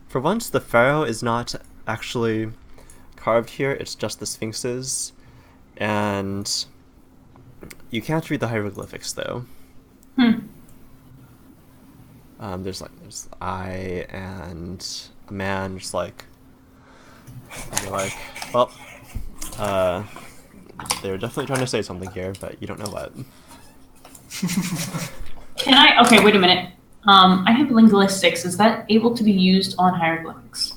For once, the pharaoh is not actually carved here, it's just the sphinxes. And you can't read the hieroglyphics, though. There's eye and a man just like, and you're like, well, they're definitely trying to say something here, but you don't know what. Can I? Okay, wait a minute. I have linguistics. Is that able to be used on hieroglyphics?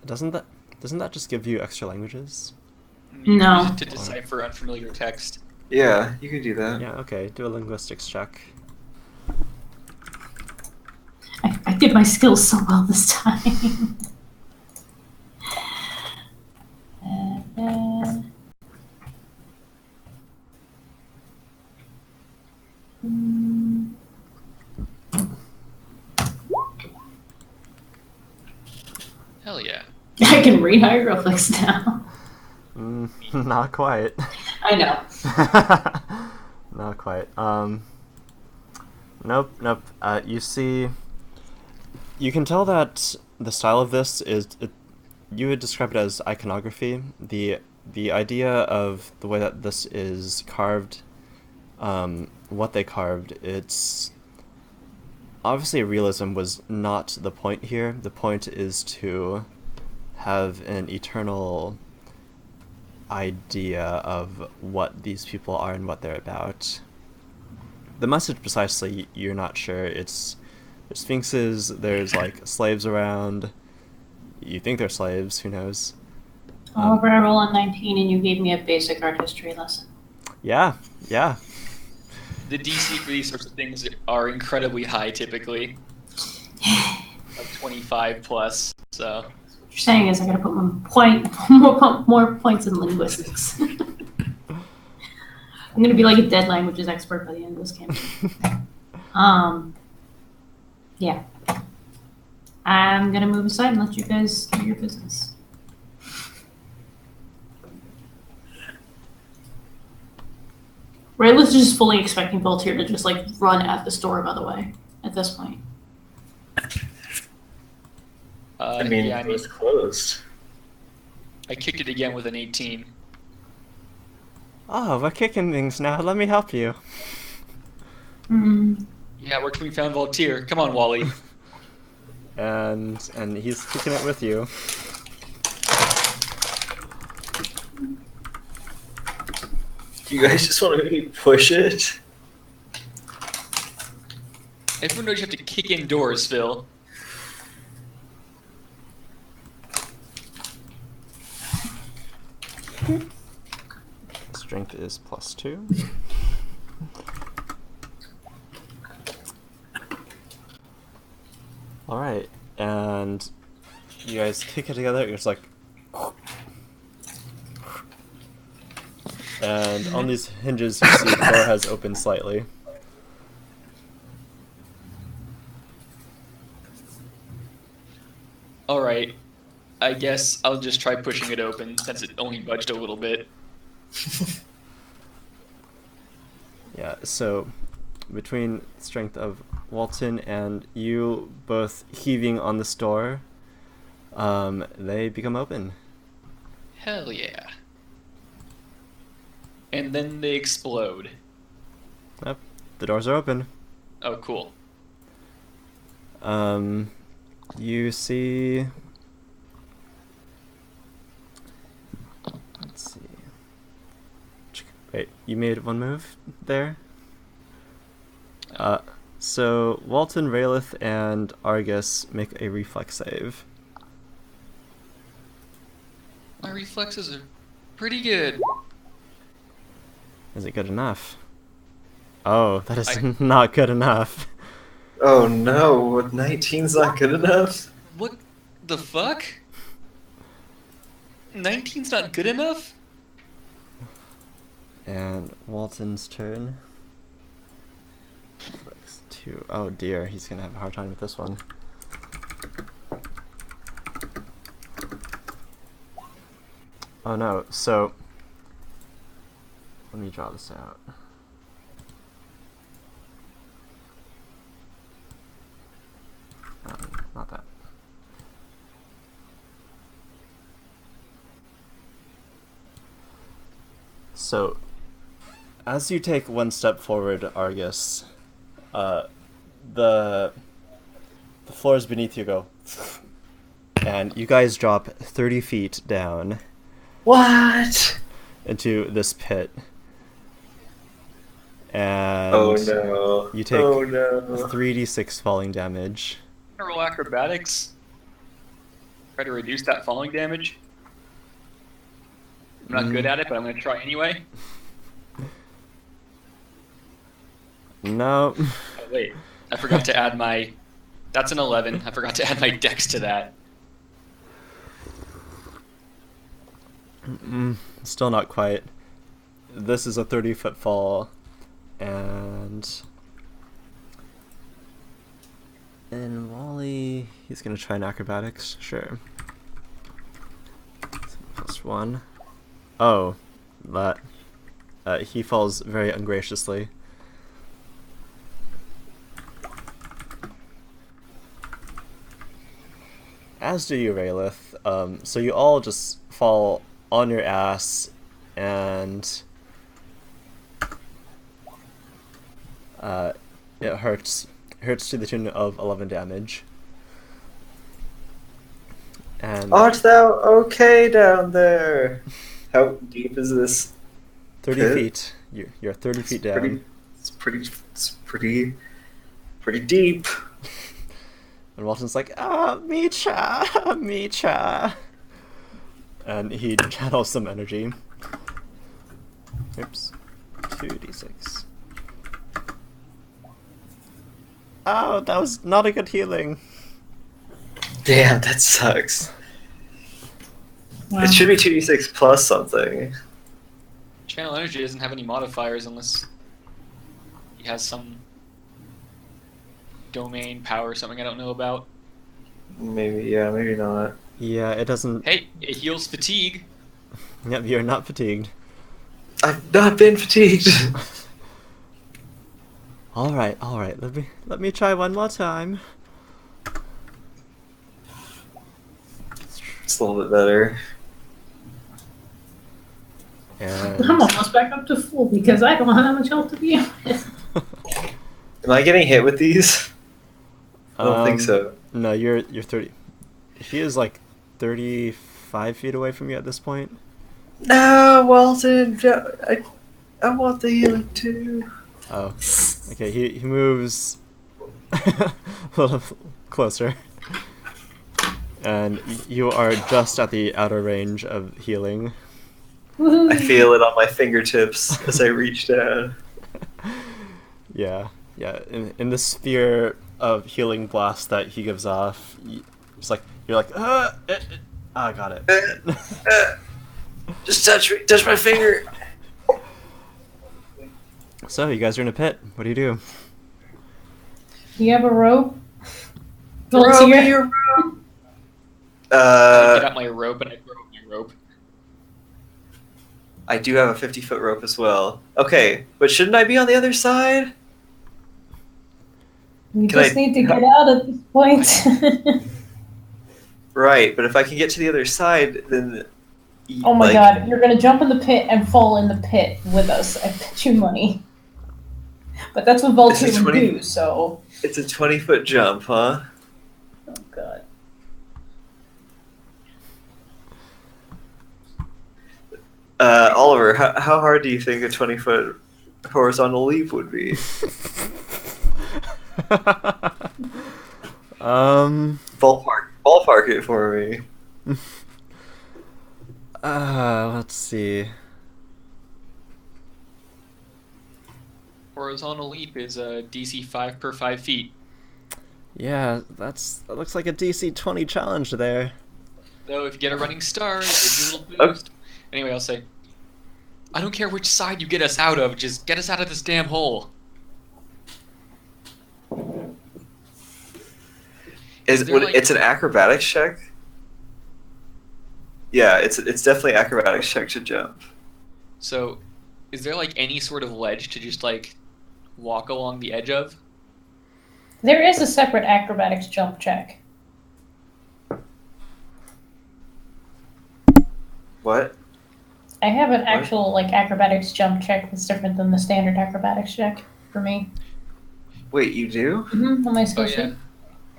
Doesn't that just give you extra languages? You No. use it to decipher unfamiliar text. Yeah, you can do that. Yeah, okay, do a linguistics check. I did my skills so well this time. Hell yeah. I can read hieroglyphics now. Not quite. I know. Not quite. Nope. You see, you can tell that the style of this is, you would describe it as iconography. The idea of the way that this is carved, what they carved, it's obviously realism was not the point here. The point is to have an eternal idea of what these people are and what they're about. The message precisely, you're not sure. There's sphinxes, there's like slaves around. You think they're slaves, who knows? However, I roll on 19 and you gave me a basic art history lesson. Yeah. The DC for these sorts of things are incredibly high typically. Like 25 plus, so. What you're saying is I gotta put more points in linguistics. I'm gonna be like a dead languages expert by the end of this campaign. Yeah. I'm gonna move aside and let you guys do your business. Rayla's just fully expecting Voltaire to just like run at this door, by the way, at this point. I mean, yeah, it was closed. I kicked it again with an 18. Oh, we're kicking things now. Let me help you. Yeah, where can we find Voltaire? Come on, Wally. And he's kicking it with you. Do you guys just want to maybe push it? Everyone knows you have to kick in doors, Phil. Strength is +2. Alright, and you guys kick it together, it's like... And on these hinges you see the door has opened slightly. Alright, I guess I'll just try pushing it open, since it only budged a little bit. Yeah, so between strength of Walton and you both heaving on this door, they become open. Hell yeah. And then they explode. Yep, the doors are open. Oh, cool. You see... Let's see... Wait, you made one move there? So Walton, Raylith, and Argus make a reflex save. My reflexes are pretty good. Is it good enough? Oh, that is not good enough. Oh no, 19's not good enough? What the fuck? 19's not good enough? And Walton's turn. Reflex 2. Oh dear, he's gonna have a hard time with this one. Oh no, so... Let me draw this out. Not that. So, as you take one step forward, Argus, the floors beneath you go, and you guys drop 30 feet down. What? Into this pit. And Oh no. you take oh no. 3d6 falling damage. Roll acrobatics. Try to reduce that falling damage. I'm not good at it, but I'm going to try anyway. No. Oh, wait. I forgot to add my... That's an 11. I forgot to add my dex to that. Still not quite. This is a 30-foot fall, and Wally, he's gonna try an acrobatics. Sure. +1. Oh, that he falls very ungraciously. As do you, Raylith. So you all just fall on your ass, and it hurts to the tune of 11 damage. And Art thou okay down there? How deep is this? 30 pit? feet. You're 30 feet down. It's pretty deep. And Walton's like, Micha, Micha. And he channels some energy. Oops. 2d6. Oh, that was not a good healing. Damn, that sucks. Wow. It should be 2d6 plus something. Channel Energy doesn't have any modifiers unless he has some domain power or something I don't know about. Maybe, yeah, maybe not. Yeah, it doesn't... Hey, it heals fatigue. Yep, you're not fatigued. I've not been fatigued. All right. Let me try one more time. It's a little bit better. And I'm almost back up to full because I don't have that much health to be honest. Am I getting hit with these? I don't think so. No, you're 30. He is like 35 feet away from you at this point. No, Walton. I want the healing too. Oh, okay. He moves a little closer, and you are just at the outer range of healing. I feel it on my fingertips as I reach down. Yeah. In the sphere of healing blast that he gives off, you're like, I got it. Just touch my finger. So you guys are in a pit. What do you do? Do you have a rope? Throw me Volunteer? your rope. I get out my rope and I throw my rope. I do have a 50-foot rope as well. Okay, but shouldn't I be on the other side? You Can just I- need to get out at this point. Right, but if I can get to the other side, then. Oh my like, god, you're gonna jump in the pit and fall in the pit with us. I bet you money. But that's what It's a Voltaire would 20 do, so. It's a 20-foot jump, huh? Oh god. Oliver, how hard do you think a 20-foot horizontal leap would be? Ballpark it for me. Let's see. Horizontal leap is a DC 5 per 5 feet. Yeah, that looks like a DC 20 challenge there. Though if you get a running start, it gives you a little boost. Anyway, I'll say, I don't care which side you get us out of, just get us out of this damn hole. It's an acrobatics check? Yeah, it's definitely acrobatics check to jump. So, is there like any sort of ledge to just like walk along the edge of? There is a separate acrobatics jump check. What? I have an actual like acrobatics jump check that's different than the standard acrobatics check for me. Wait, you do? Mm-hmm. On my Oh skill yeah. sheet.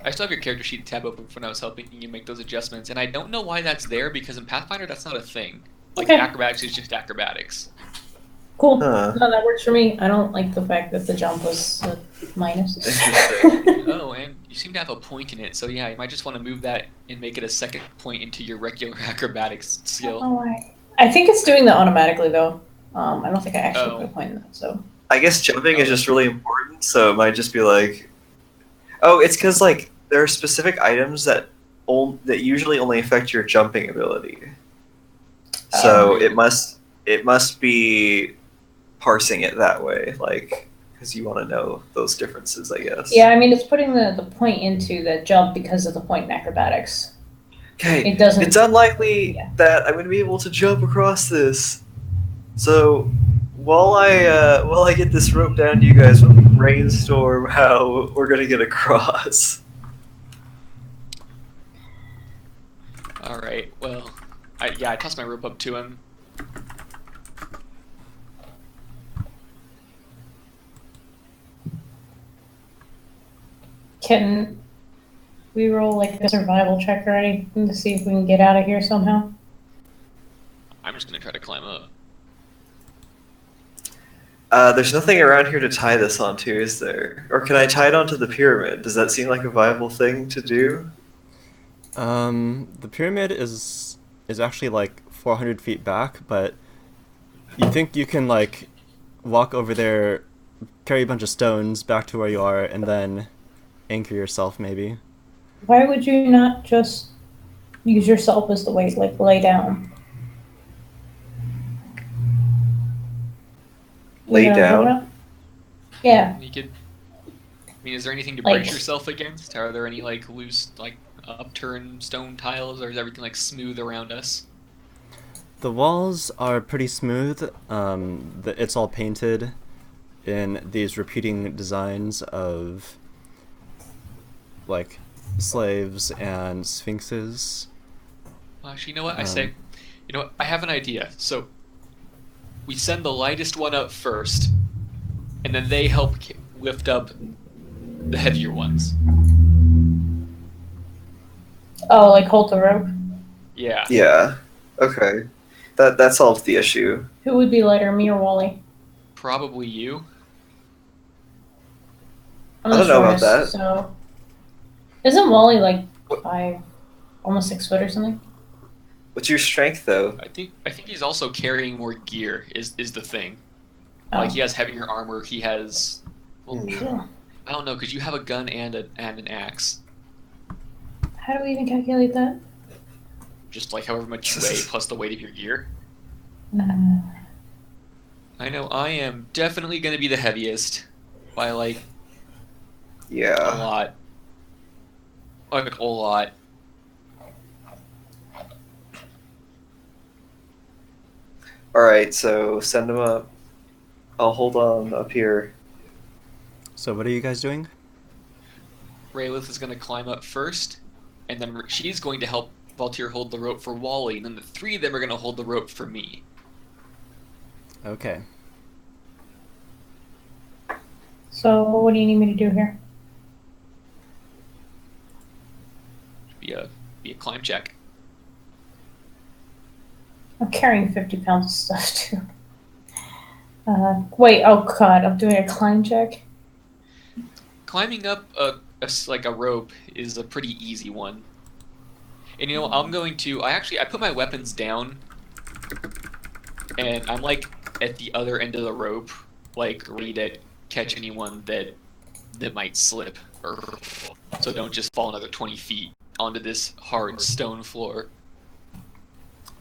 I still have your character sheet tab open when I was helping you make those adjustments, and I don't know why that's there because in Pathfinder that's not a thing. Like Okay. acrobatics is just acrobatics. Cool. Huh. No, that works for me. I don't like the fact that the jump was a minus. Interesting. Oh, and you seem to have a point in it, so yeah, you might just want to move that and make it a second point into your regular acrobatics skill. Oh, I think it's doing that automatically though. I don't think I actually Oh. put a point in that. So. I guess jumping is just really important, so it might just be like, oh, it's because like there are specific items that usually only affect your jumping ability. So it must be parsing it that way, like because you want to know those differences, I guess. Yeah, I mean it's putting the point into the jump because of the point in acrobatics. Okay. It doesn't. It's unlikely Yeah. that I'm going to be able to jump across this. So while I get this rope down to you guys, we'll brainstorm how we're going to get across. All right. Well, I tossed my rope up to him. Can we roll like a survival check or anything to see if we can get out of here somehow? I'm just gonna try to climb up. There's nothing around here to tie this onto, is there? Or can I tie it onto the pyramid? Does that seem like a viable thing to do? The pyramid is actually like 400 feet back, but you think you can like walk over there, carry a bunch of stones back to where you are, and then anchor yourself maybe. Why would you not just use yourself as the weight, like lay down? Lay You know what I'm down? talking about? Yeah. You could. I mean, is there anything to Like- brace yourself against? Are there any like loose, like upturned stone tiles, or is everything like smooth around us? The walls are pretty smooth. It's all painted, in these repeating designs of like slaves and sphinxes. Actually, you know what I say? You know what? I have an idea. So we send the lightest one up first, and then they help lift up the heavier ones. Oh, like hold the rope. Yeah. Yeah. Okay. That solves the issue. Who would be lighter, me or Wally? Probably you. I'm I the don't know about shortest, that. so isn't Wally like 5, almost 6 foot or something? What's your strength though? I think he's also carrying more gear. Is the thing? Oh. Like he has heavier armor. He has. Well, Yeah. I don't know because you have a gun and an axe. How do we even calculate that? Just like however much you weigh plus the weight of your gear. Uh, I know I am definitely going to be the heaviest by like a Yeah. lot. Like a whole lot. Alright, so send them up. I'll hold on up here. So what are you guys doing? Raylith is going to climb up first, and then she's going to help Valtir hold the rope for Wally, and then the three of them are going to hold the rope for me. Okay. so what do you need me to do here? Be a climb check. I'm carrying 50 pounds of stuff too. Wait, oh god, I'm doing a climb check. Climbing up like a rope is a pretty easy one. And you know, I'm going to. I put my weapons down, and I'm like at the other end of the rope, like ready to catch anyone that might slip, or so don't just fall another 20 feet onto this hard stone floor.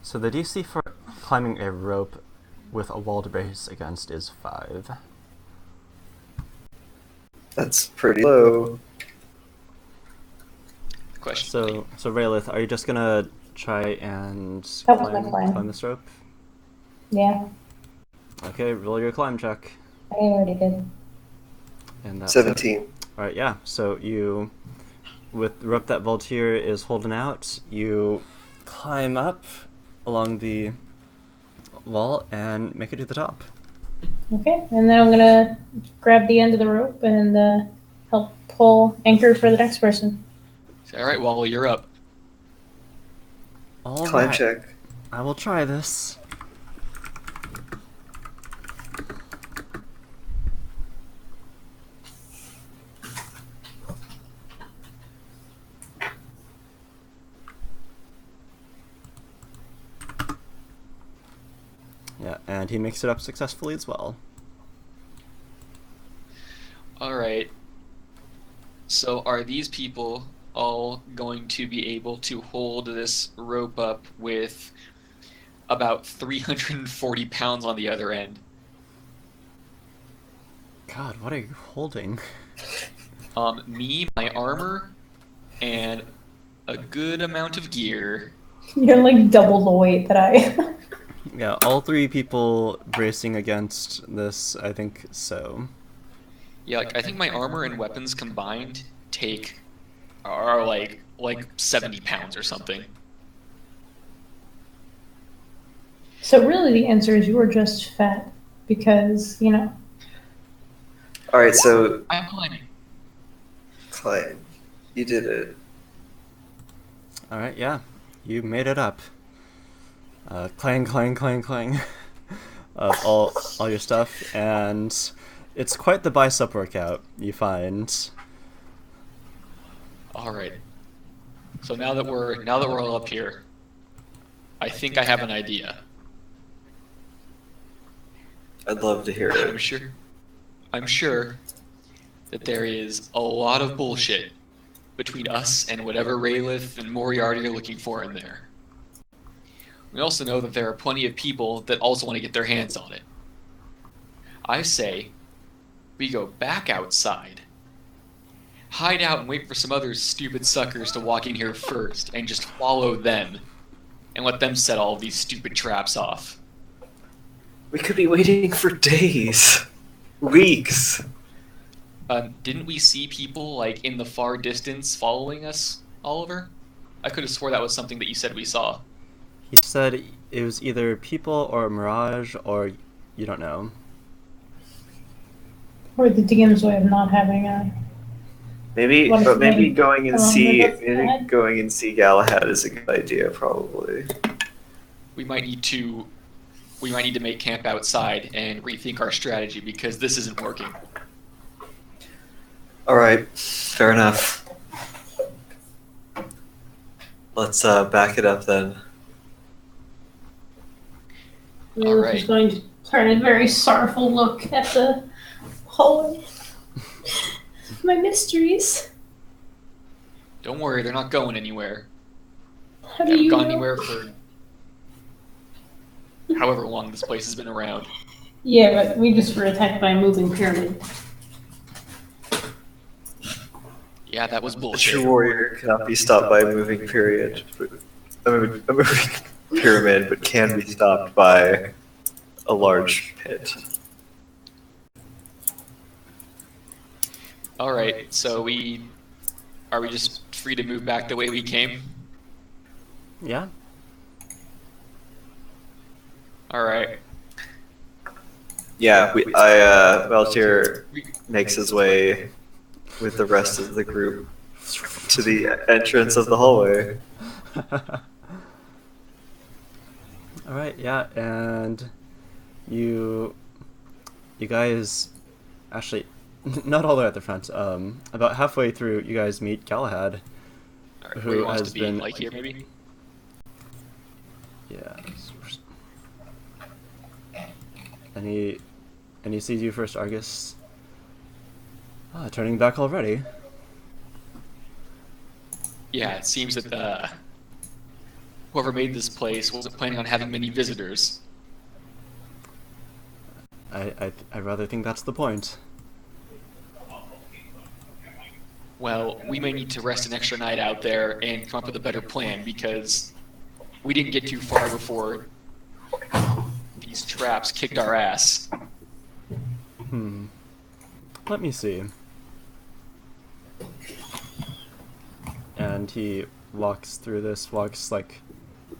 So the DC for climbing a rope with a wall to brace against is 5. That's pretty low. Question. So Raylith, are you just gonna try and That was my plan. climb this rope? Yeah, Okay, roll your climb check. I already did. And that's 17. Alright, yeah. So you, with the rope that Voltaire is holding out, you climb up along the wall and make it to the top. Okay, and then I'm gonna grab the end of the rope and help pull anchor for the next person. All right, Wally, you're up. All Climb right, check. I will try this. Yeah, and he makes it up successfully as well. All right. So are these people all going to be able to hold this rope up with about 340 pounds on the other end? God, what are you holding? Me, my armor, and a good amount of gear. You're like double the weight that I. Yeah, all 3 people bracing against this, I think so. Yeah, like I think my armor and weapons combined are like 70 pounds or something. So really, the answer is you were just fat because you know. Alright, so I'm climbing. climb. You did it. Alright, yeah, you made it up. Clang, clang, clang, clang. Of all your stuff, and it's quite the bicep workout, you find. All right. So now that we're all up here, I think I have an idea. I'd love to hear I'm it. sure that there is a lot of bullshit between us and whatever Raylith and Moriarty are looking for in there. We also know that there are plenty of people that also want to get their hands on it. I say we go back outside, hide out and wait for some other stupid suckers to walk in here first and just follow them and let them set all these stupid traps off. We could be waiting for days. Weeks. Didn't we see people like in the far distance following us, Oliver? I could have swore that was something that you said we saw. He said it was either people or a mirage, or you don't know. Or the DM's way of not having a. Maybe, What if but maybe maybe going and along see with us, maybe Galahad? going and see Galahad is a good idea, probably. We might need to make camp outside and rethink our strategy because this isn't working. All right, fair enough. Let's back it up then. Lilith right. is going to turn a very sorrowful look at the hallway. My mysteries. Don't worry, they're not going anywhere. How They do haven't you gone know? anywhere for however long this place has been around. Yeah, but we just were attacked by a moving pyramid. Yeah, that was A bullshit. true warrior cannot be stopped by a moving period, a moving pyramid, but can be stopped by a large pit. All right, so are we just free to move back the way we came? Yeah? All right. Yeah, Valtier makes his way with the rest of the group to the entrance of the hallway. Alright, yeah, and you guys actually not all the way at the front. About halfway through you guys meet Galahad. All right, Who where he wants has to be, been- like here maybe? Yeah. And he sees you first, Argus. Ah, turning back already. Yeah, it seems that whoever made this place wasn't planning on having many visitors. I rather think that's the point. Well, we may need to rest an extra night out there and come up with a better plan because we didn't get too far before these traps kicked our ass. Let me see. And he walks through this,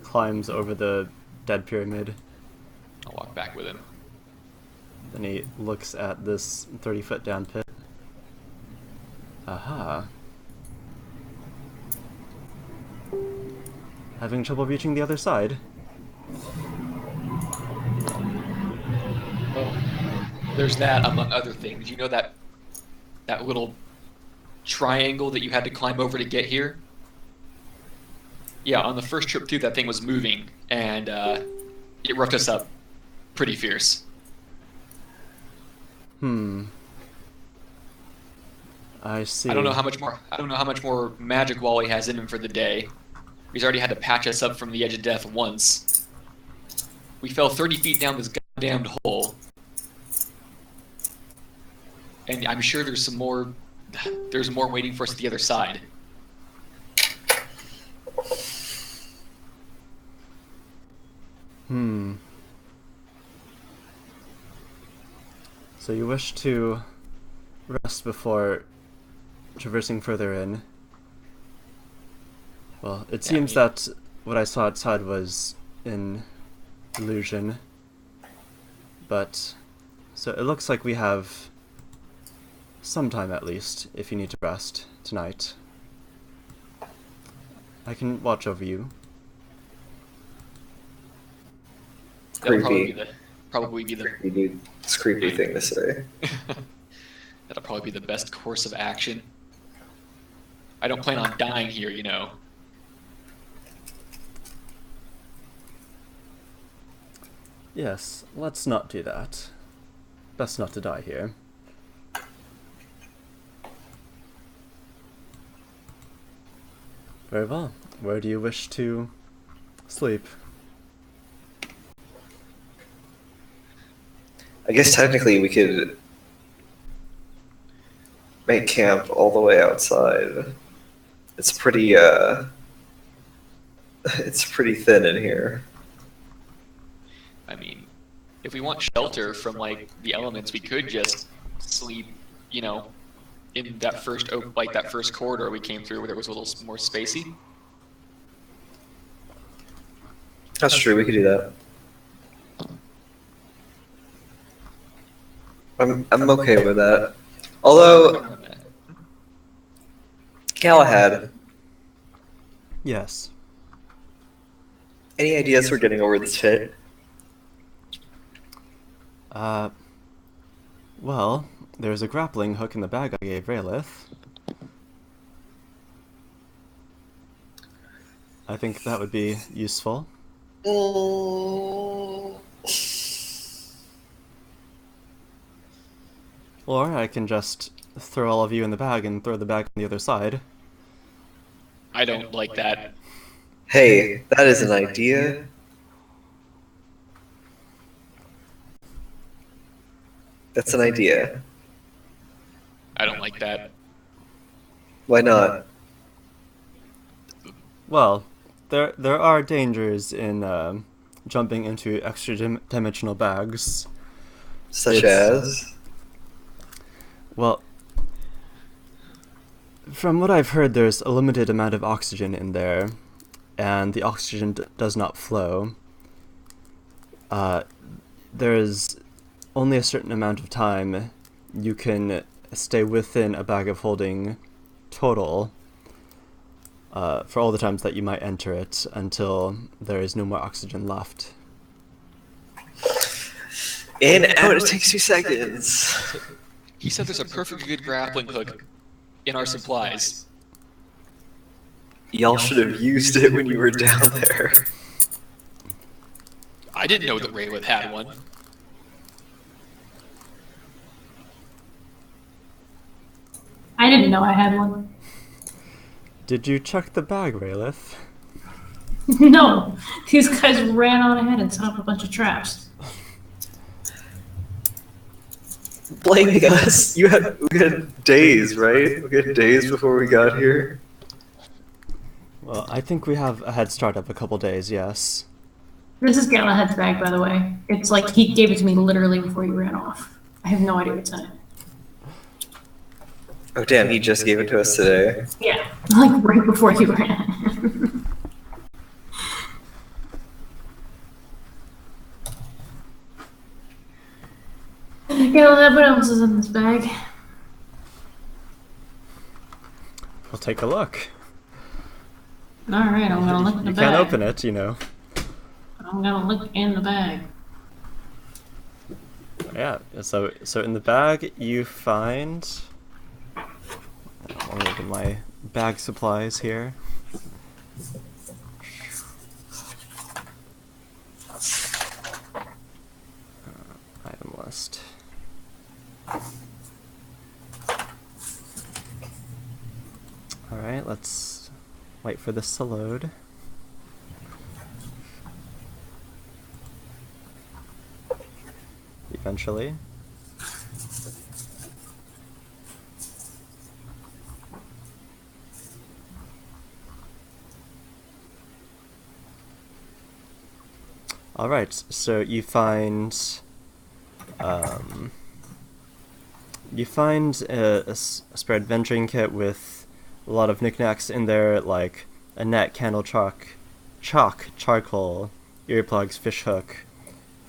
climbs over the dead pyramid. I'll walk back with him. Then he looks at this 30-foot down pit. Aha. Having trouble reaching the other side? Oh, there's that among other things. You know that little triangle that you had to climb over to get here? Yeah, on the first trip through, that thing was moving, and it roughed us up pretty fierce. I see. I don't know how much more magic Wally has in him for the day. He's already had to patch us up from the edge of death once. We fell 30 feet down this goddamned hole. And I'm sure there's more waiting for us at the other side. So you wish to rest before traversing further in. Well, it seems that what I saw outside was an illusion. But, so it looks like we have some time at least, if you need to rest tonight. I can watch over you. That'll Creepy. probably be the It's a creepy thing to say. that'll probably be the best course of action. I don't plan on dying here, you know. Yes, let's not do that. Best not to die here. Very well. Where do you wish to sleep? I guess technically we could make camp all the way outside. It's pretty it's pretty thin in here. I mean, if we want shelter from like the elements, we could just sleep, you know, in that first corridor we came through where there was a little more spacey. That's true. We could do that. I'm okay with that. Although, Galahad, Yes. any ideas for getting over this pit? Well, there's a grappling hook in the bag I gave Raelith. I think that would be useful. Or I can just throw all of you in the bag and throw the bag on the other side. I don't like that. Hey, that is an idea. That's an idea. I don't like that. Why not? Well, there are dangers in jumping into extra-dimensional bags. Such as? Well, from what I've heard, there's a limited amount of oxygen in there, and the oxygen does not flow. There's only a certain amount of time you can stay within a bag of holding total for all the times that you might enter it until there is no more oxygen left. In and out, it takes 2 seconds. He said there's a perfectly good grappling hook in our supplies. Y'all should have used it when you were down there. I didn't know that Raelith had one. I didn't know I had one. Did you check the bag, Raelith? No, these guys ran on ahead and set up a bunch of traps. Blaming us? We had days, right? We had days before we got here. Well, I think we have a head start of a couple days, yes. This is Galahad's bag, by the way. It's like he gave it to me literally before he ran off. I have no idea what's in it. Oh damn, he just gave it to us today. Yeah, like right before he ran. Galahad, what else is in this bag? We'll take a look. Alright, I'm gonna look in the You bag. can't open it, you know. I'm gonna look in the bag. Yeah, so in the bag you find... Let me look at my bag supplies here. Item list. Alright, let's wait for this to load. Eventually. Alright, so you find a spare adventuring kit with a lot of knickknacks in there, like a net, candle, chalk, charcoal, earplugs, fishhook,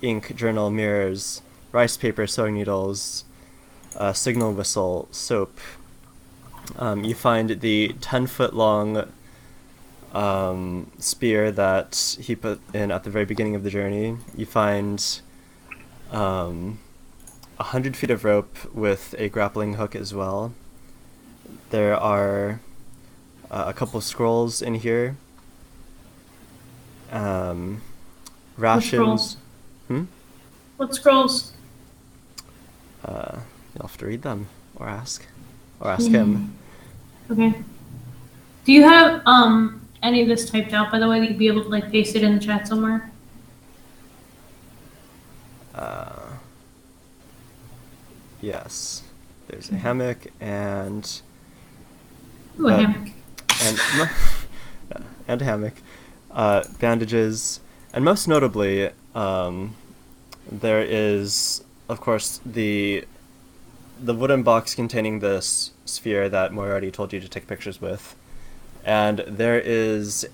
ink, journal, mirrors, rice paper, sewing needles, signal whistle, soap. You find the 10-foot long spear that he put in at the very beginning of the journey. You find 100 feet of rope with a grappling hook as well. There are a couple of scrolls in here. Rations. What scrolls? You'll have to read them or ask him. Okay. Do you have any of this typed out, by the way, that you'd be able to like paste it in the chat somewhere? Yes. There's a hammock and Ooh, a hammock. and a hammock, bandages, and most notably, there is, of course, the the wooden box containing this sphere that Moriarty told you to take pictures with, and there is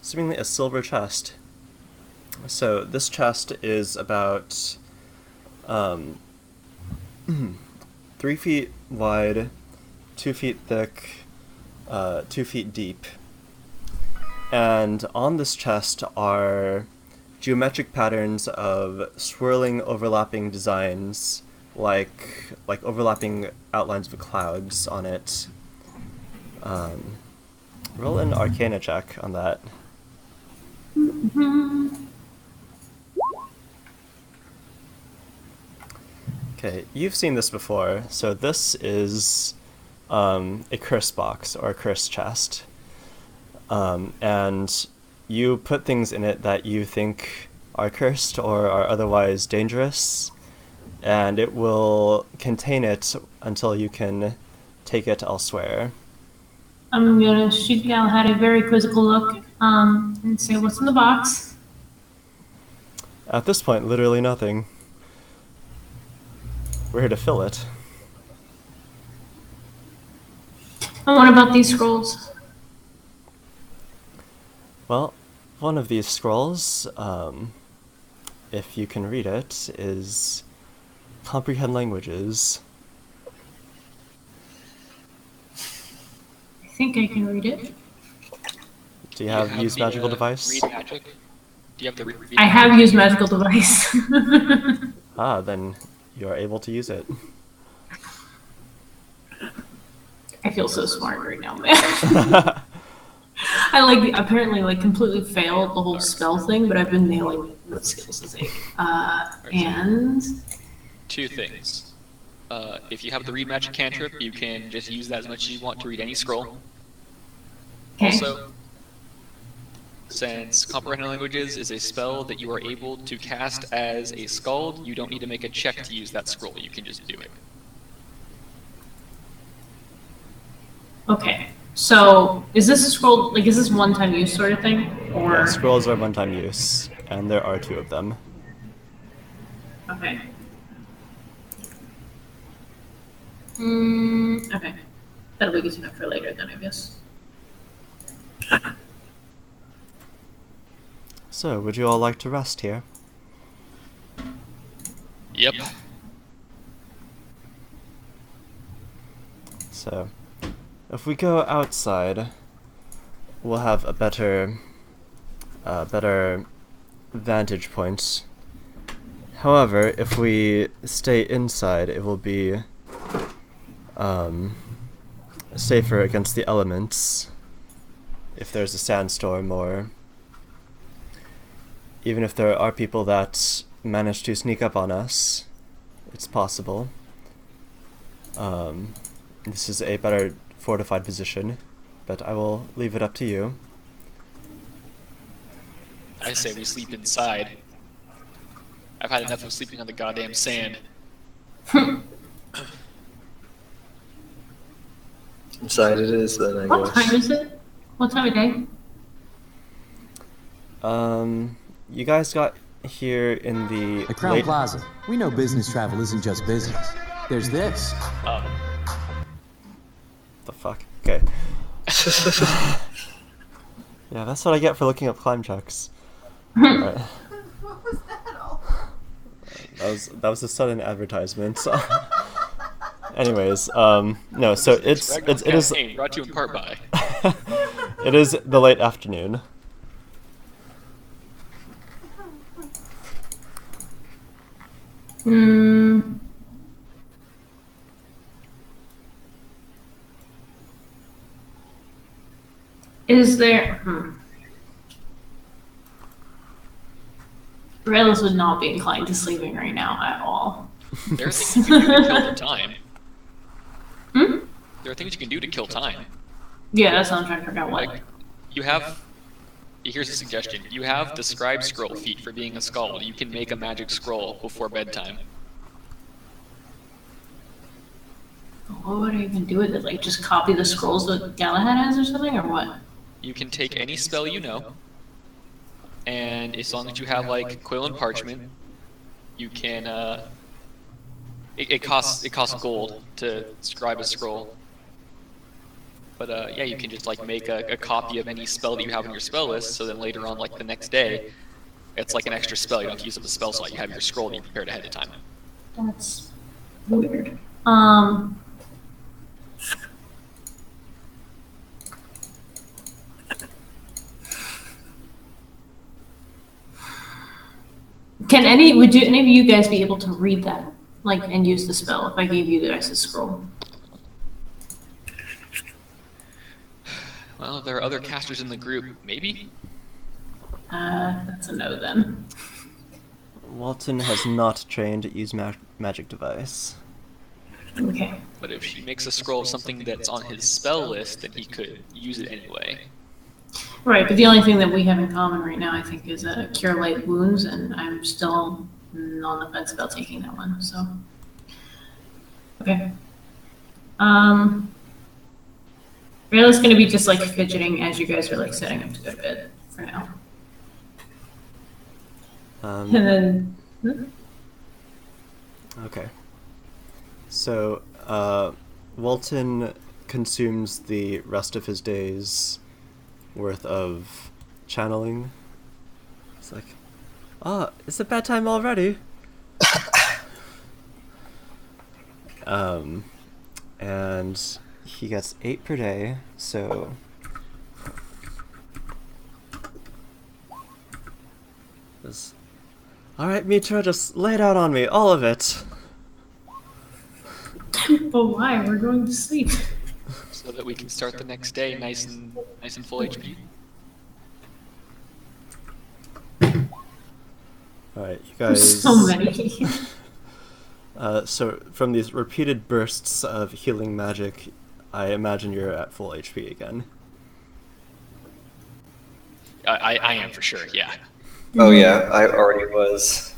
seemingly a silver chest. So this chest is about 3 feet wide, 2 feet thick, 2 feet deep. And on this chest are geometric patterns of swirling, overlapping designs, like overlapping outlines of clouds on it. Roll an Arcana check on that. Okay, you've seen this before. So this is a curse box or a curse chest. And you put things in it that you think are cursed or are otherwise dangerous, and it will contain it until you can take it elsewhere. I'm gonna shoot Galahad a very quizzical look, and say, "What's in the box?" At this point, literally nothing. We're here to fill it. And what about these scrolls? Well, one of these scrolls, if you can read it, is comprehend languages. I think I can read it. Do you have use the, magical device? Read magic? Do you have the read I have used magical device. Ah, then you are able to use it. I feel so smart right now, man. I apparently completely failed the whole spell thing, but I've been nailing it with skills to take. And 2 things. If you have the read magic cantrip, you can just use that as much as you want to read any scroll. okay. Also, since comprehend languages is a spell that you are able to cast as a skald, you don't need to make a check to use that scroll. You can just do it. Okay. So is this a scroll? Is this one-time use sort of thing, or Yeah, scrolls are one-time use, and there are 2 of them. okay? Okay. That'll be good enough for later then, I guess. So, would you all like to rest here? Yep. So, if we go outside, we'll have a better vantage point. However, if we stay inside, it will be safer against the elements. If there's a sandstorm, or even if there are people that manage to sneak up on us, it's possible. This is a better fortified position, but I will leave it up to you. I say we sleep inside. I've had enough of sleeping on the goddamn sand. Inside it is then, I What guess. time is it? What time of day? You guys got here in the At Crown late... Plaza, we know business travel isn't just business. There's this. The fuck? Okay. Yeah, that's what I get for looking up climb checks. Alright. That was a sudden advertisement. So. Anyways, no, so it is Brought to you in part by. it is the late afternoon. Is there? Raylis would not be inclined to sleeping right now at all. There are things you can do to kill the time. There are things you can do to kill time. Yeah, that's what I'm trying to figure out. What? Like, you have... Here's a suggestion. You have the scribe scroll feat for being a skald. You can make a magic scroll before bedtime. What would I even do with it? Like, just copy the scrolls that Galahad has or something, or what? You can take any spell you know, and as long as you have, like, quill and parchment, you can, It costs gold to scribe a scroll. But yeah, you can just like make a copy of any spell that you have on your spell list, so then later on, like the next day, it's like an extra spell. You don't have to use up the spell slot. You have your scroll that you prepared ahead of time. That's weird. Would any of you guys be able to read that, like, and use the spell if I gave you guys a scroll? Well, if there are other casters in the group, maybe? That's a no then. Walton has not trained to use magic device. Okay. But if she makes a scroll of something that's on his spell list, then he could use it anyway. Right, but the only thing that we have in common right now, I think, is Cure Light Wounds, and I'm still on the fence about taking that one, so. Okay. Rayla's gonna be just like fidgeting as you guys are like setting up to go to bed for now. And then. Okay. So, Walton consumes the rest of his days worth of channeling. It's like, it's a bedtime already. And he gets 8 per day, so alright, Mitra, just lay it out on me, all of it. But why? We're going to sleep. So that we can start the next day nice and full HP. Alright, you guys. So many. So from these repeated bursts of healing magic, I imagine you're at full HP again. I am for sure, yeah. Oh yeah, I already was.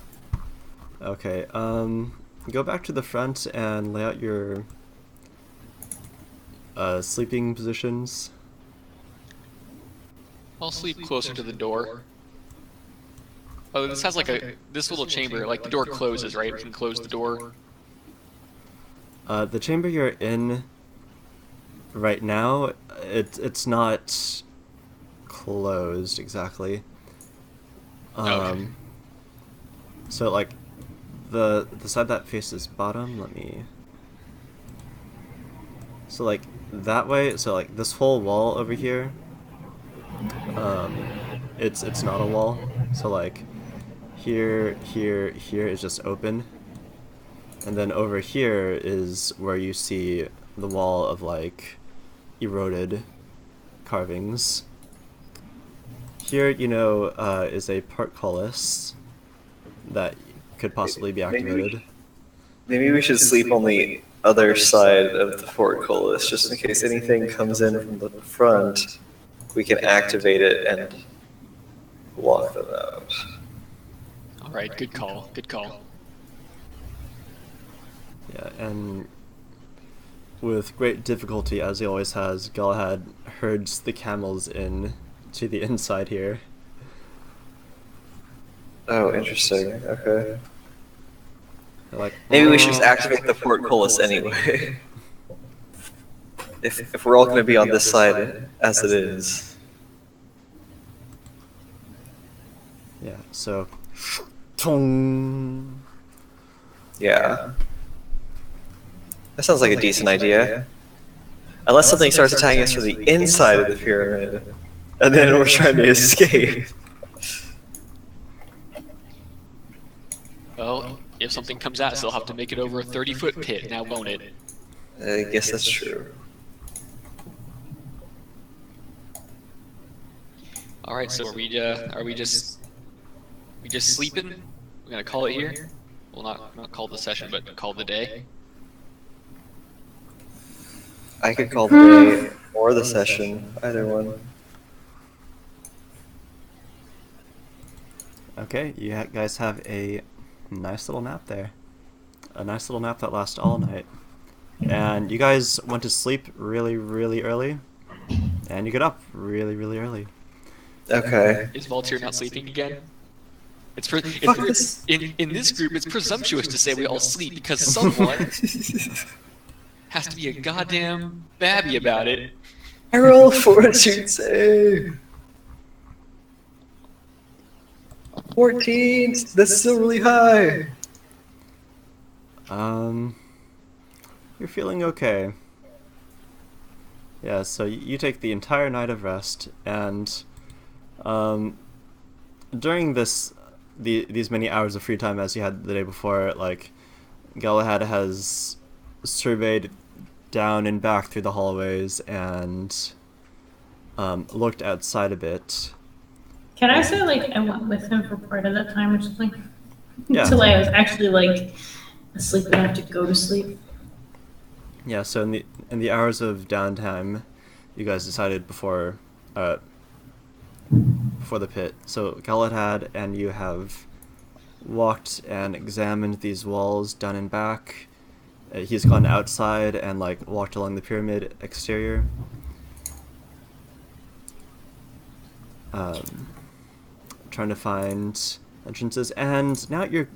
Okay, go back to the front and lay out your sleeping positions. I'll sleep closer to the door. Oh, this has like this little chamber, like the door closes, right? We can close the door. The chamber you're in right now, it's not closed exactly. Okay. So like the side that faces bottom, let me. So like that way, so like this whole wall over here, it's not a wall. So like here is just open, and then over here is where you see the wall of like eroded carvings. Here, is a portcullis that could possibly be activated. Maybe we should sleep on the other side of the portcullis, just in case anything comes in from the front. We can activate it and lock them out. All right, good call. Good call. Yeah, and with great difficulty, as he always has, Galahad herds the camels in to the inside here. Oh, interesting. Okay. They're like, Maybe we should just activate the portcullis anyway. if we're all going to be on this side as it is. Yeah, so Tong. Yeah. That sounds like a decent idea. Unless something starts attacking us from the inside of the pyramid, and then we're trying to escape. Well, if something comes at us, they'll have to make it over a 30-foot pit, now won't it? I guess that's true. All right, so are we just sleeping? We're gonna call it here. Well, not call the session, but call the day. I could call the day or the session, either one. Okay, you guys have a nice little nap there. A nice little nap that lasts all night. And you guys went to sleep really, really early, and you get up really, really early. Okay. Is Voltaire not sleeping again? In this group, it's presumptuous to say we all sleep because someone has to be a goddamn babby about it. I roll fortune save. 14. That's still really high. You're feeling okay. Yeah, so you take the entire night of rest, and during these many hours of free time as you had the day before, like, Galahad has surveyed down and back through the hallways and looked outside a bit. Can I say, like, I went with him for part of that time or something? Yeah. Until I was actually, like, asleep enough to go to sleep. Yeah, so in the hours of downtime, you guys decided before the pit. So Galahad and you have walked and examined these walls down and back. He's gone outside and like walked along the pyramid exterior. Trying to find entrances, and now you're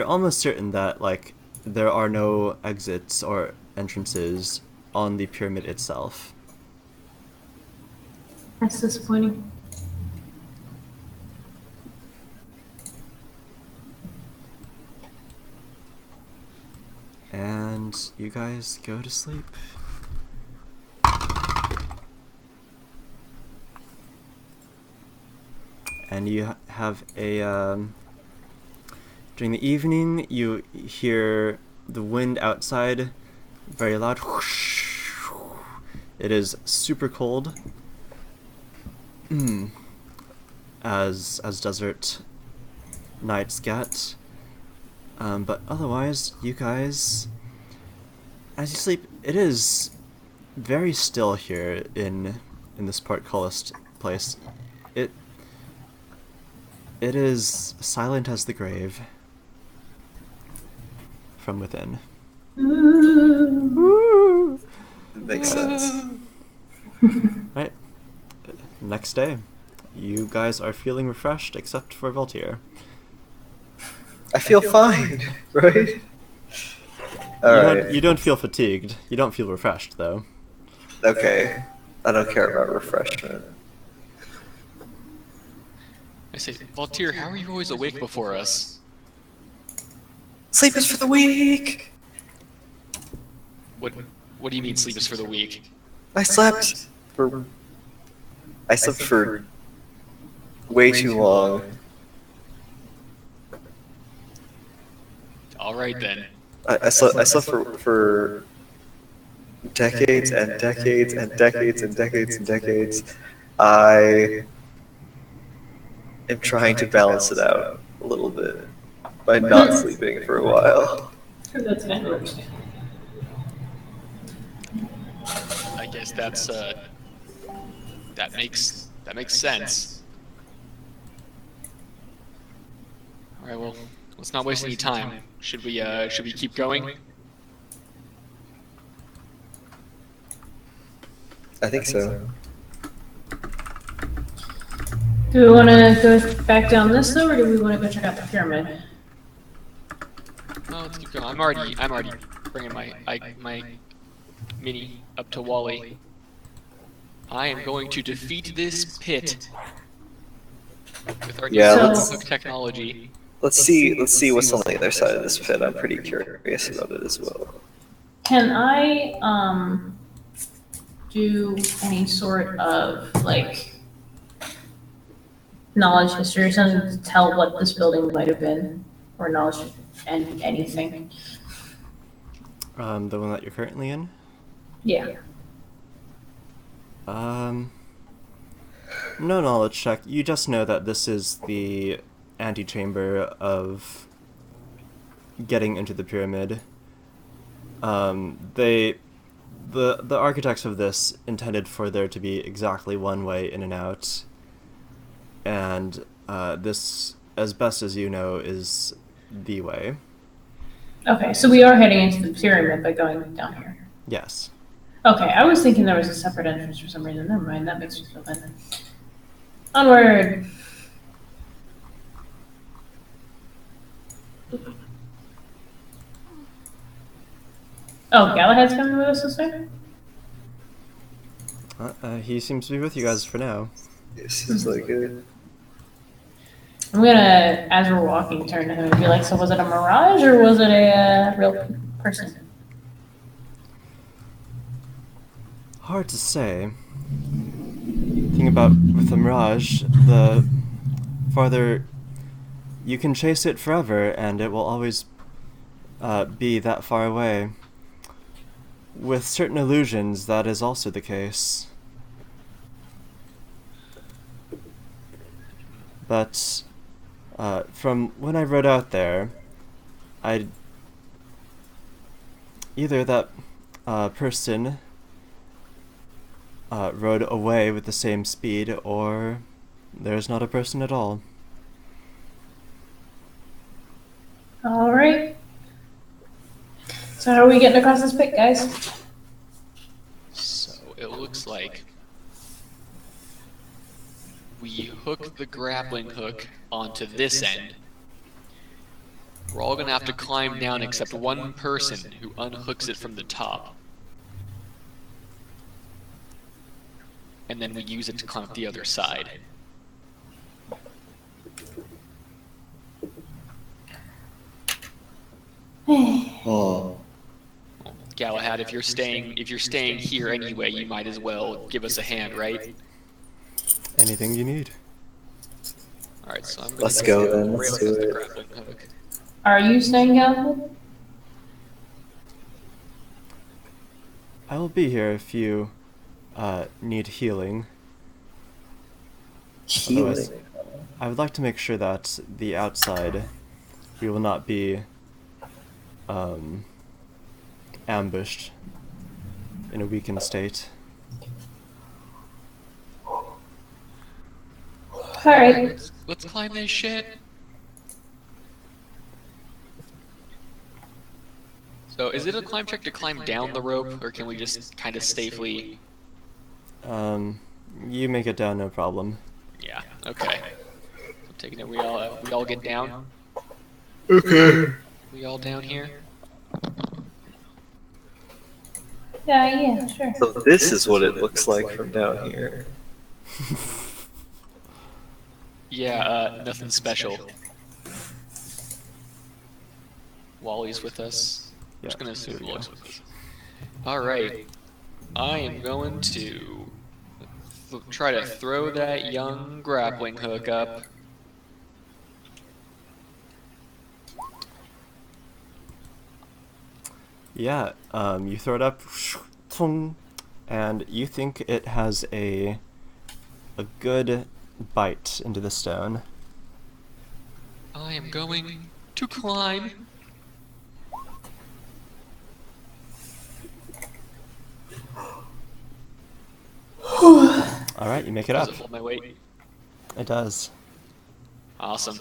almost certain that like there are no exits or entrances on the pyramid itself. That's disappointing. And you guys go to sleep. And you have a during the evening you hear the wind outside very loud. It is super cold, as desert nights get. But otherwise, you guys, as you sleep, it is very still here in this portcullis place. It is silent as the grave from within. Makes sense. Right. Next day, you guys are feeling refreshed except for Voltaire. I feel fine, right? Alright. You don't feel fatigued. You don't feel refreshed, though. Okay. I don't care about refreshment. I say, Voltaire, how are you always awake before us? Sleep is for the weak! What do you mean sleep is for the weak? I slept for way too long. All right then. I slept for decades and decades and decades and decades and decades. I am trying to balance it out a little bit by not sleeping for a while. That's kind of understandable. I guess that's that makes sense. All right, well, let's not waste any time. Should we keep going? I think so. Do we want to go back down this though, or do we want to go check out the pyramid? No, let's keep going. I'm already bringing my mini up to Wally. I am going to defeat this pit with our new technology. Let's see what's on the other side of this pit. I'm pretty curious about it as well. Can I do any sort of like knowledge history or something to tell what this building might have been, or knowledge and anything? The one that you're currently in? Yeah. No knowledge check. You just know that this is the antechamber of getting into the pyramid. The architects of this intended for there to be exactly one way in and out, and this, as best as you know, is the way. Okay, so we are heading into the pyramid by going down here. Yes. Okay, I was thinking there was a separate entrance for some reason. Never mind, that makes me feel better. Onward! Oh, Galahad's coming with us this way? He seems to be with you guys for now. This is like a I'm gonna, as we're walking, turn to him and be like, so was it a mirage or was it a real person? Hard to say. Thing about with the mirage, the farther you can chase it forever, and it will always be that far away. With certain illusions, that is also the case. But from when I rode out there, either that person rode away with the same speed, or there's not a person at all. Alright. So how are we getting across this pit, guys? So it looks like we hook the grappling hook onto this end. We're all gonna have to climb down except one person who unhooks it from the top. And then we use it to climb up the other side. oh. Galahad, if you're staying here anyway, you might as well give us a hand, right? Anything you need. Alright, so I'm gonna Let's go use then, let's do the it. grappling hook. Are you staying, Galahad? I will be here if you need healing. Otherwise, Healing. I would like to make sure that the outside, we will not be ambushed in a weakened state. Alright. Let's climb this shit. So is it a climb check to climb down the rope, or can we just kind of safely? You make it down, no problem. Yeah. Okay. I'm taking it. We all get down. Okay. We all down here. Yeah, sure. So this is what it looks like from down here. Yeah. Nothing special. Wally's with us. I'm just gonna assume Wally's with us. All right. I am going to try to throw that young grappling hook up. Yeah, you throw it up, and you think it has a good bite into the stone. I am going to climb. Alright, you make it Does up. it hold my weight? It does. Awesome.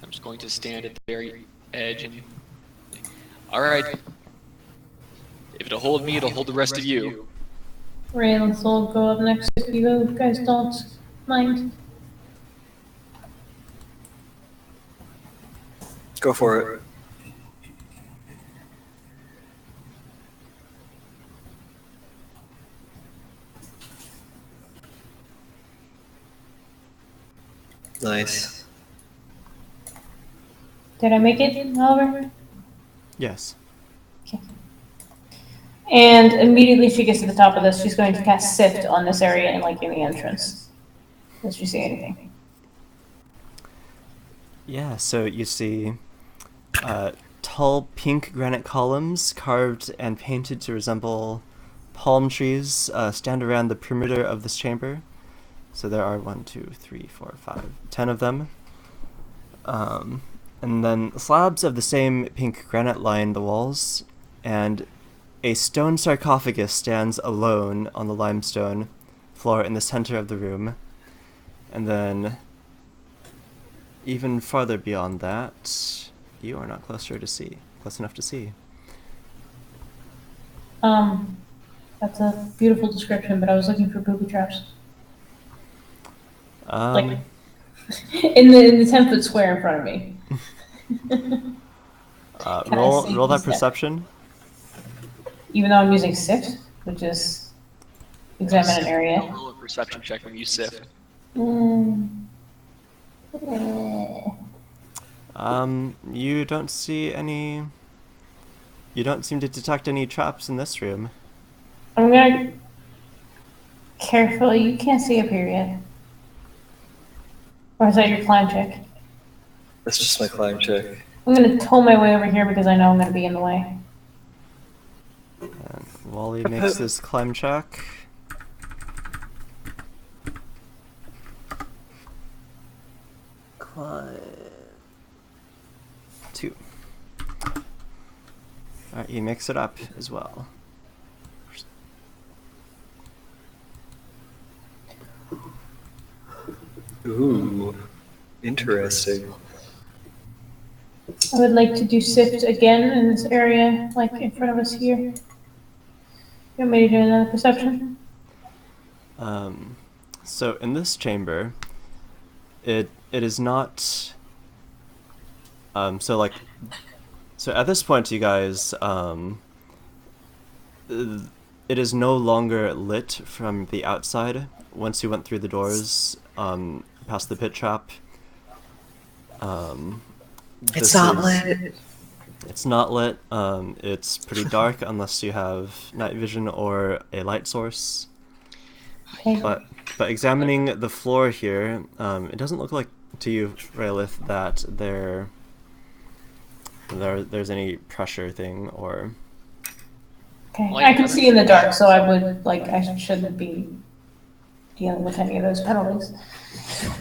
I'm just going to stand at the very edge and... Alright. If it'll hold me, it'll hold the rest of you. Ray, let's all go up next if you guys don't mind. Go for it. Nice. Did I make it, Oliver? Yes. Okay. And immediately she gets to the top of this, she's going to cast Sift on this area and like in the entrance. Does she see anything? Yeah, so you see tall pink granite columns carved and painted to resemble palm trees stand around the perimeter of this chamber. So there are 1, 2, 3, 4, 5, 10 of them. And then slabs of the same pink granite line the walls, and a stone sarcophagus stands alone on the limestone floor in the center of the room. And then, even farther beyond that, you are not close enough to see. That's a beautiful description, but I was looking for booby traps. Like, in the 10-foot square in front of me. Can I Roll safely that step? perception. Even though I'm using sift, which is examine an Don't area. roll a perception check when you sift. You don't see any. You don't seem to detect any traps in this room. I'm gonna carefully. You can't see up here yet. Or is that your climb check? That's just my climb check. I'm gonna toe my way over here because I know I'm gonna be in the way. And Wally makes this climb check. Climb 2. Alright, he makes it up as well. Ooh, interesting. I would like to do sift again in this area, like in front of us here. You want me to do another perception? So in this chamber, it is not. So at this point, you guys, it is no longer lit from the outside. Once you went through the doors, past the pit trap. It's not lit. It's not lit. It's pretty dark unless you have night vision or a light source. Okay. But examining the floor here, it doesn't look like to you, Raylith, that there's any pressure thing or. Okay. Like- I can see in the dark, so I would I shouldn't be dealing with any of those penalties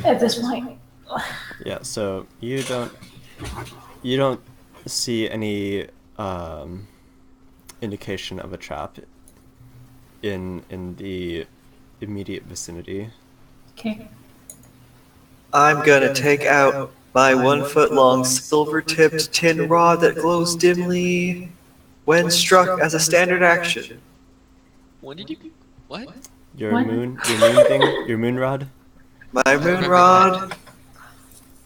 at this point. Yeah. So you don't see any indication of a trap in the immediate vicinity. Okay. I'm gonna take out my 1 foot long silver tipped tin rod that glows dimly when struck as a standard action. When did you? What? Your What? moon thing, your moon rod. My moon rod,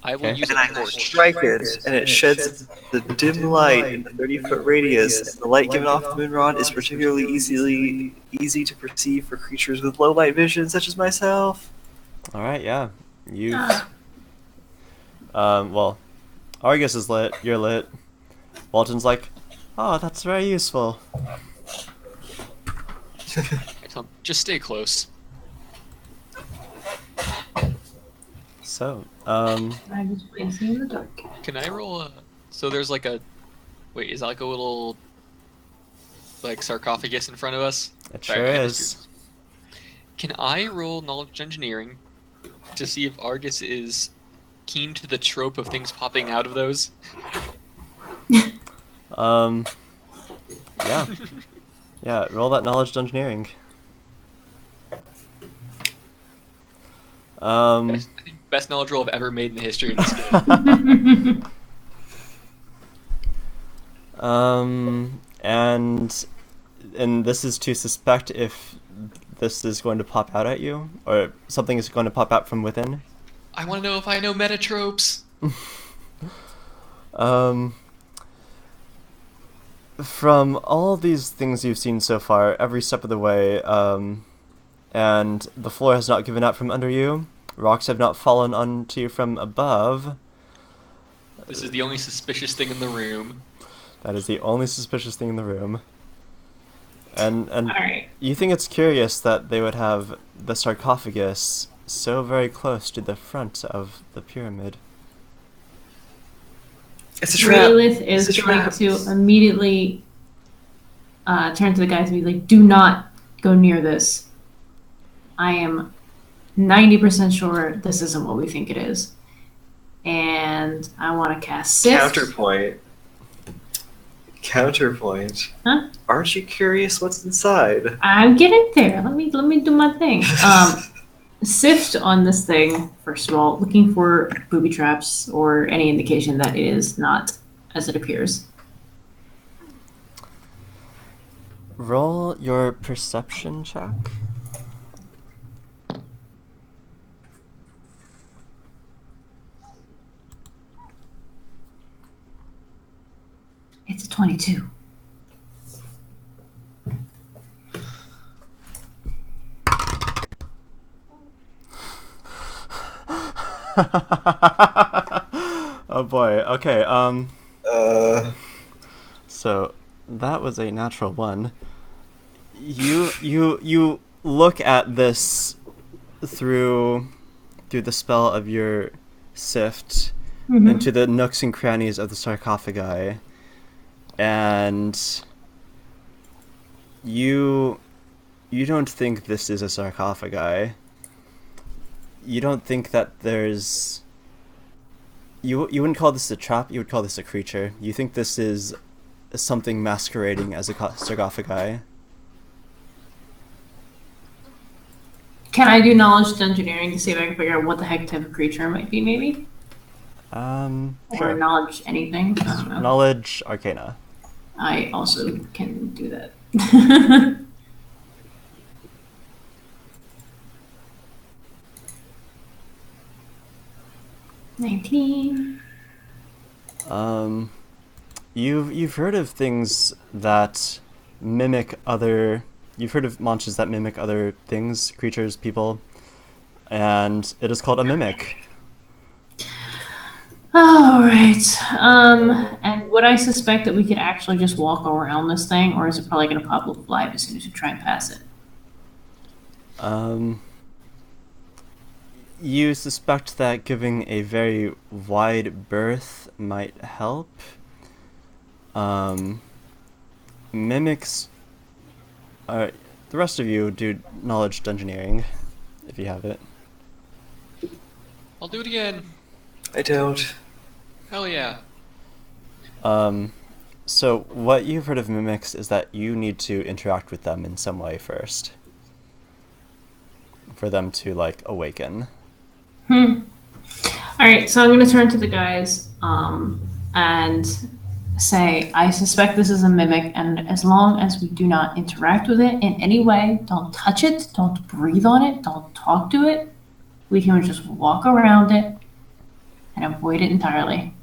I will Okay. use and a I torch. strike it, and it sheds the dim light in the 30-foot radius. And the light given off the moon rod is particularly easy to perceive for creatures with low light vision, such as myself. All right. Yeah. You. Well, Argus is lit. You're lit. Walton's like, oh, that's very useful. I tell him, just stay close. So, I was placing in the dark. Can I roll a? So there's like a. Wait, is that like a little like sarcophagus in front of us? it Sorry, sure I is. just- Can I roll knowledge engineering to see if Argus is keen to the trope of things popping out of those? Yeah. Yeah, roll that knowledge engineering. I think best knowledge roll I've ever made in the history of this game. And this is to suspect if this is going to pop out at you, or something is going to pop out from within. I want to know if I know meta tropes. From all these things you've seen so far, every step of the way, and the floor has not given out from under you, rocks have not fallen onto you from above. This is the only suspicious thing in the room. That is the only suspicious thing in the room. And Alright. you think it's curious that they would have the sarcophagus so very close to the front of the pyramid. It's a trap. Raylith is It's a going trap. to immediately turn to the guys and be like, do not go near this. I am 90% sure this isn't what we think it is. And I want to cast Sift. Counterpoint. Huh? Aren't you curious what's inside? I'm getting there. Let me do my thing. Sift on this thing, first of all, looking for booby traps or any indication that it is not as it appears. Roll your perception check. It's a 22. Oh boy. Okay. Uh, So that was a natural one. You look at this through the spell of your sift into the nooks and crannies of the sarcophagi, and you don't think this is a sarcophagi. You don't think that there's you wouldn't call this a trap, you would call this a creature. You think this is something masquerading as a sarcophagi. Can I do knowledge engineering to see if I can figure out what the heck type of creature it might be, maybe? Or Sure. knowledge anything? I don't know. Knowledge Arcana. I also can do that. 19. You've heard of things that mimic other. You've heard of monsters that mimic other things, creatures, people, and it is called a mimic. All right. And would I suspect that we could actually just walk around this thing, or is it probably going to pop up live as soon as we try and pass it? You suspect that giving a very wide berth might help. Mimics. The rest of you do knowledge engineering, if you have it. I'll do it again. I don't. Hell yeah. So what you've heard of mimics is that you need to interact with them in some way first, for them to like awaken. All right, so I'm going to turn to the guys and say, I suspect this is a mimic, and as long as we do not interact with it in any way, don't touch it, don't breathe on it, don't talk to it, we can just walk around it and avoid it entirely.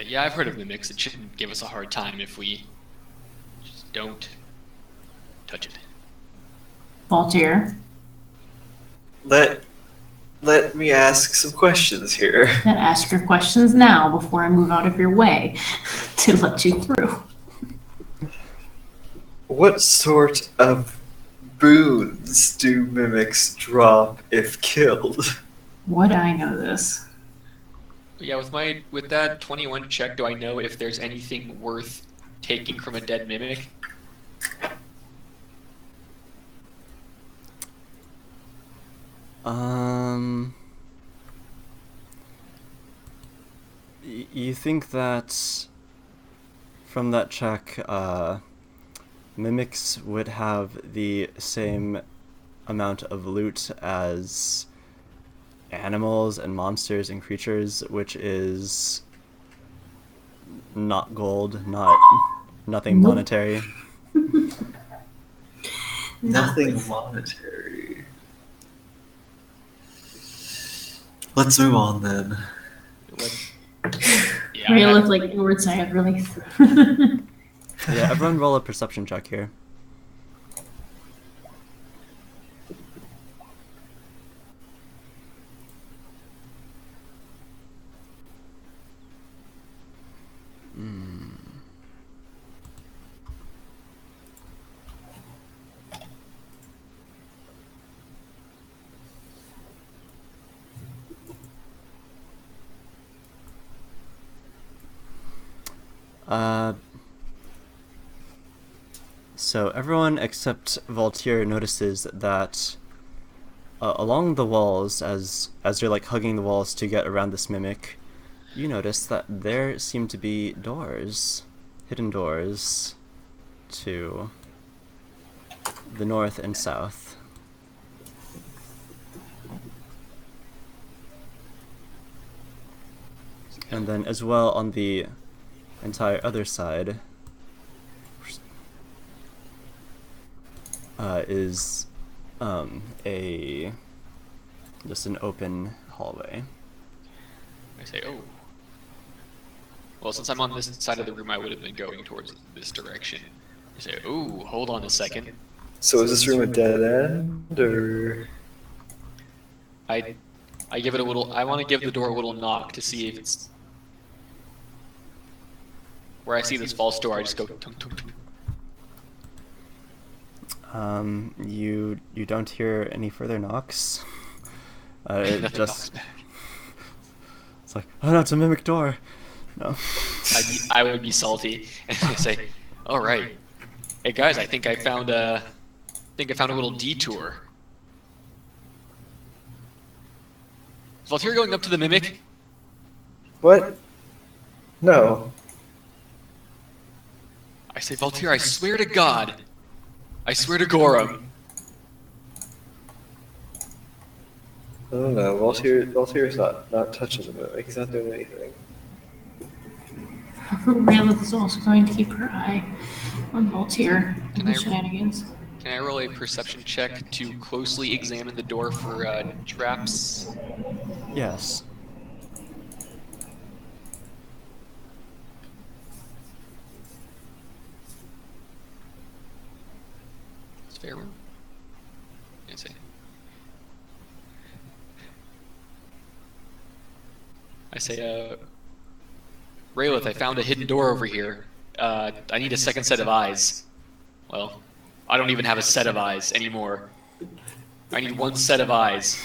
Yeah, I've heard of mimics. It shouldn't give us a hard time if we just don't touch it. Voltaire, Let me ask some questions here. then ask your questions now before I move out of your way to let you through. What sort of boons do mimics drop if killed? Would I know this? Yeah, with that 21 check, do I know if there's anything worth taking from a dead mimic? You think that from that check, mimics would have the same amount of loot as animals and monsters and creatures, which is not gold, nothing Nope. monetary. Nothing monetary. Let's move on then. Yeah, Ray looked like inward sigh of relief. Yeah, everyone roll a perception check here. So everyone except Voltaire notices that along the walls, as you're like hugging the walls to get around this mimic, you notice that there seem to be doors, hidden doors, to the north and south. And then as well on the entire other side is just an open hallway. I say, oh. Well, since I'm on this side of the room, I would have been going towards this direction. I say, ooh, hold on a second. So is this room a dead end, or? I give it a little. I want to give the door a little knock to see if it's. Where I see this false door, I just go tung tung tung. You don't hear any further knocks. It Nothing knocks just back. it's like, oh no, it's a mimic door. No. I would be salty and I'd say, all right, hey guys, I think I found a little detour. Is Valtier going up to the mimic? What? No. I say, Valtier, I swear to God, I swear to Gorum. I don't know. Valtyr's not touching the mimic. He's not doing anything. Raylith is also going to keep her eye on Voltaire and Can the I- shenanigans. Can I roll a perception check to closely examine the door for traps? Yes. It's fair room. I say. Raylith, I found a hidden door over here. I need a second set of eyes. Well, I don't even have a set of eyes anymore. I need one set of eyes.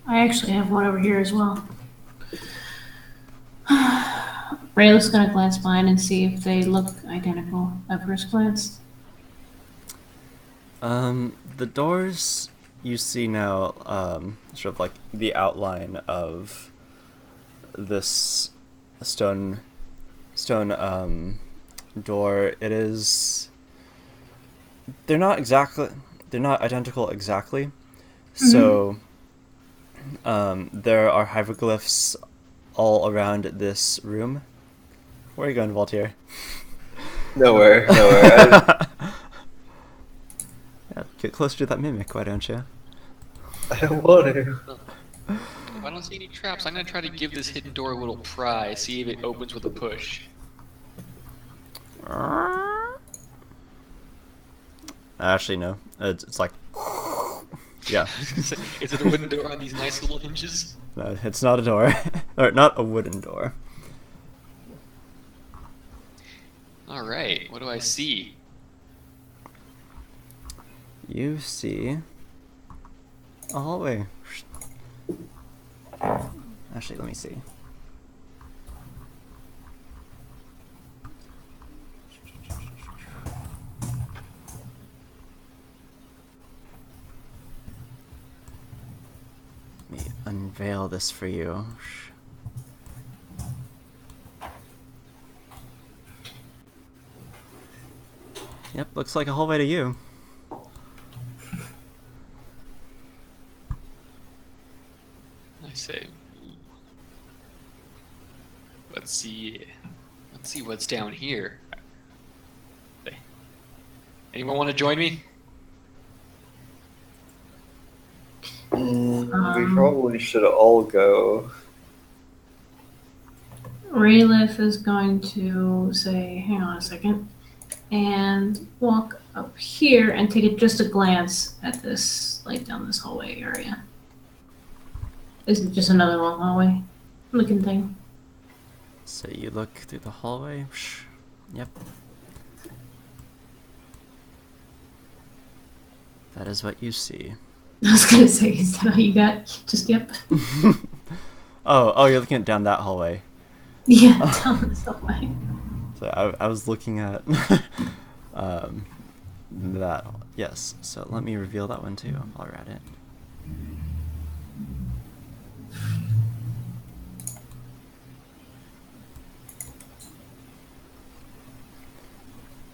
I actually have one over here as well. Raylith's going to glance behind and see if they look identical at first glance. The doors you see now, sort of like the outline of this stone door. It is. They're not identical exactly. So, there are hieroglyphs all around this room. Where are you going, Voltaire? Nowhere. Yeah, get closer to that mimic, why don't you? I don't want to. If I don't see any traps, I'm gonna try to give this hidden door a little pry, see if it opens with a push. Actually, no. It's like, yeah. Is it a wooden door on these nice little hinges? No, it's not a door, or not a wooden door. All right, what do I see? You see a hallway. Actually, let me see. Let me unveil this for you. Yep, looks like a hallway to you. I say, let's see what's down here. Hey, anyone want to join me? We probably should all go. Raylith is going to say, hang on a second, and walk up here and take just a glance at this, like down this hallway area. Is it just another long hallway looking thing? So you look through the hallway. Yep. That is what you see. I was gonna say, is that all you got? Just yep. Oh, you're looking at down that hallway. Yeah, down this hallway. So I was looking at that. Yes. So let me reveal that one too while we're at it.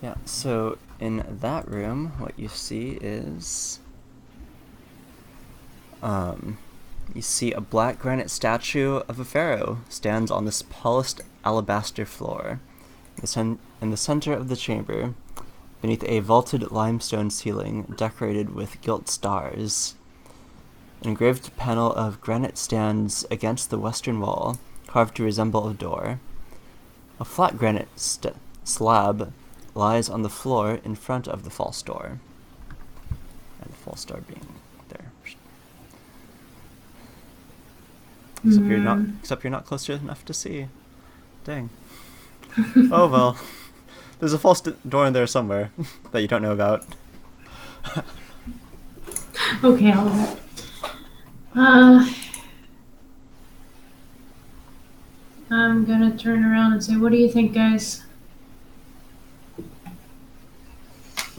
Yeah. So in that room, what you see is you see a black granite statue of a pharaoh stands on this polished alabaster floor. In the center of the chamber, beneath a vaulted limestone ceiling decorated with gilt stars, an engraved panel of granite stands against the western wall, carved to resemble a door. A flat granite slab lies on the floor in front of the false door. And the false door being there. Except you're not close enough to see. Dang. Oh well. There's a false door in there somewhere that you don't know about. Okay, I'll I'm gonna turn around and say, what do you think, guys?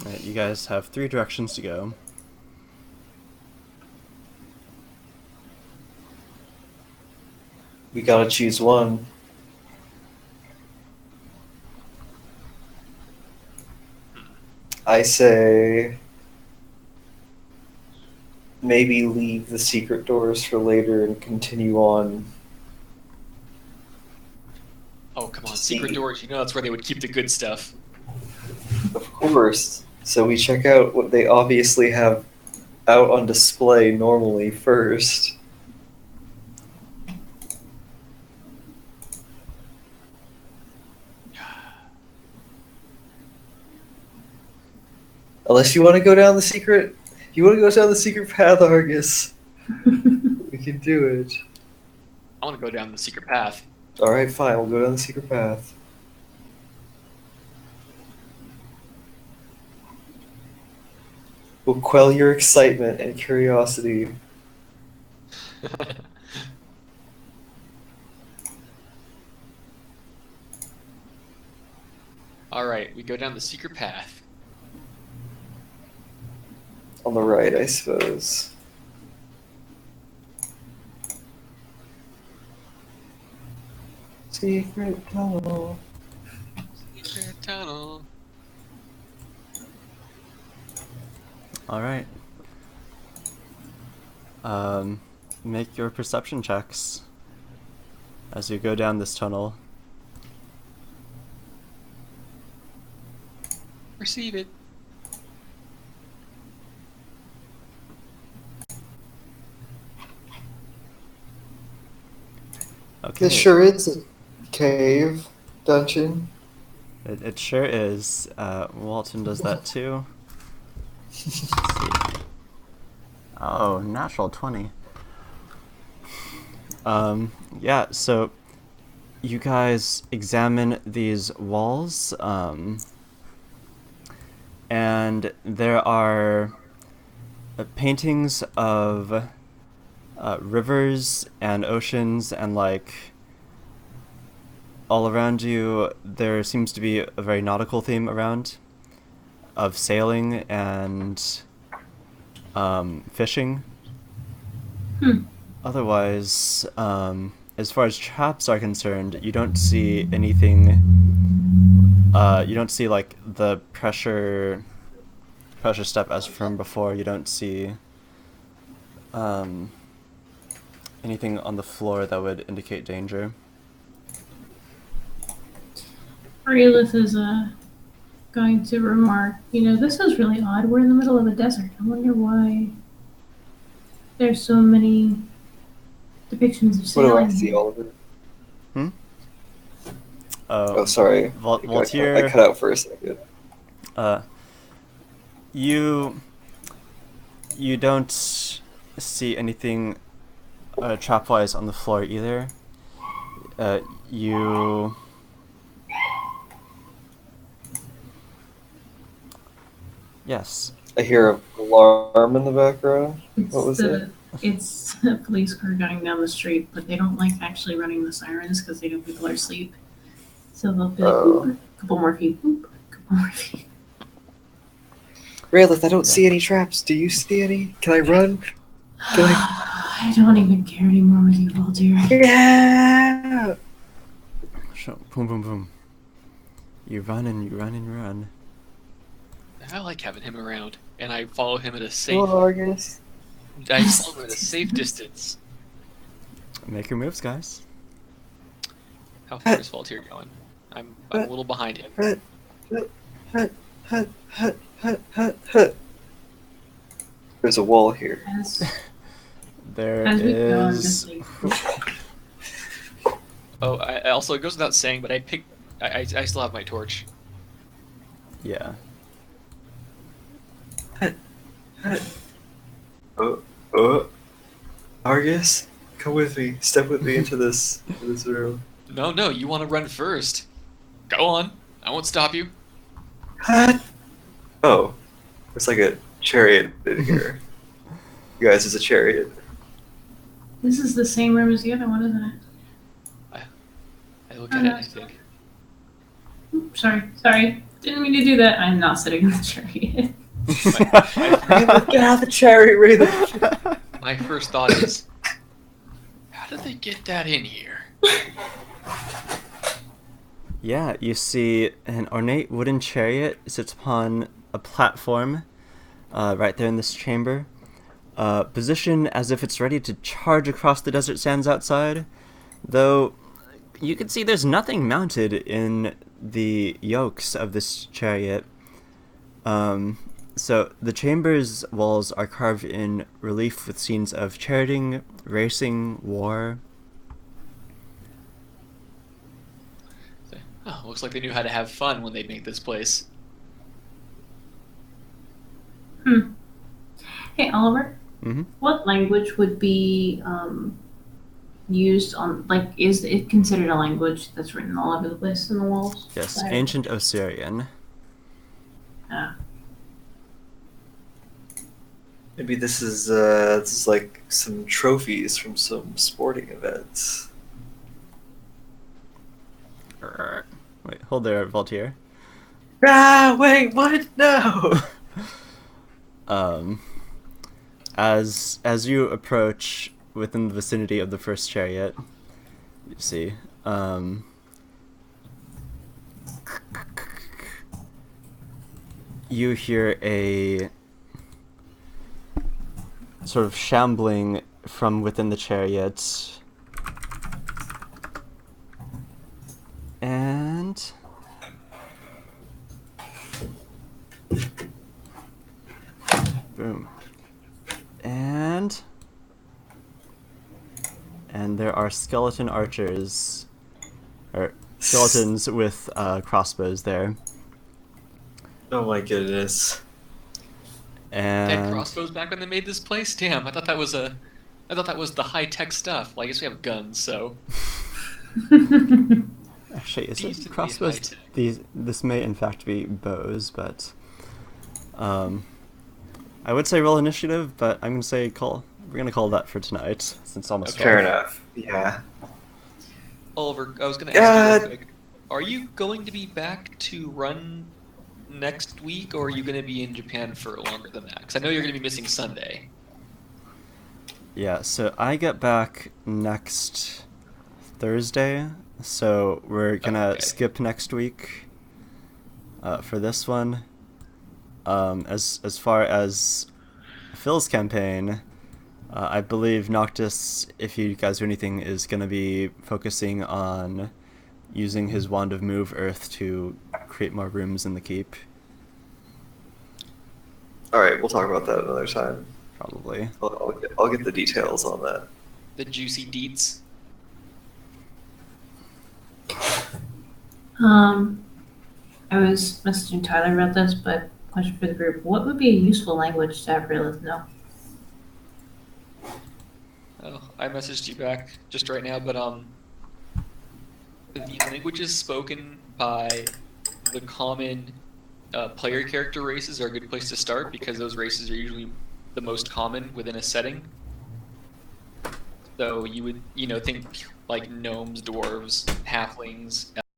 Right, you guys have 3 directions to go. We gotta choose one. I say maybe leave the secret doors for later and continue on. Oh, come on. Secret doors, you know that's where they would keep the good stuff. Of course. So we check out what they obviously have out on display normally first. Unless you want to go down the secret, you want to go down the secret path, Argus. We can do it. I want to go down the secret path. All right, fine. We'll go down the secret path. We'll quell your excitement and curiosity. All right, we go down the secret path. On the right, I suppose. Secret tunnel. Secret tunnel. Alright. Make your perception checks as you go down this tunnel. Receive it. Okay. This sure is a cave dungeon. It sure is. Walton does that too. Let's see. Oh, natural 20. Yeah, so you guys examine these walls, and there are paintings of rivers and oceans, and like all around you there seems to be a very nautical theme around, of sailing and fishing. Otherwise, as far as traps are concerned, you don't see anything. You don't see like the pressure step as from before. You don't see anything on the floor that would indicate danger. Aurelith is going to remark, this is really odd. We're in the middle of a desert. I wonder why there's so many depictions of What do sailing I see, here. Oliver? Oh, sorry. Voltaire. I cut out for a second. You don't see anything trap-wise on the floor either. Yes. I hear an alarm in the background. What was it? It's a police car going down the street, but they don't like actually running the sirens because they know people are asleep. So they'll be like, boop, couple more feet, boop, couple more feet. Raylith, I don't see any traps. Do you see any? Can I run? Can I? I don't even care anymore with you, Voltaire. Yeah! Boom, boom, boom. You run and you run and you run. I like having him around, and I follow him at a safe. Well, Argus. I follow him at a safe distance. Make your moves, guys. How far is Voltaire going? I'm a little behind him. There's a wall here. There As we go, I'm is. just like, Oh, I also, it goes without saying, but I I still have my torch. Yeah. Argus, come with me. Step with me into this room. No, you want to run first. Go on. I won't stop you. Oh, it's like a chariot in here. You guys, it's a chariot. This is the same room as the other one, isn't it? I look at it and I think, Oops, sorry. Didn't mean to do that. I'm not sitting in the chariot. Get out the chariot, Raven. my first thought is, how did they get that in here? Yeah, you see an ornate wooden chariot sits upon a platform right there in this chamber, positioned as if it's ready to charge across the desert sands outside, though you can see there's nothing mounted in the yokes of this chariot. So the chamber's walls are carved in relief with scenes of charioting, racing, war. Oh, looks like they knew how to have fun when they made this place. Hey, Oliver. Mm-hmm. What language would be used on, like, is it considered a language that's written all over the place in the walls? Yes, Sorry. ancient Osirian. Ah. Maybe this is like some trophies from some sporting events. Wait, hold there, Voltaire. Ah, wait, what? No. As you approach within the vicinity of the first chariot, you see, you hear a sort of shambling from within the chariot, and boom. And there are skeleton archers, or skeletons with crossbows there. Oh my goodness. They had And crossbows back when they made this place? Damn, I thought that was the high-tech stuff. Well, I guess we have guns, so... actually, is These it would be crossbows? high-tech. This may in fact be bows, but I would say roll initiative, but I'm gonna say we're gonna call that for tonight since it's almost Okay. Fair 12. enough. Yeah. Oliver, I was going to ask you real quick. Are you going to be back to run next week, or are you going to be in Japan for longer than that? Because I know you're going to be missing Sunday. Yeah, so I get back next Thursday, so we're gonna Okay. skip next week for this one. As far as Phil's campaign, I believe Noctis, if you guys do anything, is gonna be focusing on using his Wand of Move Earth to create more rooms in the keep, All right, we'll talk about that another time. probably. I'll get the details on that. The juicy deets. I was messaging Tyler about this, but question for the group: what would be a useful language to have Realith know? Oh, I messaged you back just right now, but the languages spoken by the common player character races are a good place to start because those races are usually the most common within a setting. So you would, think like gnomes, dwarves, halflings,